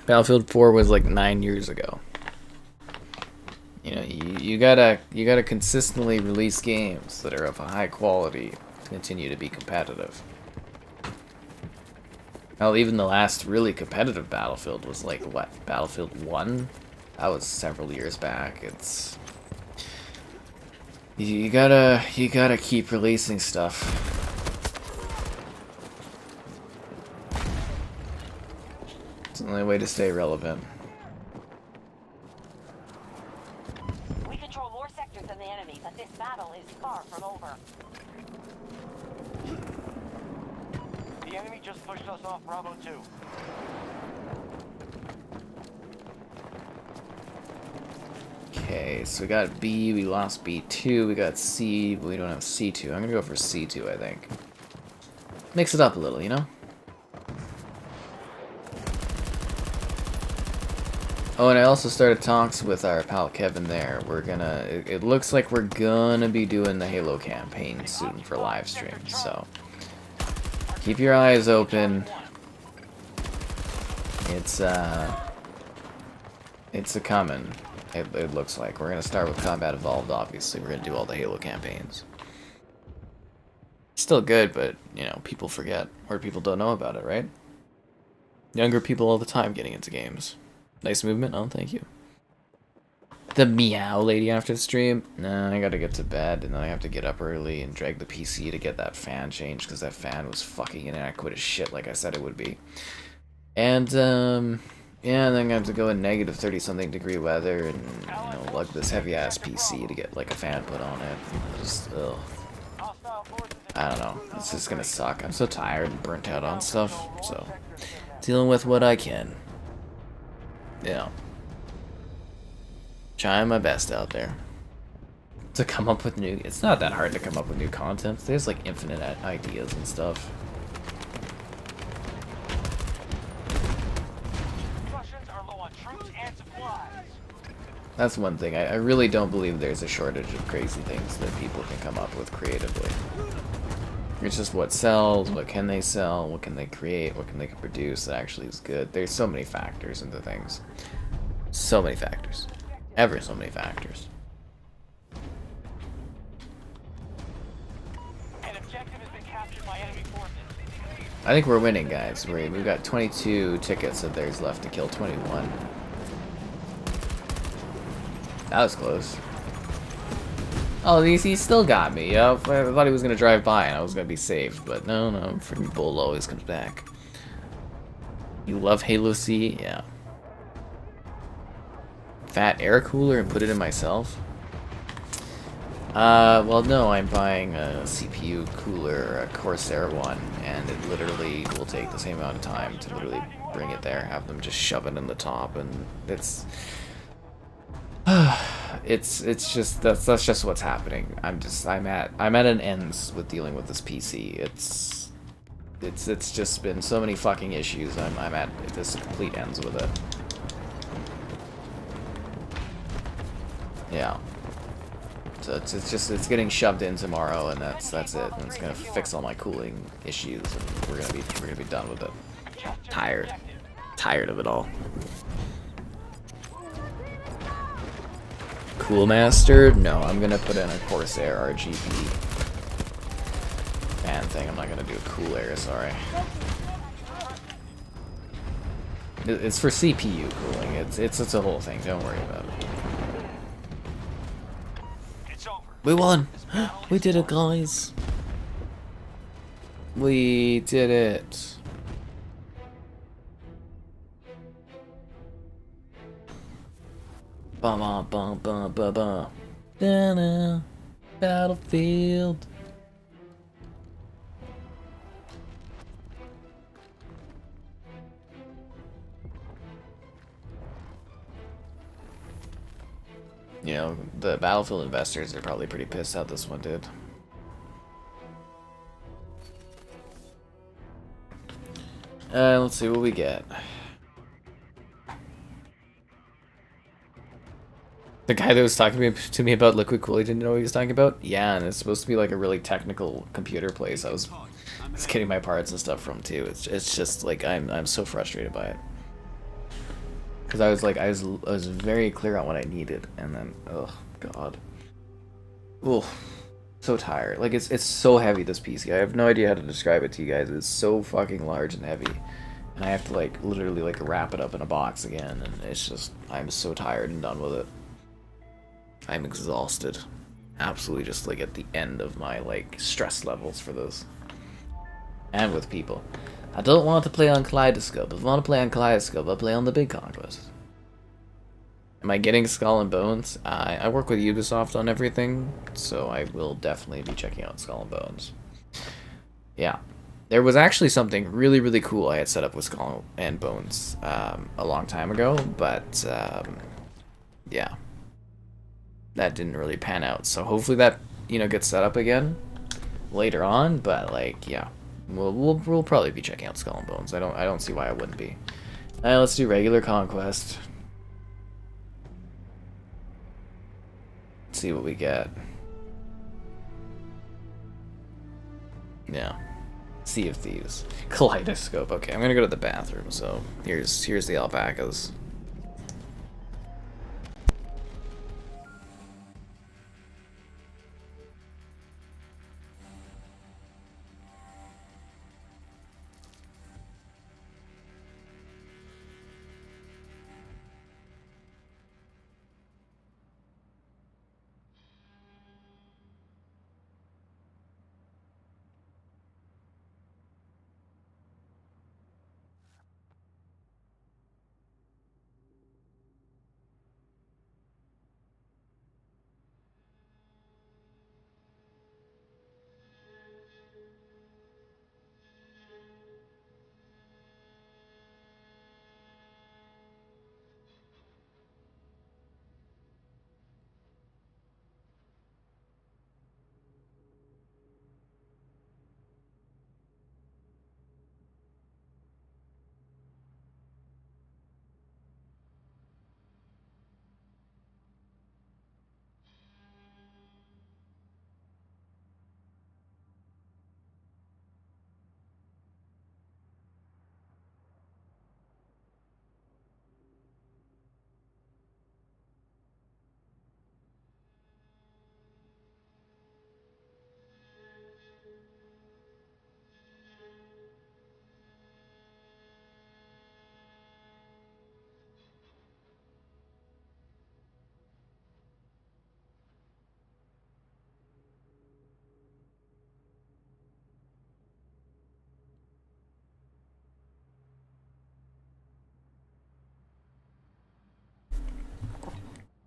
Battlefield 4 was like 9 years ago. You know, you gotta consistently release games that are of a high quality to continue to be competitive. Hell, even the last really competitive Battlefield was like, what, Battlefield 1? That was several years back. It's... You gotta keep releasing stuff. It's the only way to stay relevant. We control more sectors than the enemy, but this battle is far from over. The enemy just pushed us off Bravo 2. Okay, so we got B, we lost B2, we got C, but we don't have C2. I'm gonna go for C2, I think. Mix it up a little, you know? Oh, and I also started talks with our pal Kevin there. We're gonna... It looks like we're gonna be doing the Halo campaign soon for Livestream, so... Keep your eyes open. It's a coming. It looks like. We're gonna start with Combat Evolved, obviously. We're gonna do all the Halo campaigns. Still good, but, you know, people forget. Or people don't know about it, right? Younger people all the time getting into games. Nice movement? Oh, thank you. The meow lady after the stream? Nah, I gotta get to bed, and then I have to get up early and drag the PC to get that fan changed, because that fan was fucking inadequate as shit, like I said it would be. And, yeah, and then I have to go in negative 30-something degree weather, and, you know, lug this heavy-ass PC to get, like, a fan put on it. Just, ugh. I don't know. It's just gonna suck. I'm so tired and burnt out on stuff, so... Dealing with what I can. Yeah. Trying my best out there. To come up with new... It's not that hard to come up with new content. There's like infinite ideas and stuff. Russians are low on troops and supplies. That's one thing. I really don't believe there's a shortage of crazy things that people can come up with creatively. It's just what sells, what can they sell, what can they create, what can they produce that actually is good. There's so many factors into things. So many factors. Ever so many factors. An objective has been captured by enemy forces. I think we're winning, guys. We've got 22 tickets of theirs left to kill 21. That was close. Oh, he still got me. I thought he was gonna drive by and I was gonna be safe, but no, freaking bull always comes back. You love Halo C? Yeah. Fat air cooler and put it in myself? Well, no, I'm buying a CPU cooler, a Corsair one, and it literally will take the same amount of time to literally bring it there, have them just shove it in the top, and it's... it's just that's just what's happening. I'm at an ends with dealing with this PC. It's just been so many fucking issues. I'm at this complete ends with it. Yeah. So it's getting shoved in tomorrow, and that's it. And it's gonna fix all my cooling issues, and we're gonna be done with it. Tired of it all. Cool Master? No, I'm gonna put in a Corsair RGB fan thing. I'm not gonna do a cool air, sorry. It's for CPU cooling. It's a whole thing. Don't worry about it. It's over. We won! We did it, guys. We did it. Bum bum bum bum bum bum. Da-na. Battlefield. You know, the Battlefield investors are probably pretty pissed how this one did. Let's see what we get. The guy that was talking to me about liquid cooling didn't know what he was talking about? Yeah, and it's supposed to be like a really technical computer place I was getting my parts and stuff from too. It's just like I'm so frustrated by it. Cause I was very clear on what I needed, and then oh god. Ooh, so tired. Like it's so heavy, this PC. I have no idea how to describe it to you guys. It's so fucking large and heavy. And I have to like literally like wrap it up in a box again, and it's just I'm so tired and done with it. I'm exhausted. Absolutely just like at the end of my like stress levels for this. And with people. I don't want to play on Kaleidoscope. If I want to play on Kaleidoscope, I'll play on the big conquest. Am I getting Skull and Bones? I work with Ubisoft on everything, so I will definitely be checking out Skull and Bones. Yeah. There was actually something really, really cool I had set up with Skull and Bones a long time ago, but yeah. That didn't really pan out. So hopefully that, you know, gets set up again later on, but like, yeah. We'll probably be checking out Skull and Bones. I don't see why I wouldn't be. Let's do regular conquest. Let's see what we get. Yeah. Sea of Thieves. Kaleidoscope. Okay, I'm gonna go to the bathroom, so here's the alpacas.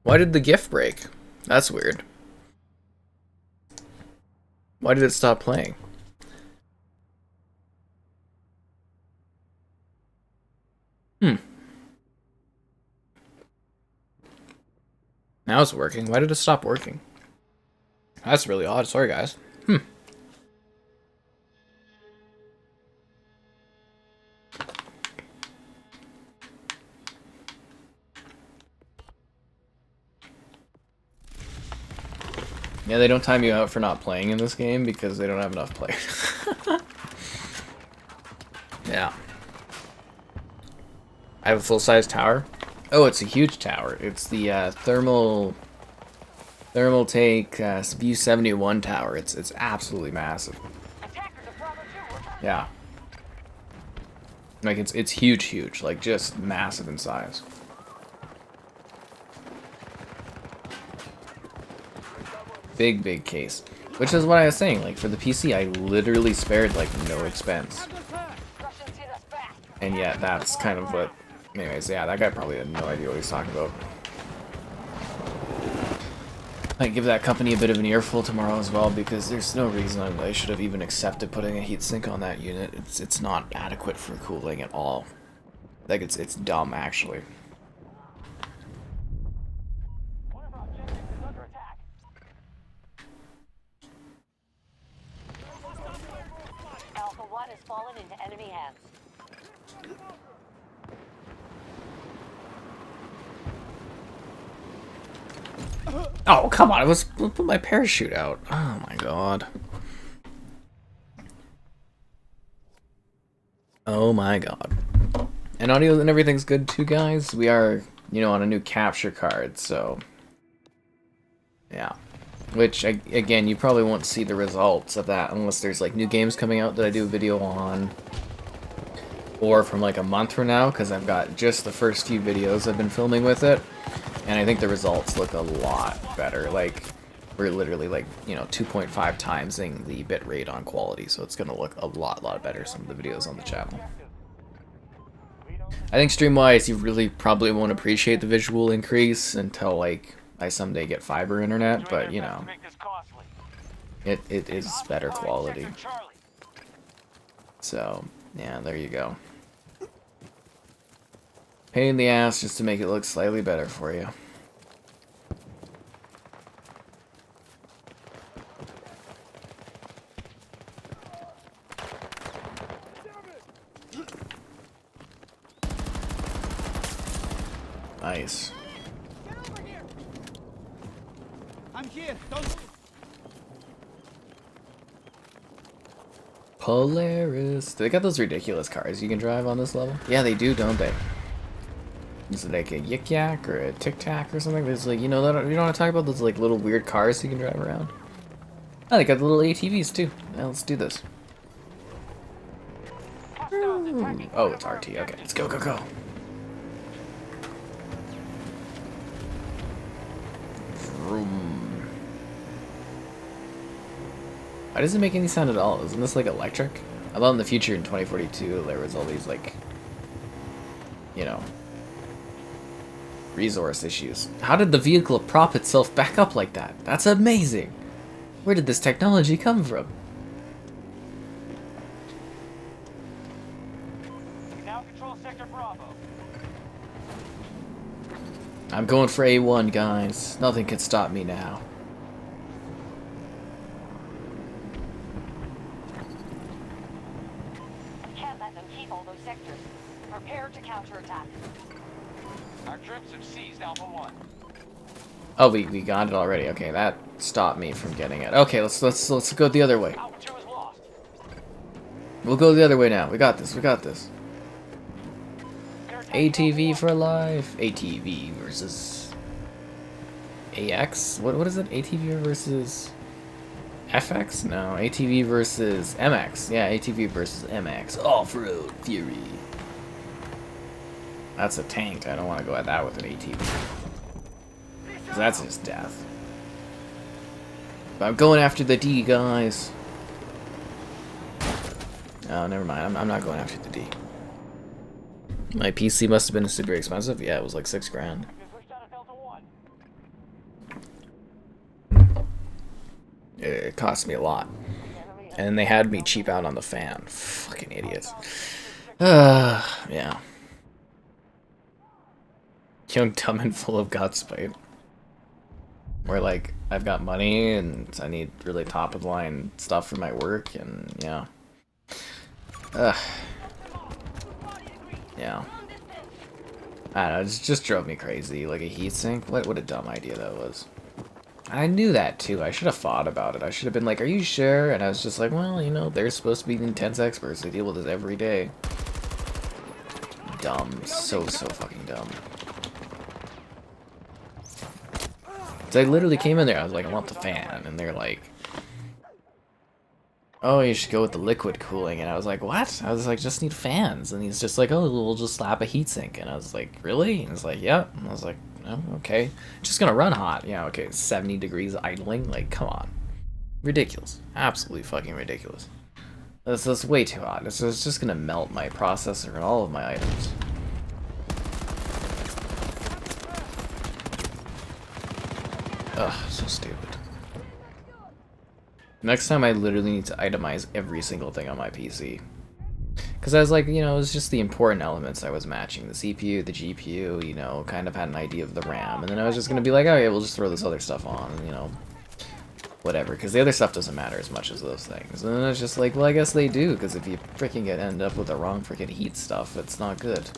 Why did the GIF break? That's weird. Why did it stop playing? Hmm. Now it's working. Why did it stop working? That's really odd. Sorry, guys. Hmm. Yeah, they don't time you out for not playing in this game because they don't have enough players. Yeah. I have a full-size tower. Oh, it's a huge tower. It's the thermal take View 71 tower. It's absolutely massive. Attackers are Bravo 2. We're done. Yeah. Like it's huge, like just massive in size. Big case. Which is what I was saying, like for the PC I literally spared like no expense. Russians hit us back. And yet that's kind of what, anyways, yeah, that guy probably had no idea what he's talking about. Might give that company a bit of an earful tomorrow as well, because there's no reason I should have even accepted putting a heatsink on that unit. It's not adequate for cooling at all. Like it's dumb actually. One of our objectives is under attack. Alpha 1 has fallen into enemy hands. Oh come on! I was put my parachute out. Oh my god. Oh my god. And audio and everything's good too, guys. We are, you know, on a new capture card, so yeah. Which again, you probably won't see the results of that unless there's like new games coming out that I do a video on, or from like a month from now, because I've got just the first few videos I've been filming with it. And I think the results look a lot better. Like, we're literally like, you know, 2.5 timesing the bitrate on quality, so it's gonna look a lot better, some of the videos on the channel. I think stream-wise, you really probably won't appreciate the visual increase until, like, I someday get fiber internet, but, you know, it is better quality. So, yeah, there you go. Pain in the ass just to make it look slightly better for you. Nice. I'm here. Don't. Polaris. Do they got those ridiculous cars you can drive on this level? Yeah, they do, don't they? Is it like a Yik Yak or a Tic Tac or something? There's like, you know, that you don't want to talk about those like little weird cars you can drive around. Oh, they got the little ATVs too. Now let's do this. Ooh. Oh, it's RT. Okay, let's go, go, go. Vroom. Why doesn't it make any sound at all? Isn't this like electric? I thought in the future in 2042 there was all these like, you know, resource issues. How did the vehicle prop itself back up like that? That's amazing! Where did this technology come from? We now control Sector Bravo. I'm going for A1, guys. Nothing can stop me now. Can't let them keep all those sectors. Prepare to counterattack. Our troops have seized Alpha 1. Oh, we got it already. Okay, that stopped me from getting it. Okay, let's go the other way. Alpha 2 is lost. We'll go the other way now. We got this. We got this. ATV for life. ATV versus AX. What is it? ATV versus FX? No, ATV versus MX. Yeah, ATV versus MX. Off-road fury. That's a tank. I don't want to go at that with an ATV. 'Cause that's just death. But I'm going after the D, guys. Oh, never mind. I'm not going after the D. My PC must have been super expensive. Yeah, it was like $6 grand. We've pushed out of Delta 1. It cost me a lot. And they had me cheap out on the fan. Fucking idiots. Yeah. Young, dumb, and full of Godspite. Where, like, I've got money and I need really top of the line stuff for my work, and yeah. Yeah. I don't know, it just drove me crazy. Like a heatsink? What a dumb idea that was. I knew that too. I should have thought about it. I should have been like, are you sure? And I was just like, well, you know, they're supposed to be intense experts. They deal with this every day. Dumb. So fucking dumb. So I literally came in there, I was like, I want the fan. And they're like, oh, you should go with the liquid cooling. And I was like, what? I was like, just need fans. And he's just like, oh, we'll just slap a heatsink. And I was like, really? And he's like, yeah. And I was like, oh, okay. Just gonna run hot. Yeah, okay, 70 degrees idling? Like, come on. Ridiculous. Absolutely fucking ridiculous. That's way too hot. It's just gonna melt my processor and all of my items. Ugh, so stupid. Next time I literally need to itemize every single thing on my PC. Because I was like, you know, it was just the important elements I was matching. The CPU, the GPU, you know, kind of had an idea of the RAM. And then I was just going to be like, oh yeah, we'll just throw this other stuff on, and, you know, whatever. Because the other stuff doesn't matter as much as those things. And then I was just like, well, I guess they do. Because if you freaking end up with the wrong freaking heat stuff, it's not good.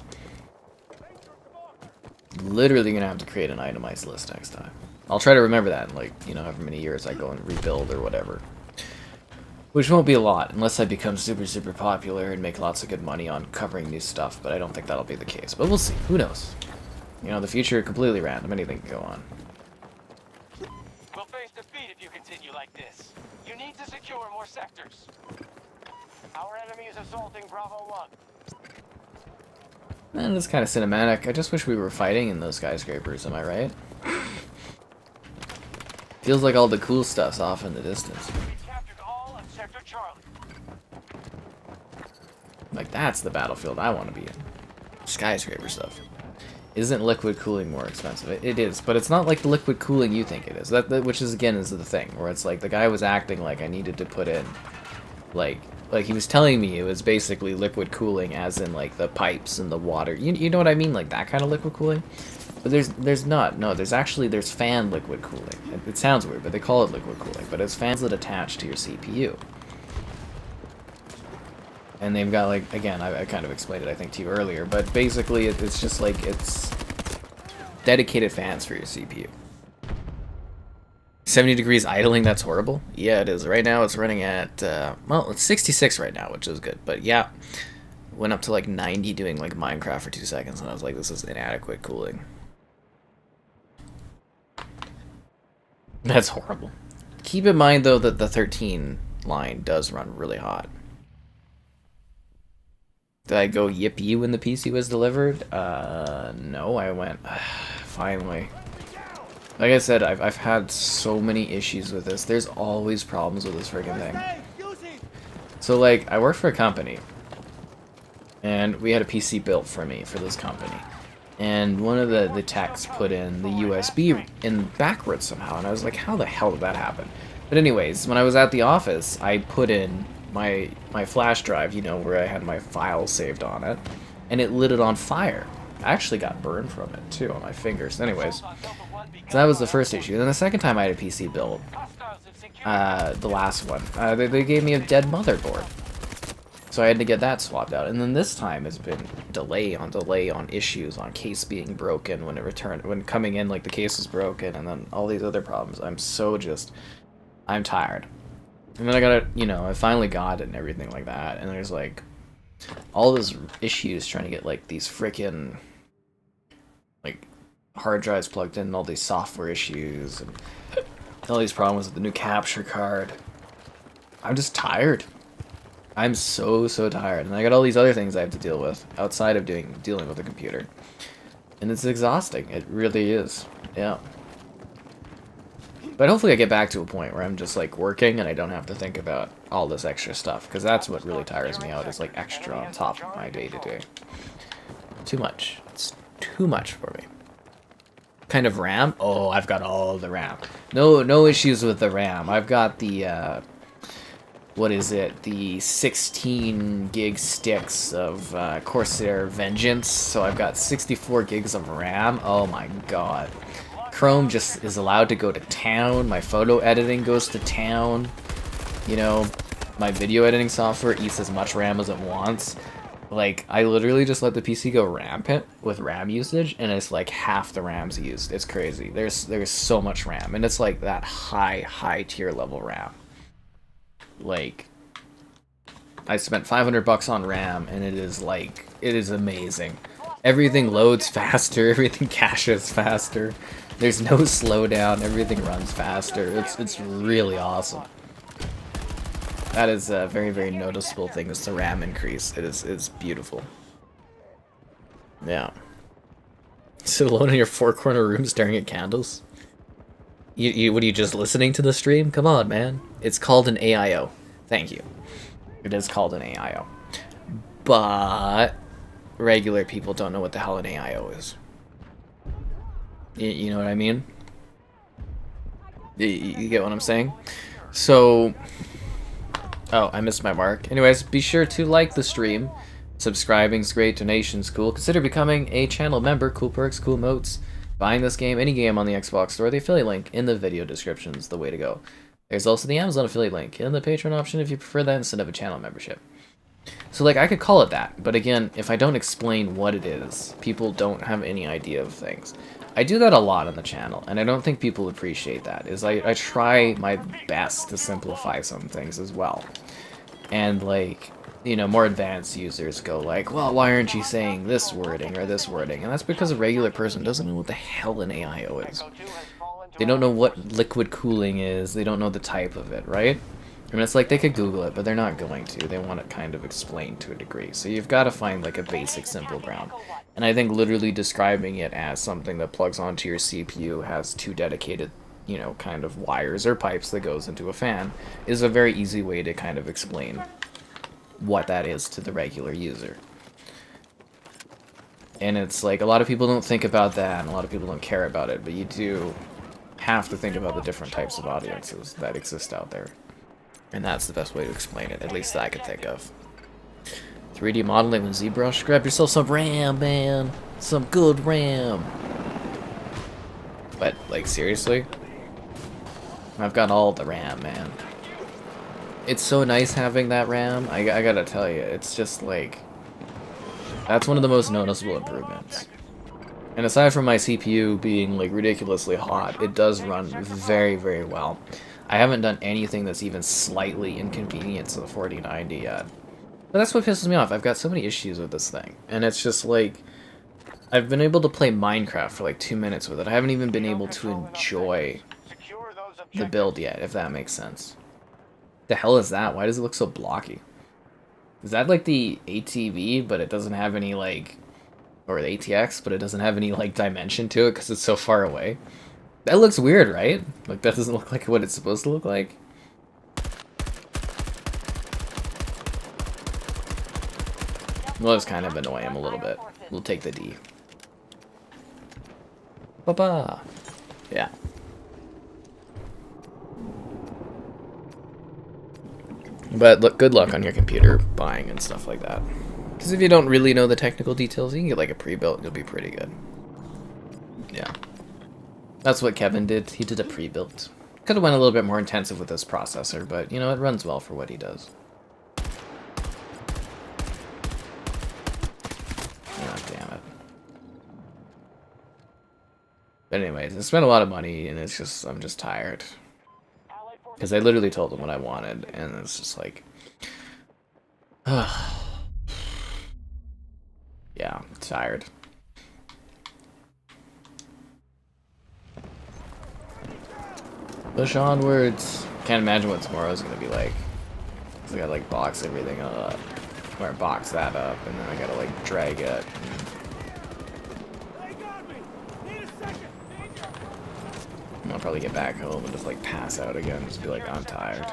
Literally going to have to create an itemized list next time. I'll try to remember that in, like, you know, however many years I go and rebuild or whatever. Which won't be a lot, unless I become super popular and make lots of good money on covering new stuff, but I don't think that'll be the case. But we'll see. Who knows? You know, the future is completely random. Anything can go on. We'll face defeat if you continue like this. You need to secure more sectors. Our enemy is assaulting Bravo 1. And it's kind of cinematic. I just wish we were fighting in those skyscrapers, am I right? Feels like all the cool stuff's off in the distance. We've captured all of Sector Charlie. Like, that's the battlefield I want to be in. Skyscraper stuff. Isn't liquid cooling more expensive? It is, but it's not like the liquid cooling you think it is. Which is, again, is the thing, where it's like the guy was acting like I needed to put in, like he was telling me it was basically liquid cooling as in, like, the pipes and the water. You know what I mean? Like, that kind of liquid cooling? But there's not. No, there's fan liquid cooling. It sounds weird, but they call it liquid cooling. But it's fans that attach to your CPU. And they've got, like, again, I kind of explained it, I think, to you earlier. But basically, it's just like, it's dedicated fans for your CPU. 70 degrees idling, that's horrible. Yeah, it is. Right now it's running at, well, it's 66 right now, which is good. But yeah, went up to like 90 doing like Minecraft for 2 seconds, and I was like, this is inadequate cooling. That's horrible. Keep in mind, though, that the 13 line does run really hot. Did I go yippee when the PC was delivered? No, I went, finally. Like I said, I've had so many issues with this. There's always problems with this friggin' thing. So, like, I work for a company, and we had a PC built for me, for this company. And one of the techs put in the USB in backwards somehow, and I was like, how the hell did that happen? But anyways, when I was at the office, I put in my flash drive, you know, where I had my files saved on it, and it lit it on fire. I actually got burned from it, too, on my fingers. Anyways, so that was the first issue. Then the second time I had a PC built, the last one, they gave me a dead motherboard. So I had to get that swapped out. And then this time it's been delay on issues, on case being broken when it returned, when coming in, like the case was broken, and then all these other problems. I'm tired. And then I got it, you know, I finally got it and everything like that. And there's like all those issues trying to get like these freaking like hard drives plugged in, and all these software issues, and all these problems with the new capture card. I'm just tired. I'm so tired, and I got all these other things I have to deal with outside of dealing with the computer, and it's exhausting. It really is. Yeah. But hopefully I get back to a point where I'm just like working and I don't have to think about all this extra stuff, because that's what really tires me out, is like extra on top of my day-to-day. Too much. It's too much for me. Kind of RAM? Oh, I've got all the RAM. No issues with the RAM. I've got the what is it? The 16 gig sticks of Corsair Vengeance. So I've got 64 gigs of RAM. Oh my god. Chrome just is allowed to go to town. My photo editing goes to town. You know, my video editing software eats as much RAM as it wants. Like, I literally just let the PC go rampant with RAM usage, and it's like half the RAM's used. It's crazy. There's so much RAM, and it's like that high tier level RAM. Like, I spent $500 on RAM, and it is amazing. Everything loads faster, everything caches faster. There's no slowdown, everything runs faster. It's really awesome. That is a very noticeable thing, is the RAM increase. It's beautiful. Yeah. Sit alone in your four-corner room staring at candles? What are you, just listening to the stream? Come on, man. It's called an AIO. Thank you. It is called an AIO. But regular people don't know what the hell an AIO is. You know what I mean? You get what I'm saying? So, oh, I missed my mark. Anyways, be sure to like the stream. Subscribing's great, donation's cool. Consider becoming a channel member. Cool perks, cool motes. Buying this game, any game on the Xbox store, the affiliate link in the video description is the way to go. There's also the Amazon affiliate link and the Patreon option if you prefer that instead of a channel membership. So, like, I could call it that, but again, if I don't explain what it is, people don't have any idea of things. I do that a lot on the channel, and I don't think people appreciate that, is I try my best to simplify some things as well. And, like, you know, more advanced users go like, well, why aren't you saying this wording or this wording? And that's because a regular person doesn't know what the hell an AIO is. They don't know what liquid cooling is, they don't know the type of it, right? I mean, it's like they could Google it, but they're not going to. They want it kind of explained to a degree. So you've got to find like a basic simple ground. And I think literally describing it as something that plugs onto your CPU, has two dedicated, you know, kind of wires or pipes that goes into a fan, is a very easy way to kind of explain what that is to the regular user. And it's like, a lot of people don't think about that, and a lot of people don't care about it, but you do have to think about the different types of audiences that exist out there. And that's the best way to explain it, at least that I could think of. 3D modeling with ZBrush? Grab yourself some RAM, man! Some good RAM! But, like, seriously? I've got all the RAM, man. It's so nice having that RAM, I gotta tell you, it's just like... That's one of the most noticeable improvements. And aside from my CPU being like ridiculously hot, it does run very, very well. I haven't done anything that's even slightly inconvenient to the 4090 yet. But that's what pisses me off. I've got so many issues with this thing. And it's just like, I've been able to play Minecraft for like 2 minutes with it. I haven't even been able to enjoy Secure those the objectives. build yet, if that makes sense. The hell is that? Why does it look so blocky? Is that like the ATV, but it doesn't have any like... Or the ATX, but it doesn't have any like dimension to it because it's so far away? That looks weird, right? Like, that doesn't look like what it's supposed to look like. Well, it's kind of annoy him a little bit. We'll take the D. Ba-ba! Yeah. But look, good luck on your computer buying and stuff like that. Because if you don't really know the technical details, you can get like a pre-built and you'll be pretty good. Yeah. That's what Kevin did. He did a pre-built. Could have went a little bit more intensive with this processor, but, you know, it runs well for what he does. Oh, damn it. But anyways, I spent a lot of money, and it's just, I'm just tired. Because I literally told him what I wanted, and it's just like... Yeah, I'm tired. Push onwards. Can't imagine what tomorrow's gonna be like. 'Cause I gotta like box everything up. Or box that up, and then I gotta like drag it. They got me. Need a second. And I'll probably get back home and just like pass out again. Just be like, I'm tired.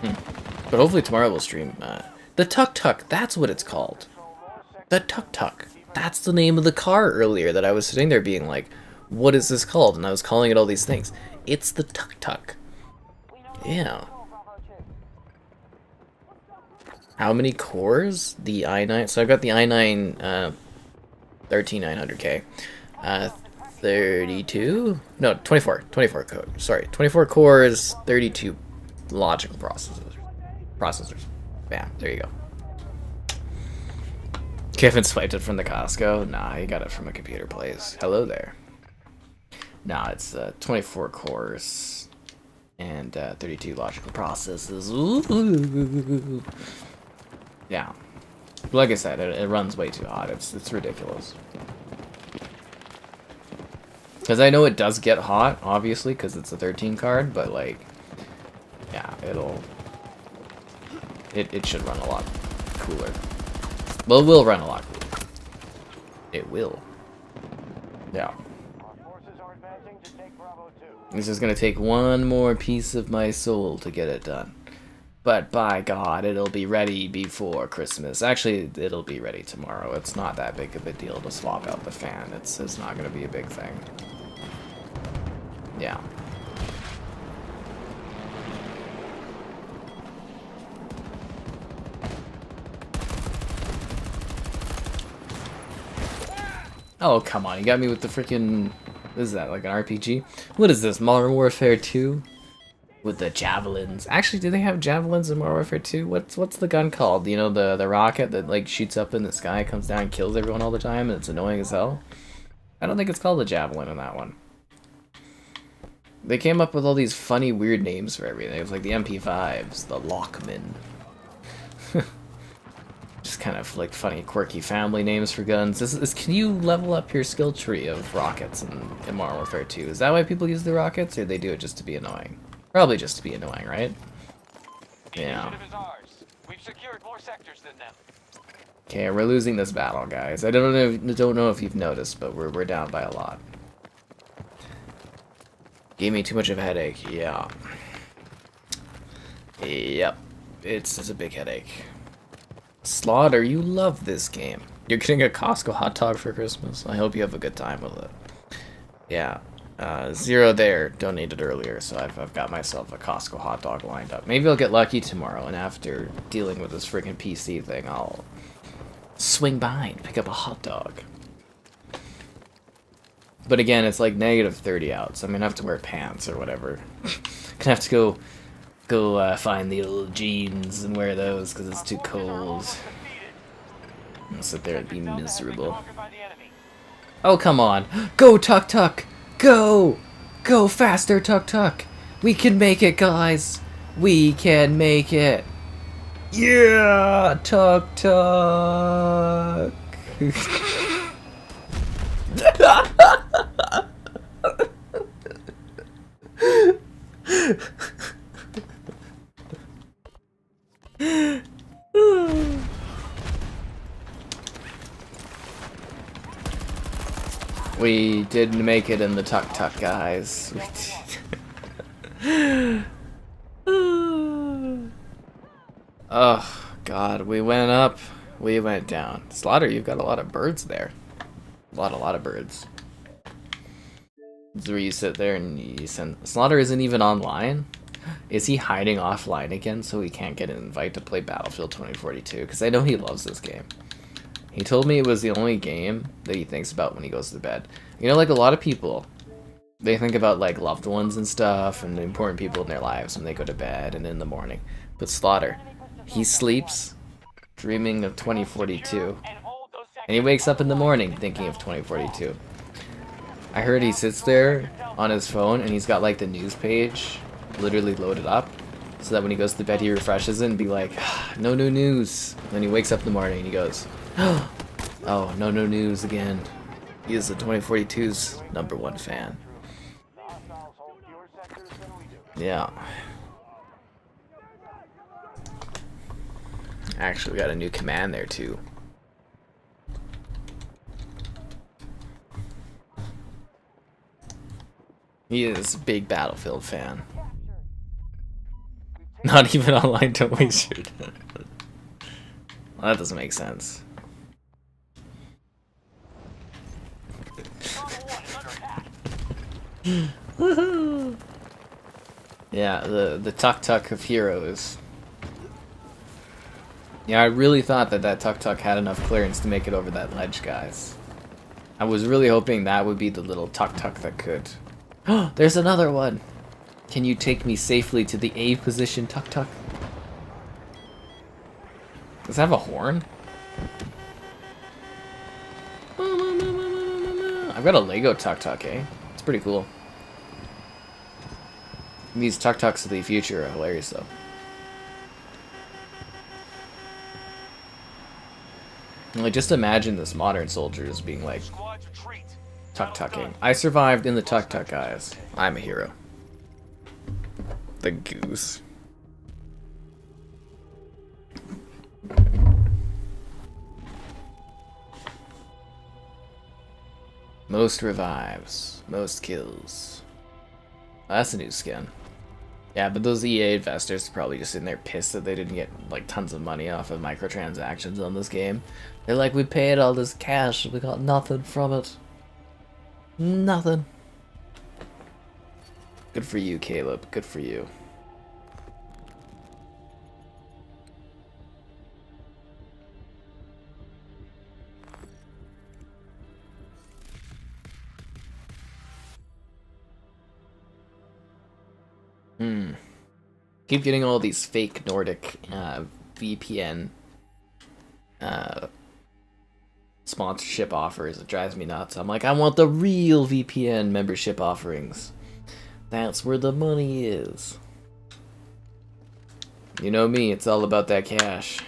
But hopefully tomorrow we'll stream the Tuk Tuk. That's what it's called. The Tuk Tuk. That's the name of the car earlier that I was sitting there being like, what is this called? And I was calling it all these things. It's the Tuk Tuk. Yeah. How many cores? The i9. So I've got the i9 13900K. 32? No, 24. 24 code. Sorry, 24 cores, 32 logical processors. Yeah, there you go. Kevin swiped it from the Costco. Nah, he got it from a computer place. Hello there. Nah, it's 24 cores and 32 logical processes. Ooh. Yeah. Like I said, it runs way too hot. It's ridiculous. Because I know it does get hot, obviously, because it's a 13 card, but like, yeah, it should run a lot cooler. Well, it will run a lot cooler. It will. Yeah. Our forces are advancing to take Bravo 2. This is going to take one more piece of my soul to get it done. But by God, it'll be ready before Christmas. Actually, it'll be ready tomorrow. It's not that big of a deal to swap out the fan. It's not going to be a big thing. Yeah. Oh, come on. You got me with the freaking... What is that, like an RPG? What is this, Modern Warfare 2? With the javelins. Actually, do they have javelins in Modern Warfare 2? What's the gun called? You know, the rocket that like shoots up in the sky, comes down, and kills everyone all the time, and it's annoying as hell? I don't think it's called a javelin in that one. They came up with all these funny, weird names for everything. It was like the MP5s, the Lockman. Just kind of like funny, quirky family names for guns. Can you level up your skill tree of rockets in Modern Warfare 2? Is that why people use the rockets, or they do it just to be annoying? Probably just to be annoying, right? Yeah. Initiative is ours. We've secured more sectors than them. Okay, we're losing this battle, guys. I don't know if you've noticed, but we're down by a lot. Gave me too much of a headache. Yeah. Yep. It's a big headache. Slaughter, you love this game. You're getting a Costco hot dog for Christmas. I hope you have a good time with it. Yeah. Zero there donated earlier, so I've got myself a Costco hot dog lined up. Maybe I'll get lucky tomorrow, and after dealing with this freaking PC thing, I'll swing by and pick up a hot dog. But again, it's like negative 30 out, so I'm gonna have to wear pants or whatever. Gonna have to go find the old jeans and wear those because it's too cold. I'll sit there and be Delta has been miserable. conquered by the enemy. Oh, come on. Go, Tuk Tuk! Go! Go faster, Tuk Tuk! We can make it, guys! We can make it! Yeah! Tuk Tuk! We didn't make it in the Tuk Tuk, guys. Oh, God. We went up. We went down. Slaughter, you've got a lot of birds there. A lot of birds. It's where you sit there and you send... Slaughter isn't even online? Is he hiding offline again so he can't get an invite to play Battlefield 2042? Because I know he loves this game. He told me it was the only game that he thinks about when he goes to bed. You know, like a lot of people, they think about like loved ones and stuff and the important people in their lives when they go to bed and in the morning. But Slaughter, he sleeps dreaming of 2042. And he wakes up in the morning thinking of 2042. I heard he sits there on his phone and he's got like the news page literally loaded up. So that when he goes to bed he refreshes it and be like, no new news. And then he wakes up in the morning and he goes, oh, no news again. He is the 2042's #1 fan. Yeah. Actually, we got a new command there too. He is a big Battlefield fan. Not even online, don't waste your time. Well, that doesn't make sense. Woohoo! Yeah, the Tuk Tuk of heroes. Yeah, I really thought that Tuk Tuk had enough clearance to make it over that ledge, guys. I was really hoping that would be the little Tuk Tuk that could. Oh, there's another one! Can you take me safely to the A position, Tuk Tuk? Does it have a horn? I've got a Lego Tuk Tuk, eh? It's pretty cool. These Tuk Tuks of the future are hilarious, though. Like, just imagine this modern soldiers being like, Tuk Tucking. I survived in the Tuk Tuk, guys. I'm a hero. The goose. Most revives. Most kills. Oh, that's a new skin. Yeah, but those EA investors are probably just in there pissed that they didn't get like tons of money off of microtransactions on this game. They're like, we paid all this cash and we got nothing from it. Nothing. Good for you, Caleb. Good for you. Keep getting all these fake Nordic VPN sponsorship offers. It drives me nuts. I'm like, I want the real VPN membership offerings. That's where the money is. You know me, it's all about that cash.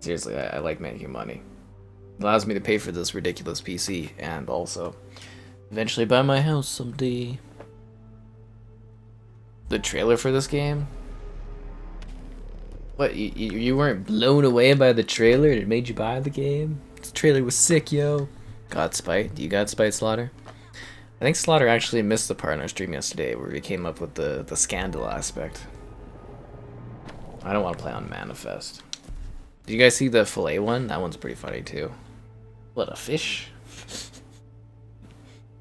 Seriously, I like making money. It allows me to pay for this ridiculous PC and also eventually buy my house someday. The trailer for this game? What, you weren't blown away by the trailer and it made you buy the game? The trailer was sick, yo. Got Spite? Do you got Spite, Slaughter? I think Slaughter actually missed the part on our stream yesterday where we came up with the scandal aspect. I don't want to play on Manifest. Did you guys see the fillet one? That one's pretty funny too. What, a fish?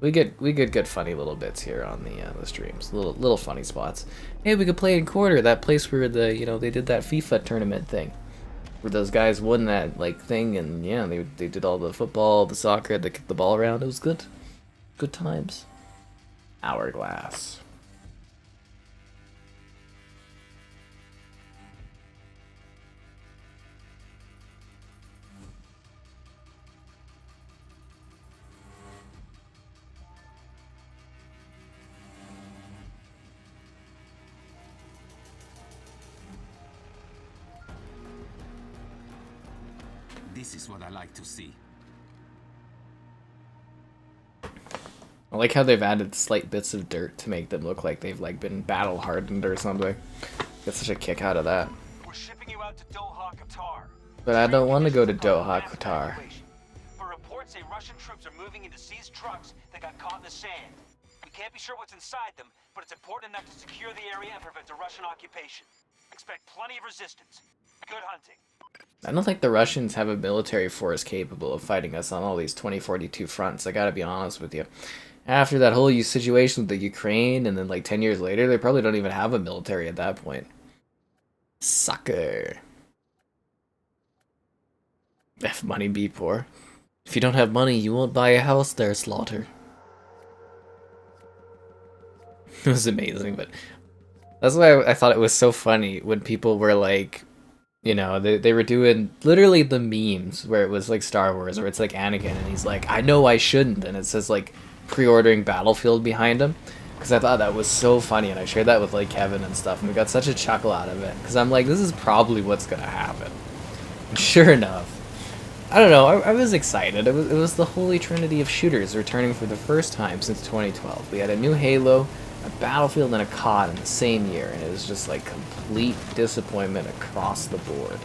We get good funny little bits here on the streams, little funny spots. Hey, we could play in Quarter, that place where they did that FIFA tournament thing, where those guys won that like thing, and yeah, they did all the football, the soccer, they kicked the ball around. It was good times. Hourglass. This is what I like to see. I like how they've added slight bits of dirt to make them look like they've like been battle hardened or something. Get such a kick out of that. We're shipping you out to Doha, Qatar. But I don't want to go to Doha, Qatar. For reports say Russian troops are moving into seized trucks that got caught in the sand. We can't be sure what's inside them, but it's important enough to secure the area and prevent a Russian occupation. Expect plenty of resistance. Good hunting. I don't think the Russians have a military force capable of fighting us on all these 2042 fronts. I gotta be honest with you. After that whole situation with the Ukraine, and then like 10 years later, they probably don't even have a military at that point. Sucker. F money be poor. If you don't have money, you won't buy a house there, Slaughter. It was amazing, but that's why I thought it was so funny when people were like, you know, they were doing literally the memes where it was like Star Wars, where it's like Anakin and he's like, I know I shouldn't, and it says like pre-ordering Battlefield behind him, because I thought that was so funny, and I shared that with like Kevin and stuff, and we got such a chuckle out of it, because I'm like, this is probably what's gonna happen. And sure enough, I don't know, I was excited. It was the holy trinity of shooters returning for the first time since 2012. We had a new Halo, a Battlefield, and a COD in the same year, and it was just like complete disappointment across the board.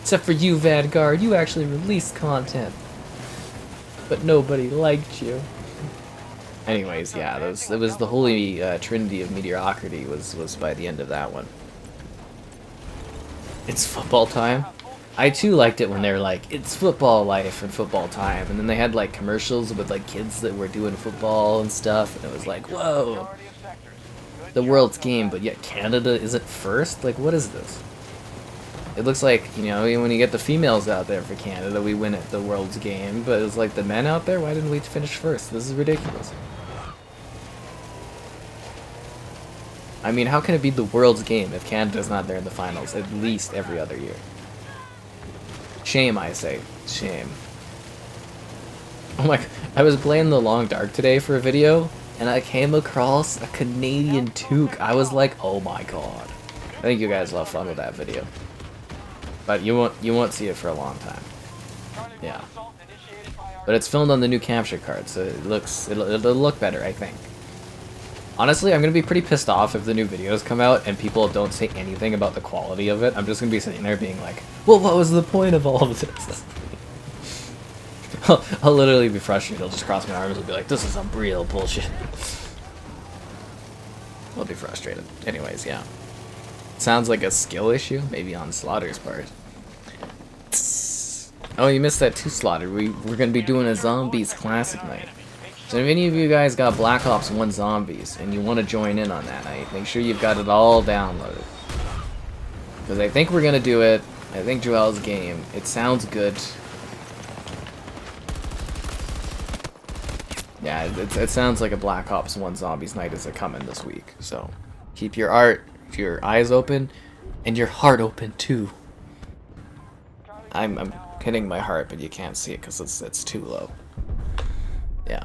Except for you, Vanguard, you actually released content, but nobody liked you. Anyways, yeah, it was the holy trinity of mediocrity was by the end of that one. It's football time. I too liked it when they were like, it's football life and football time, and then they had like commercials with like kids that were doing football and stuff, and it was like, whoa, the world's game, but yet Canada isn't first? Like, what is this? It looks like, you know, when you get the females out there for Canada, we win at the world's game, but it's like the men out there, why didn't we finish first? This is ridiculous. I mean, how can it be the world's game if Canada's not there in the finals at least every other year? Shame, I say. Shame. Oh my, I was playing The Long Dark today for a video, and I came across a Canadian toque. I was like, oh my god. I think you guys will have fun with that video. But you won't see it for a long time. Yeah. But it's filmed on the new capture card, so it'll look better, I think. Honestly, I'm gonna be pretty pissed off if the new videos come out and people don't say anything about the quality of it. I'm just gonna be sitting there being like, well, what was the point of all of this? I'll literally be frustrated. I'll just cross my arms and be like, this is some real bullshit. I'll be frustrated. Anyways, yeah. Sounds like a skill issue, maybe on Slaughter's part. Oh, you missed that too, Slaughter. We're gonna be doing a Zombies Classic night. So if any of you guys got Black Ops 1 Zombies and you want to join in on that night, make sure you've got it all downloaded. Because I think we're gonna do it. I think Joel's game. It sounds good. Yeah, it sounds like a Black Ops 1 Zombies night is coming this week. So keep your eyes open and your heart open too. I'm hitting my heart, but you can't see it because it's too low. Yeah.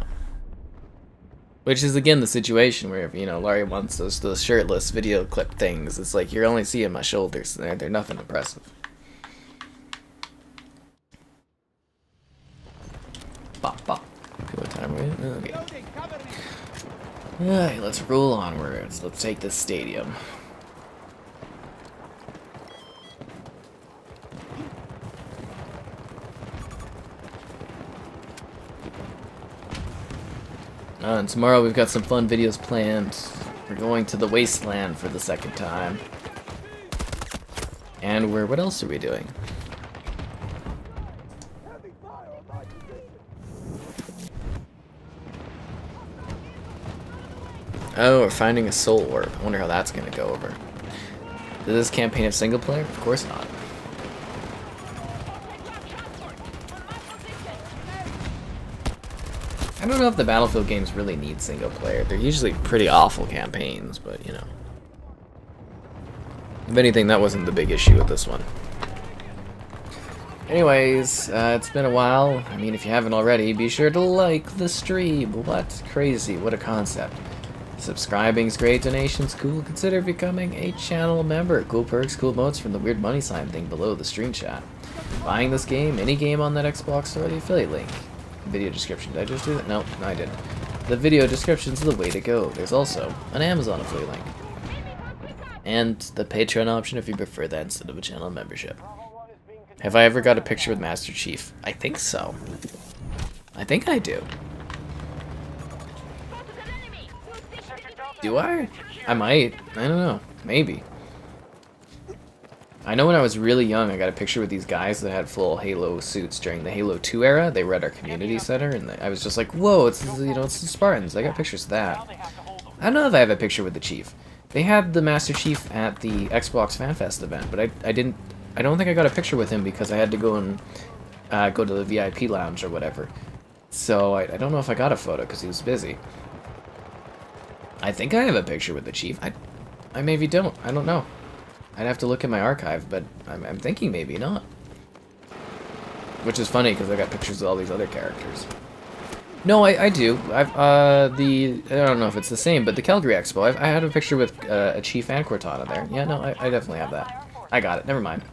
Which is again the situation where, you know, Laurie wants those shirtless video clip things. It's like you're only seeing my shoulders. They're nothing impressive. Bop bop. What time are we? Okay. Alright, let's roll onwards. Let's take this stadium. And tomorrow we've got some fun videos planned. We're going to the Wasteland for the second time. And what else are we doing? Oh, we're finding a soul orb. I wonder how that's gonna go over. Is this campaign of single player? Of course not. I don't know if the Battlefield games really need single player. They're usually pretty awful campaigns, but you know. If anything, that wasn't the big issue with this one. Anyways, it's been a while. I mean, if you haven't already, be sure to like the stream. What? Crazy. What a concept. Subscribing's great, donations cool. Consider becoming a channel member. Cool perks, cool emotes from the weird money sign thing below the stream chat. buying this game, any game on that Xbox store, the affiliate link. Video description. Did I just do that? Nope, no, I didn't. The video description's the way to go. There's also an Amazon affiliate link. And the Patreon option if you prefer that instead of a channel membership. Have I ever got a picture with Master Chief? I think so. I think I do. Do I? I might. I don't know. Maybe. I know when I was really young, I got a picture with these guys that had full Halo suits during the Halo 2 era. They were at our community center, and I was just like, "Whoa! It's it's the Spartans." I got pictures of that. I don't know if I have a picture with the Chief. They had the Master Chief at the Xbox FanFest event, but I don't think I got a picture with him because I had to go and go to the VIP lounge or whatever. So I don't know if I got a photo because he was busy. I think I have a picture with the Chief. I maybe don't. I don't know. I'd have to look at my archive, but I'm thinking maybe not. Which is funny because I got pictures of all these other characters. No, I do. I don't know if it's the same, but the Calgary Expo, I had a picture with a Chief and Cortana there. Yeah, no, I definitely have that. I got it. Never mind.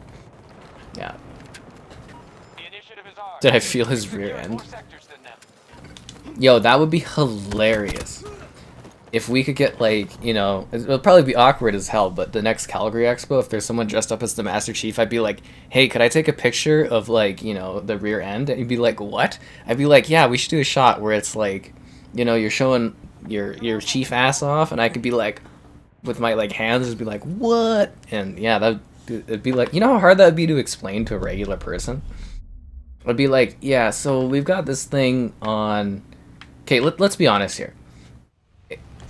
Yeah. Did I feel his rear end? Yo, that would be hilarious. If we could get, like, you know, it'll probably be awkward as hell, but the next Calgary Expo, if there's someone dressed up as the Master Chief, I'd be like, hey, could I take a picture of, like, you know, the rear end? And you'd be like, what? I'd be like, yeah, we should do a shot where it's like, you know, you're showing your Chief ass off, and I could be like, with my, like, hands, just be like, what? And, yeah, it'd be like, you know how hard that would be to explain to a regular person? I'd be like, yeah, so we've got this thing on... Okay, let's be honest here.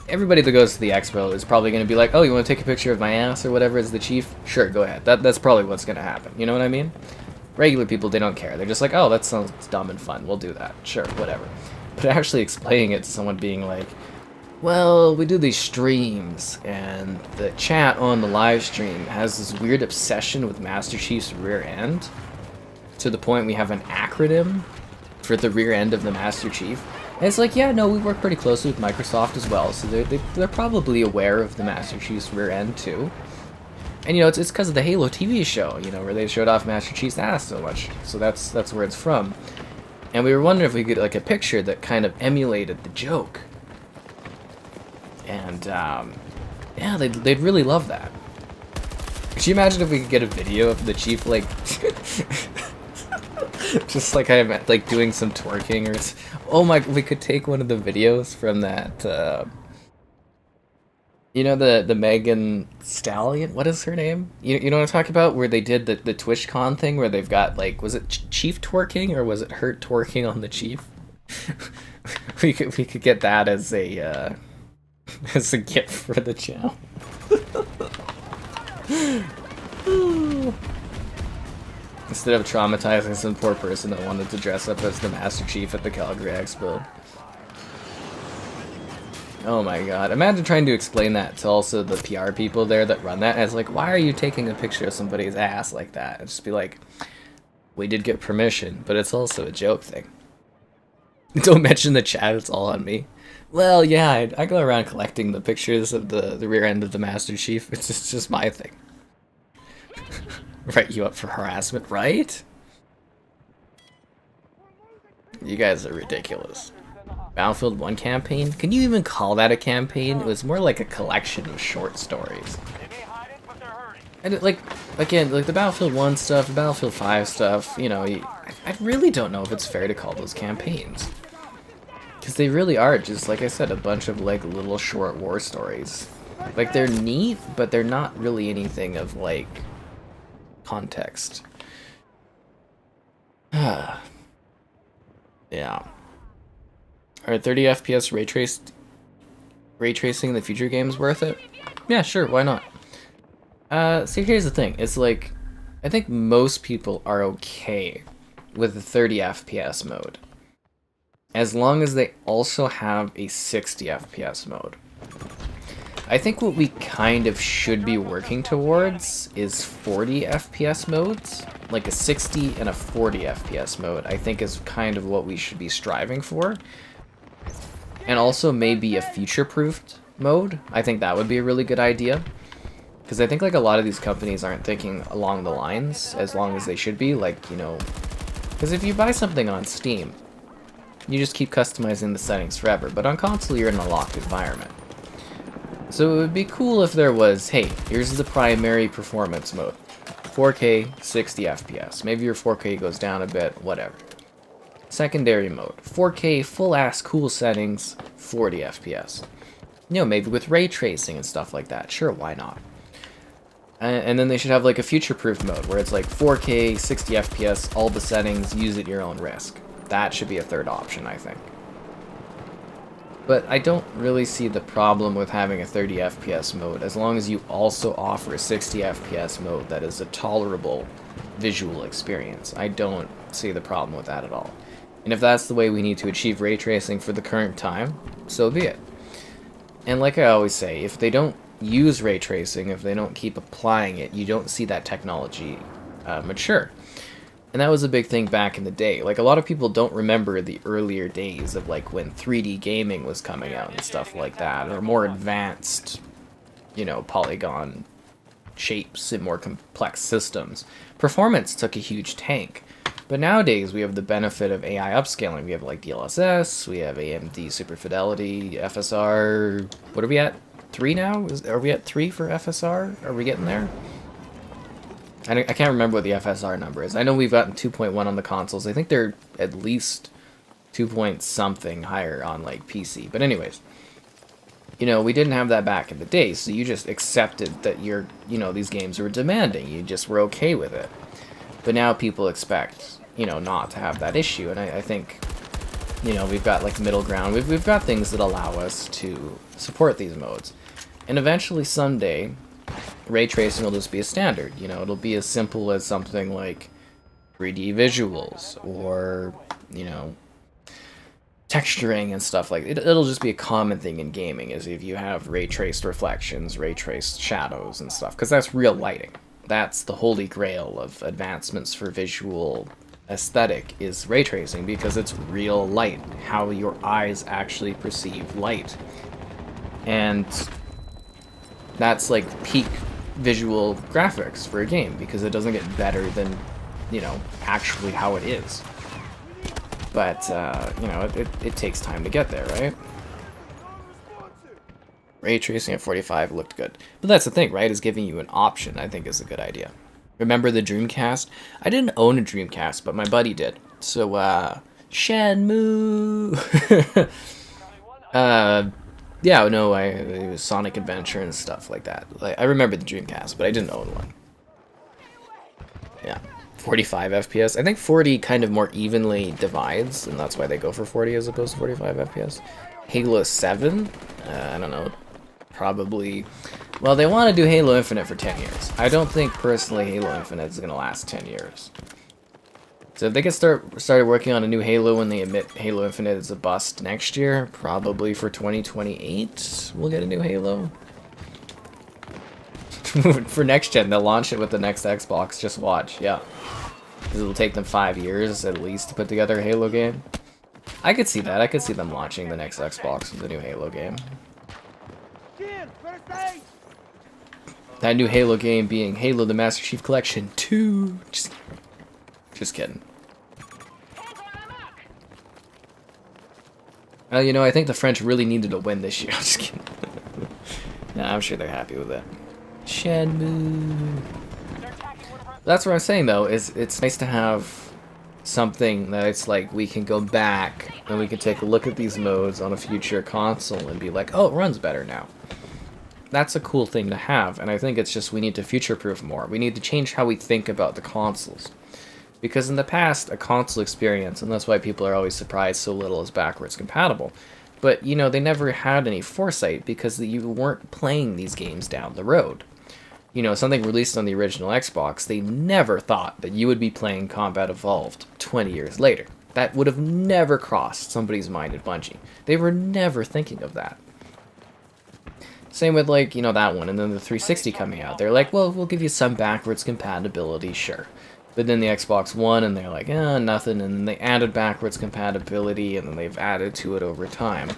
Everybody that goes to the expo is probably going to be like, oh, you want to take a picture of my ass or whatever as the Chief? Sure, go ahead. That's probably what's going to happen. You know what I mean? Regular people, they don't care. They're just like, oh, that sounds dumb and fun. We'll do that. Sure, whatever. But actually explaining it to someone being like, well, we do these streams, and the chat on the live stream has this weird obsession with Master Chief's rear end, to the point we have an acronym for the rear end of the Master Chief. And it's like, yeah, no, we work pretty closely with Microsoft as well, so they're probably aware of the Master Chief's rear end too. And you know, it's because of the Halo TV show, you know, where they showed off Master Chief's ass so much. So that's where it's from. And we were wondering if we could get like a picture that kind of emulated the joke. And yeah, they'd really love that. Could you imagine if we could get a video of the Chief like just like I meant, like doing some twerking or oh my, we could take one of the videos from that you know, the Megan Stallion, what is her name? You know what I'm talking about, where they did the TwitchCon thing where they've got like, was it Chief twerking or was it her twerking on the Chief? we could get that as a gift for the channel. Instead of traumatizing some poor person that wanted to dress up as the Master Chief at the Calgary Expo. Oh my god. Imagine trying to explain that to also the PR people there that run that. And it's like, why are you taking a picture of somebody's ass like that? And just be like, we did get permission, but it's also a joke thing. Don't mention the chat, it's all on me. Well, yeah, I go around collecting the pictures of the rear end of the Master Chief. It's just my thing. Write you up for harassment, right? You guys are ridiculous. Battlefield 1 campaign? Can you even call that a campaign? It was more like a collection of short stories. And it, like, again, like the Battlefield 1 stuff, the Battlefield 5 stuff, you know, I really don't know if it's fair to call those campaigns. Because they really are just, like I said, a bunch of like little short war stories. Like, they're neat, but they're not really anything of like context. Yeah. Are 30 FPS ray tracing in the future games worth it? Yeah, sure, why not? See, here's the thing. It's like, I think most people are okay with the 30 FPS mode, as long as they also have a 60 FPS mode. I think what we kind of should be working towards is 40 FPS modes. Like a 60 and a 40 FPS mode, I think is kind of what we should be striving for. And also maybe a future-proofed mode. I think that would be a really good idea. Because I think like a lot of these companies aren't thinking along the lines as long as they should be. Like, you know, because if you buy something on Steam, you just keep customizing the settings forever. But on console, you're in a locked environment. So it would be cool if there was, hey, here's the primary performance mode. 4K, 60 FPS. Maybe your 4K goes down a bit, whatever. Secondary mode. 4K, full-ass cool settings, 40 FPS. You know, maybe with ray tracing and stuff like that. Sure, why not? And then they should have like a future-proof mode where it's like 4K, 60 FPS, all the settings, use at your own risk. That should be a third option, I think. But I don't really see the problem with having a 30 FPS mode as long as you also offer a 60 FPS mode that is a tolerable visual experience. I don't see the problem with that at all. And if that's the way we need to achieve ray tracing for the current time, so be it. And like I always say, if they don't use ray tracing, if they don't keep applying it, you don't see that technology mature. And that was a big thing back in the day. Like, a lot of people don't remember the earlier days of, like, when 3D gaming was coming out and stuff like that, or more advanced, you know, polygon shapes and more complex systems. Performance took a huge tank. But nowadays, we have the benefit of AI upscaling. We have, like, DLSS, we have AMD Super Fidelity, FSR... What are we at? 3 now? Are we at 3 for FSR? Are we getting there? I can't remember what the FSR number is. I know we've gotten 2.1 on the consoles. I think they're at least 2 point something higher on, like, PC. But anyways, you know, we didn't have that back in the day, so you just accepted that you know, these games were demanding. You just were okay with it. But now people expect, you know, not to have that issue, and I think, you know, we've got, like, middle ground. We've got things that allow us to support these modes. And eventually, someday, ray tracing will just be a standard. You know, it'll be as simple as something like 3D visuals or, you know, texturing and stuff like that. It'll just be a common thing in gaming, is if you have ray traced reflections, ray traced shadows and stuff, because that's real lighting. That's the holy grail of advancements for visual aesthetic, is ray tracing, because it's real light, how your eyes actually perceive light. And that's like peak visual graphics for a game, because it doesn't get better than, you know, actually how it is. But, you know, it takes time to get there, right? Ray tracing at 45 looked good. But that's the thing, right? Is giving you an option, I think, is a good idea. Remember the Dreamcast? I didn't own a Dreamcast, but my buddy did. So, Shenmue! Yeah, no, it was Sonic Adventure and stuff like that. Like, I remember the Dreamcast, but I didn't own one. Yeah, 45 FPS. I think 40 kind of more evenly divides, and that's why they go for 40 as opposed to 45 FPS. Halo 7? I don't know. Probably... Well, they want to do Halo Infinite for 10 years. I don't think, personally, Halo Infinite is going to last 10 years. So if they get started working on a new Halo when they admit Halo Infinite is a bust next year, probably for 2028, we'll get a new Halo. For next gen, they'll launch it with the next Xbox. Just watch, yeah. Because it'll take them 5 years at least to put together a Halo game. I could see that. I could see them launching the next Xbox with the new Halo game. That new Halo game being Halo the Master Chief Collection 2. Just kidding. You know, I think the French really needed a win this year. I'm just kidding. Nah, I'm sure they're happy with it. Shenmue. That's what I'm saying, though, is it's nice to have something that it's like we can go back and we can take a look at these modes on a future console and be like, oh, it runs better now. That's a cool thing to have, and I think it's just we need to future-proof more. We need to change how we think about the consoles. Because in the past, a console experience, and that's why people are always surprised so little is backwards compatible, but, you know, they never had any foresight because you weren't playing these games down the road. You know, something released on the original Xbox, they never thought that you would be playing Combat Evolved 20 years later. That would have never crossed somebody's mind at Bungie. They were never thinking of that. Same with, like, you know, that one, and then the 360 coming out. They're like, well, we'll give you some backwards compatibility, sure. But then the Xbox One, and they're like, nothing, and then they added backwards compatibility, and then they've added to it over time.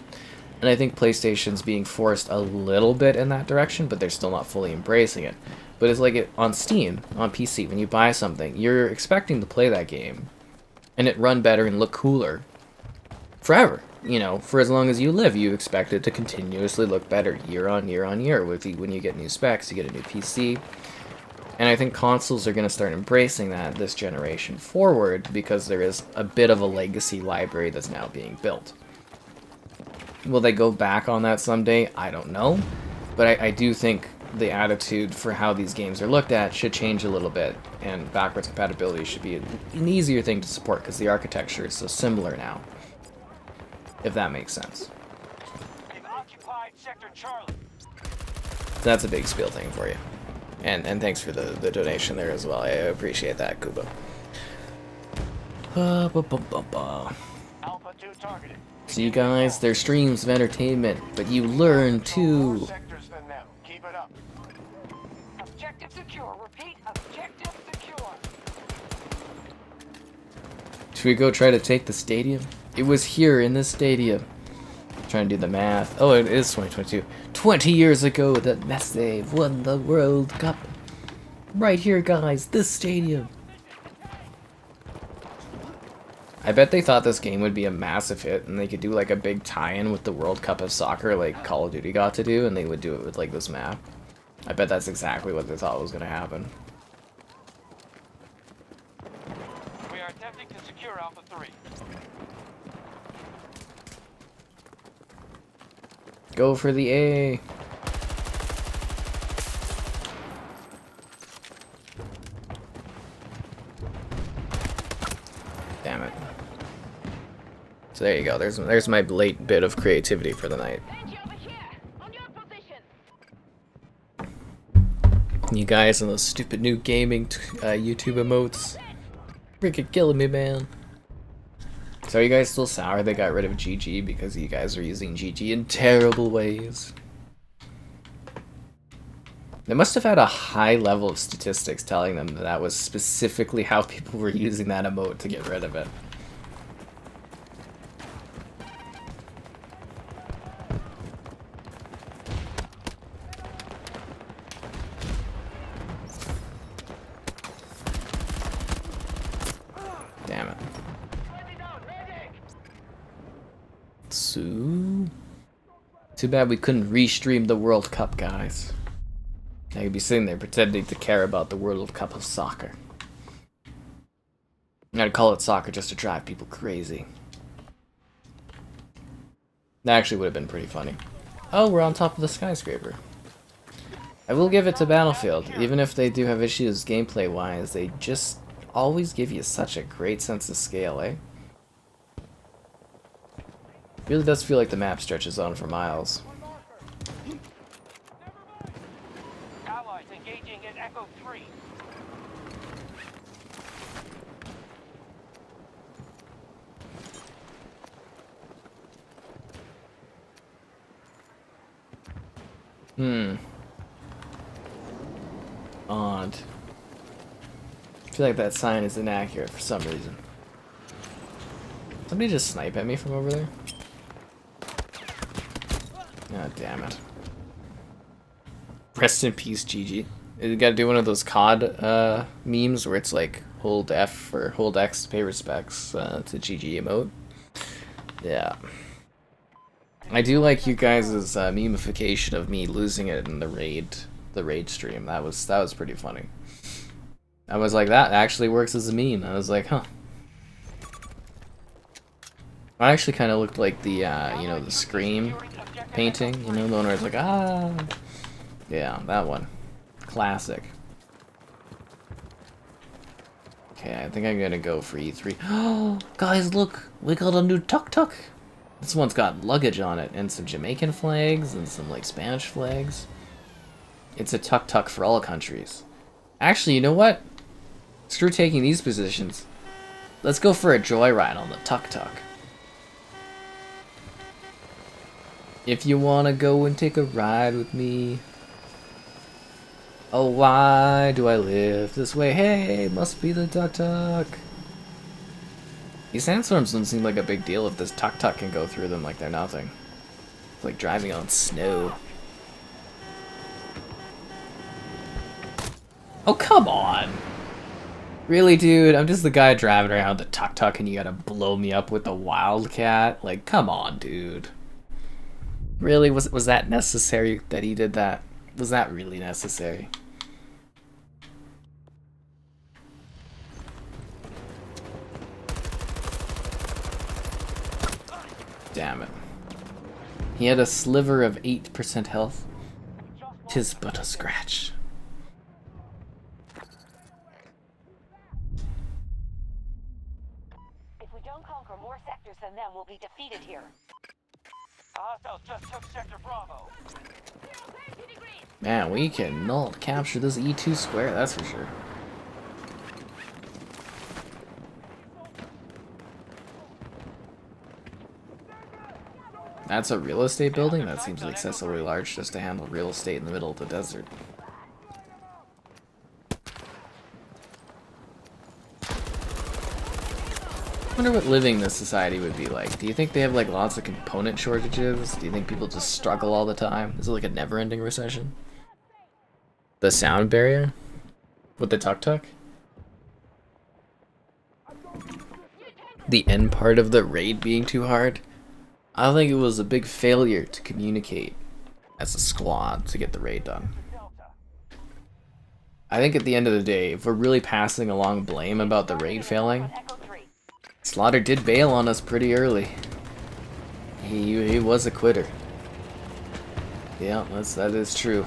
And I think PlayStation's being forced a little bit in that direction, but they're still not fully embracing it. But it's like it on Steam, on PC, when you buy something, you're expecting to play that game and it run better and look cooler forever. You know, for as long as you live, you expect it to continuously look better year on year on year. When you get new specs, you get a new PC. And I think consoles are going to start embracing that this generation forward because there is a bit of a legacy library that's now being built. Will they go back on that someday? I don't know. But I do think the attitude for how these games are looked at should change a little bit. And backwards compatibility should be an easier thing to support because the architecture is so similar now. If that makes sense. They've occupied Sector Charlie. That's a big spiel thing for you. And thanks for the donation there as well. I appreciate that, Kubo. Alpha 2 targeted. See, guys, they're streams of entertainment, but you learn too. Sectors than them. Keep it up. Objective secure. Repeat, objective secure. Should we go try to take the stadium? It was here in this stadium. Trying to do the math. Oh, it is 2022. 20 years ago that Messi won the World Cup. Right here, guys, this stadium. I bet they thought this game would be a massive hit and they could do like a big tie-in with the World Cup of Soccer like Call of Duty got to do, and they would do it with like this map. I bet that's exactly what they thought was going to happen. We are attempting to secure Alpha 3. Go for the A. Damn it. So there you go. There's my late bit of creativity for the night. You guys and those stupid new gaming YouTube emotes. Freaking killing me, man. So are you guys still sour they got rid of GG because you guys are using GG in terrible ways? They must have had a high level of statistics telling them that that was specifically how people were using that emote to get rid of it. Damn it. So, too bad we couldn't restream the World Cup, guys. I could be sitting there pretending to care about the World Cup of soccer. I'd call it soccer just to drive people crazy. That actually would have been pretty funny. Oh, we're on top of the skyscraper. I will give it to Battlefield. Even if they do have issues gameplay-wise, they just always give you such a great sense of scale, eh? It really does feel like the map stretches on for miles. Allies engaging in Echo 3. Odd. I feel like that sign is inaccurate for some reason. Somebody just snipe at me from over there? God damn it. Rest in peace, GG. You gotta do one of those COD memes where it's like hold F or hold X to pay respects to GG emote. Yeah. I do like you guys' memification of me losing it in the raid stream. That was pretty funny. I was like, that actually works as a meme. I was like, huh. I actually kind of looked like the, you know, the Scream painting, you know, the one where it's like, ah. Yeah, that one. Classic. Okay, I think I'm gonna go for E3. Oh, guys, look! We got a new tuk-tuk! This one's got luggage on it, and some Jamaican flags, and some, like, Spanish flags. It's a tuk-tuk for all countries. Actually, you know what? Screw taking these positions. Let's go for a joyride on the tuk-tuk. If you wanna go and take a ride with me. Oh, why do I live this way? Hey, must be the tuk-tuk. These sandstorms don't seem like a big deal if this tuk-tuk can go through them like they're nothing. It's like driving on snow. Oh, come on! Really, dude? I'm just the guy driving around the tuk-tuk and you gotta blow me up with the wildcat? Like, come on, dude. Really? Was that necessary that he did that? Was that really necessary? Damn it. He had a sliver of 8% health. 'Tis but a scratch. If we don't conquer more sectors than them, we'll be defeated here. The hostiles just took Sector Bravo. Man, we cannot capture this E2 square, that's for sure. That's a real estate building? That seems excessively large just to handle real estate in the middle of the desert. I wonder what living in this society would be like. Do you think they have like lots of component shortages? Do you think people just struggle all the time? Is it like a never-ending recession? The sound barrier? With the tuk-tuk? The end part of the raid being too hard? I think it was a big failure to communicate as a squad to get the raid done. I think at the end of the day, if we're really passing along blame about the raid failing, Slaughter did bail on us pretty early. He was a quitter. Yeah, that is true.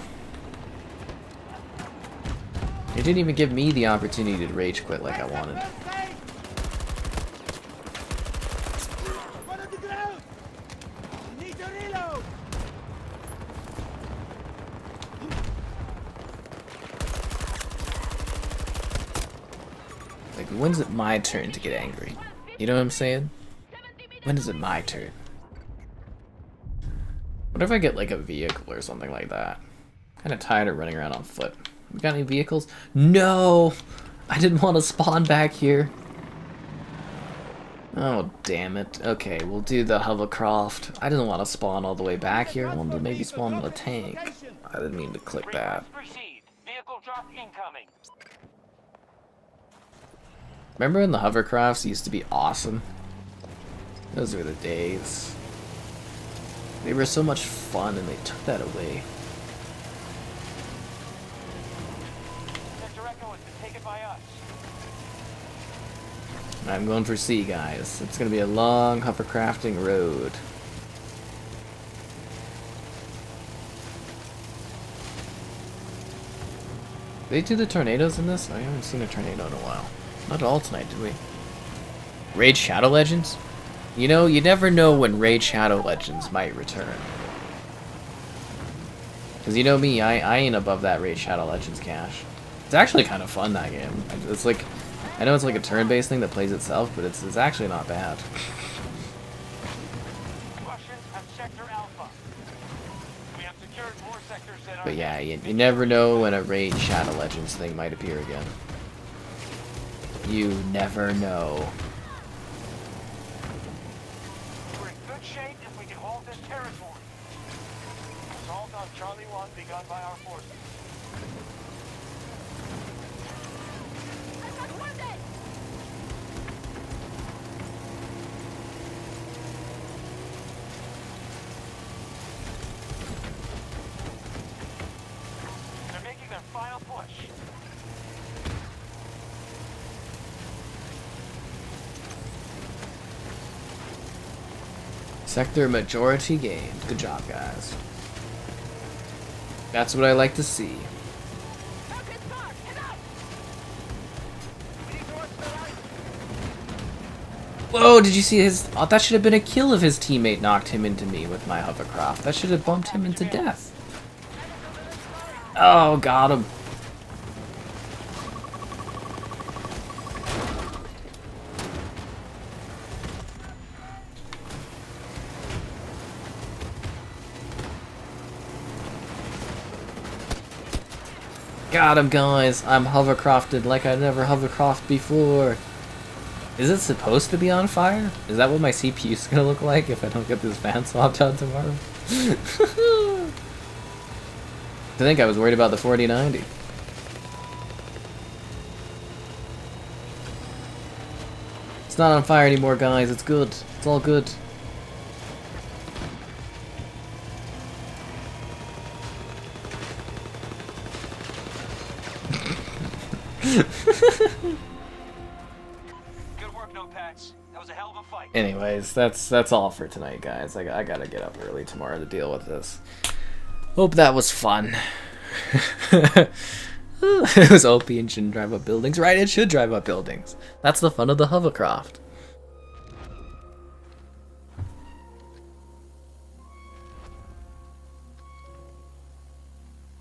He didn't even give me the opportunity to rage quit like I wanted. Like, when's it my turn to get angry? You know what I'm saying? When is it my turn? What if I get like a vehicle or something like that? Kinda tired of running around on foot. We got any vehicles? No! I didn't want to spawn back here. Oh, damn it. Okay, we'll do the hovercraft. I didn't want to spawn all the way back here. I wanted to maybe spawn in a tank. I didn't mean to click that. Vehicle drop incoming. Remember when the hovercrafts used to be awesome? Those were the days. They were so much fun and they took that away. I'm going for C, guys. It's gonna be a long hovercrafting road. Did they do the tornadoes in this? I haven't seen a tornado in a while. Not at all tonight, did we? Raid Shadow Legends? You know, you never know when Raid Shadow Legends might return. Because you know me, I ain't above that Raid Shadow Legends cache. It's actually kind of fun, that game. It's like, I know it's like a turn-based thing that plays itself, but it's actually not bad. But yeah, you never know when a Raid Shadow Legends thing might appear again. You never know. We're in good shape if we can hold this territory. Assault on Charlie 1 begun by our forces. They're making their final push. Sector majority gained. Good job, guys. That's what I like to see. Whoa, did you see his... Oh, that should have been a kill if his teammate knocked him into me with my hovercraft. That should have bumped him into death. Oh, got him. Got him, guys. I'm hovercrafted like I never hovercrafted before. Is it supposed to be on fire? Is that what my CPU's gonna look like if I don't get this fan swapped out tomorrow? I think I was worried about the 4090. It's not on fire anymore, guys. It's good. It's all good. Good work, Notepads. That was a hell of a fight. Anyways, that's all for tonight, guys. I gotta get up early tomorrow to deal with this. Hope that was fun. It was OP and shouldn't drive up buildings. Right, it should drive up buildings. That's the fun of the hovercraft.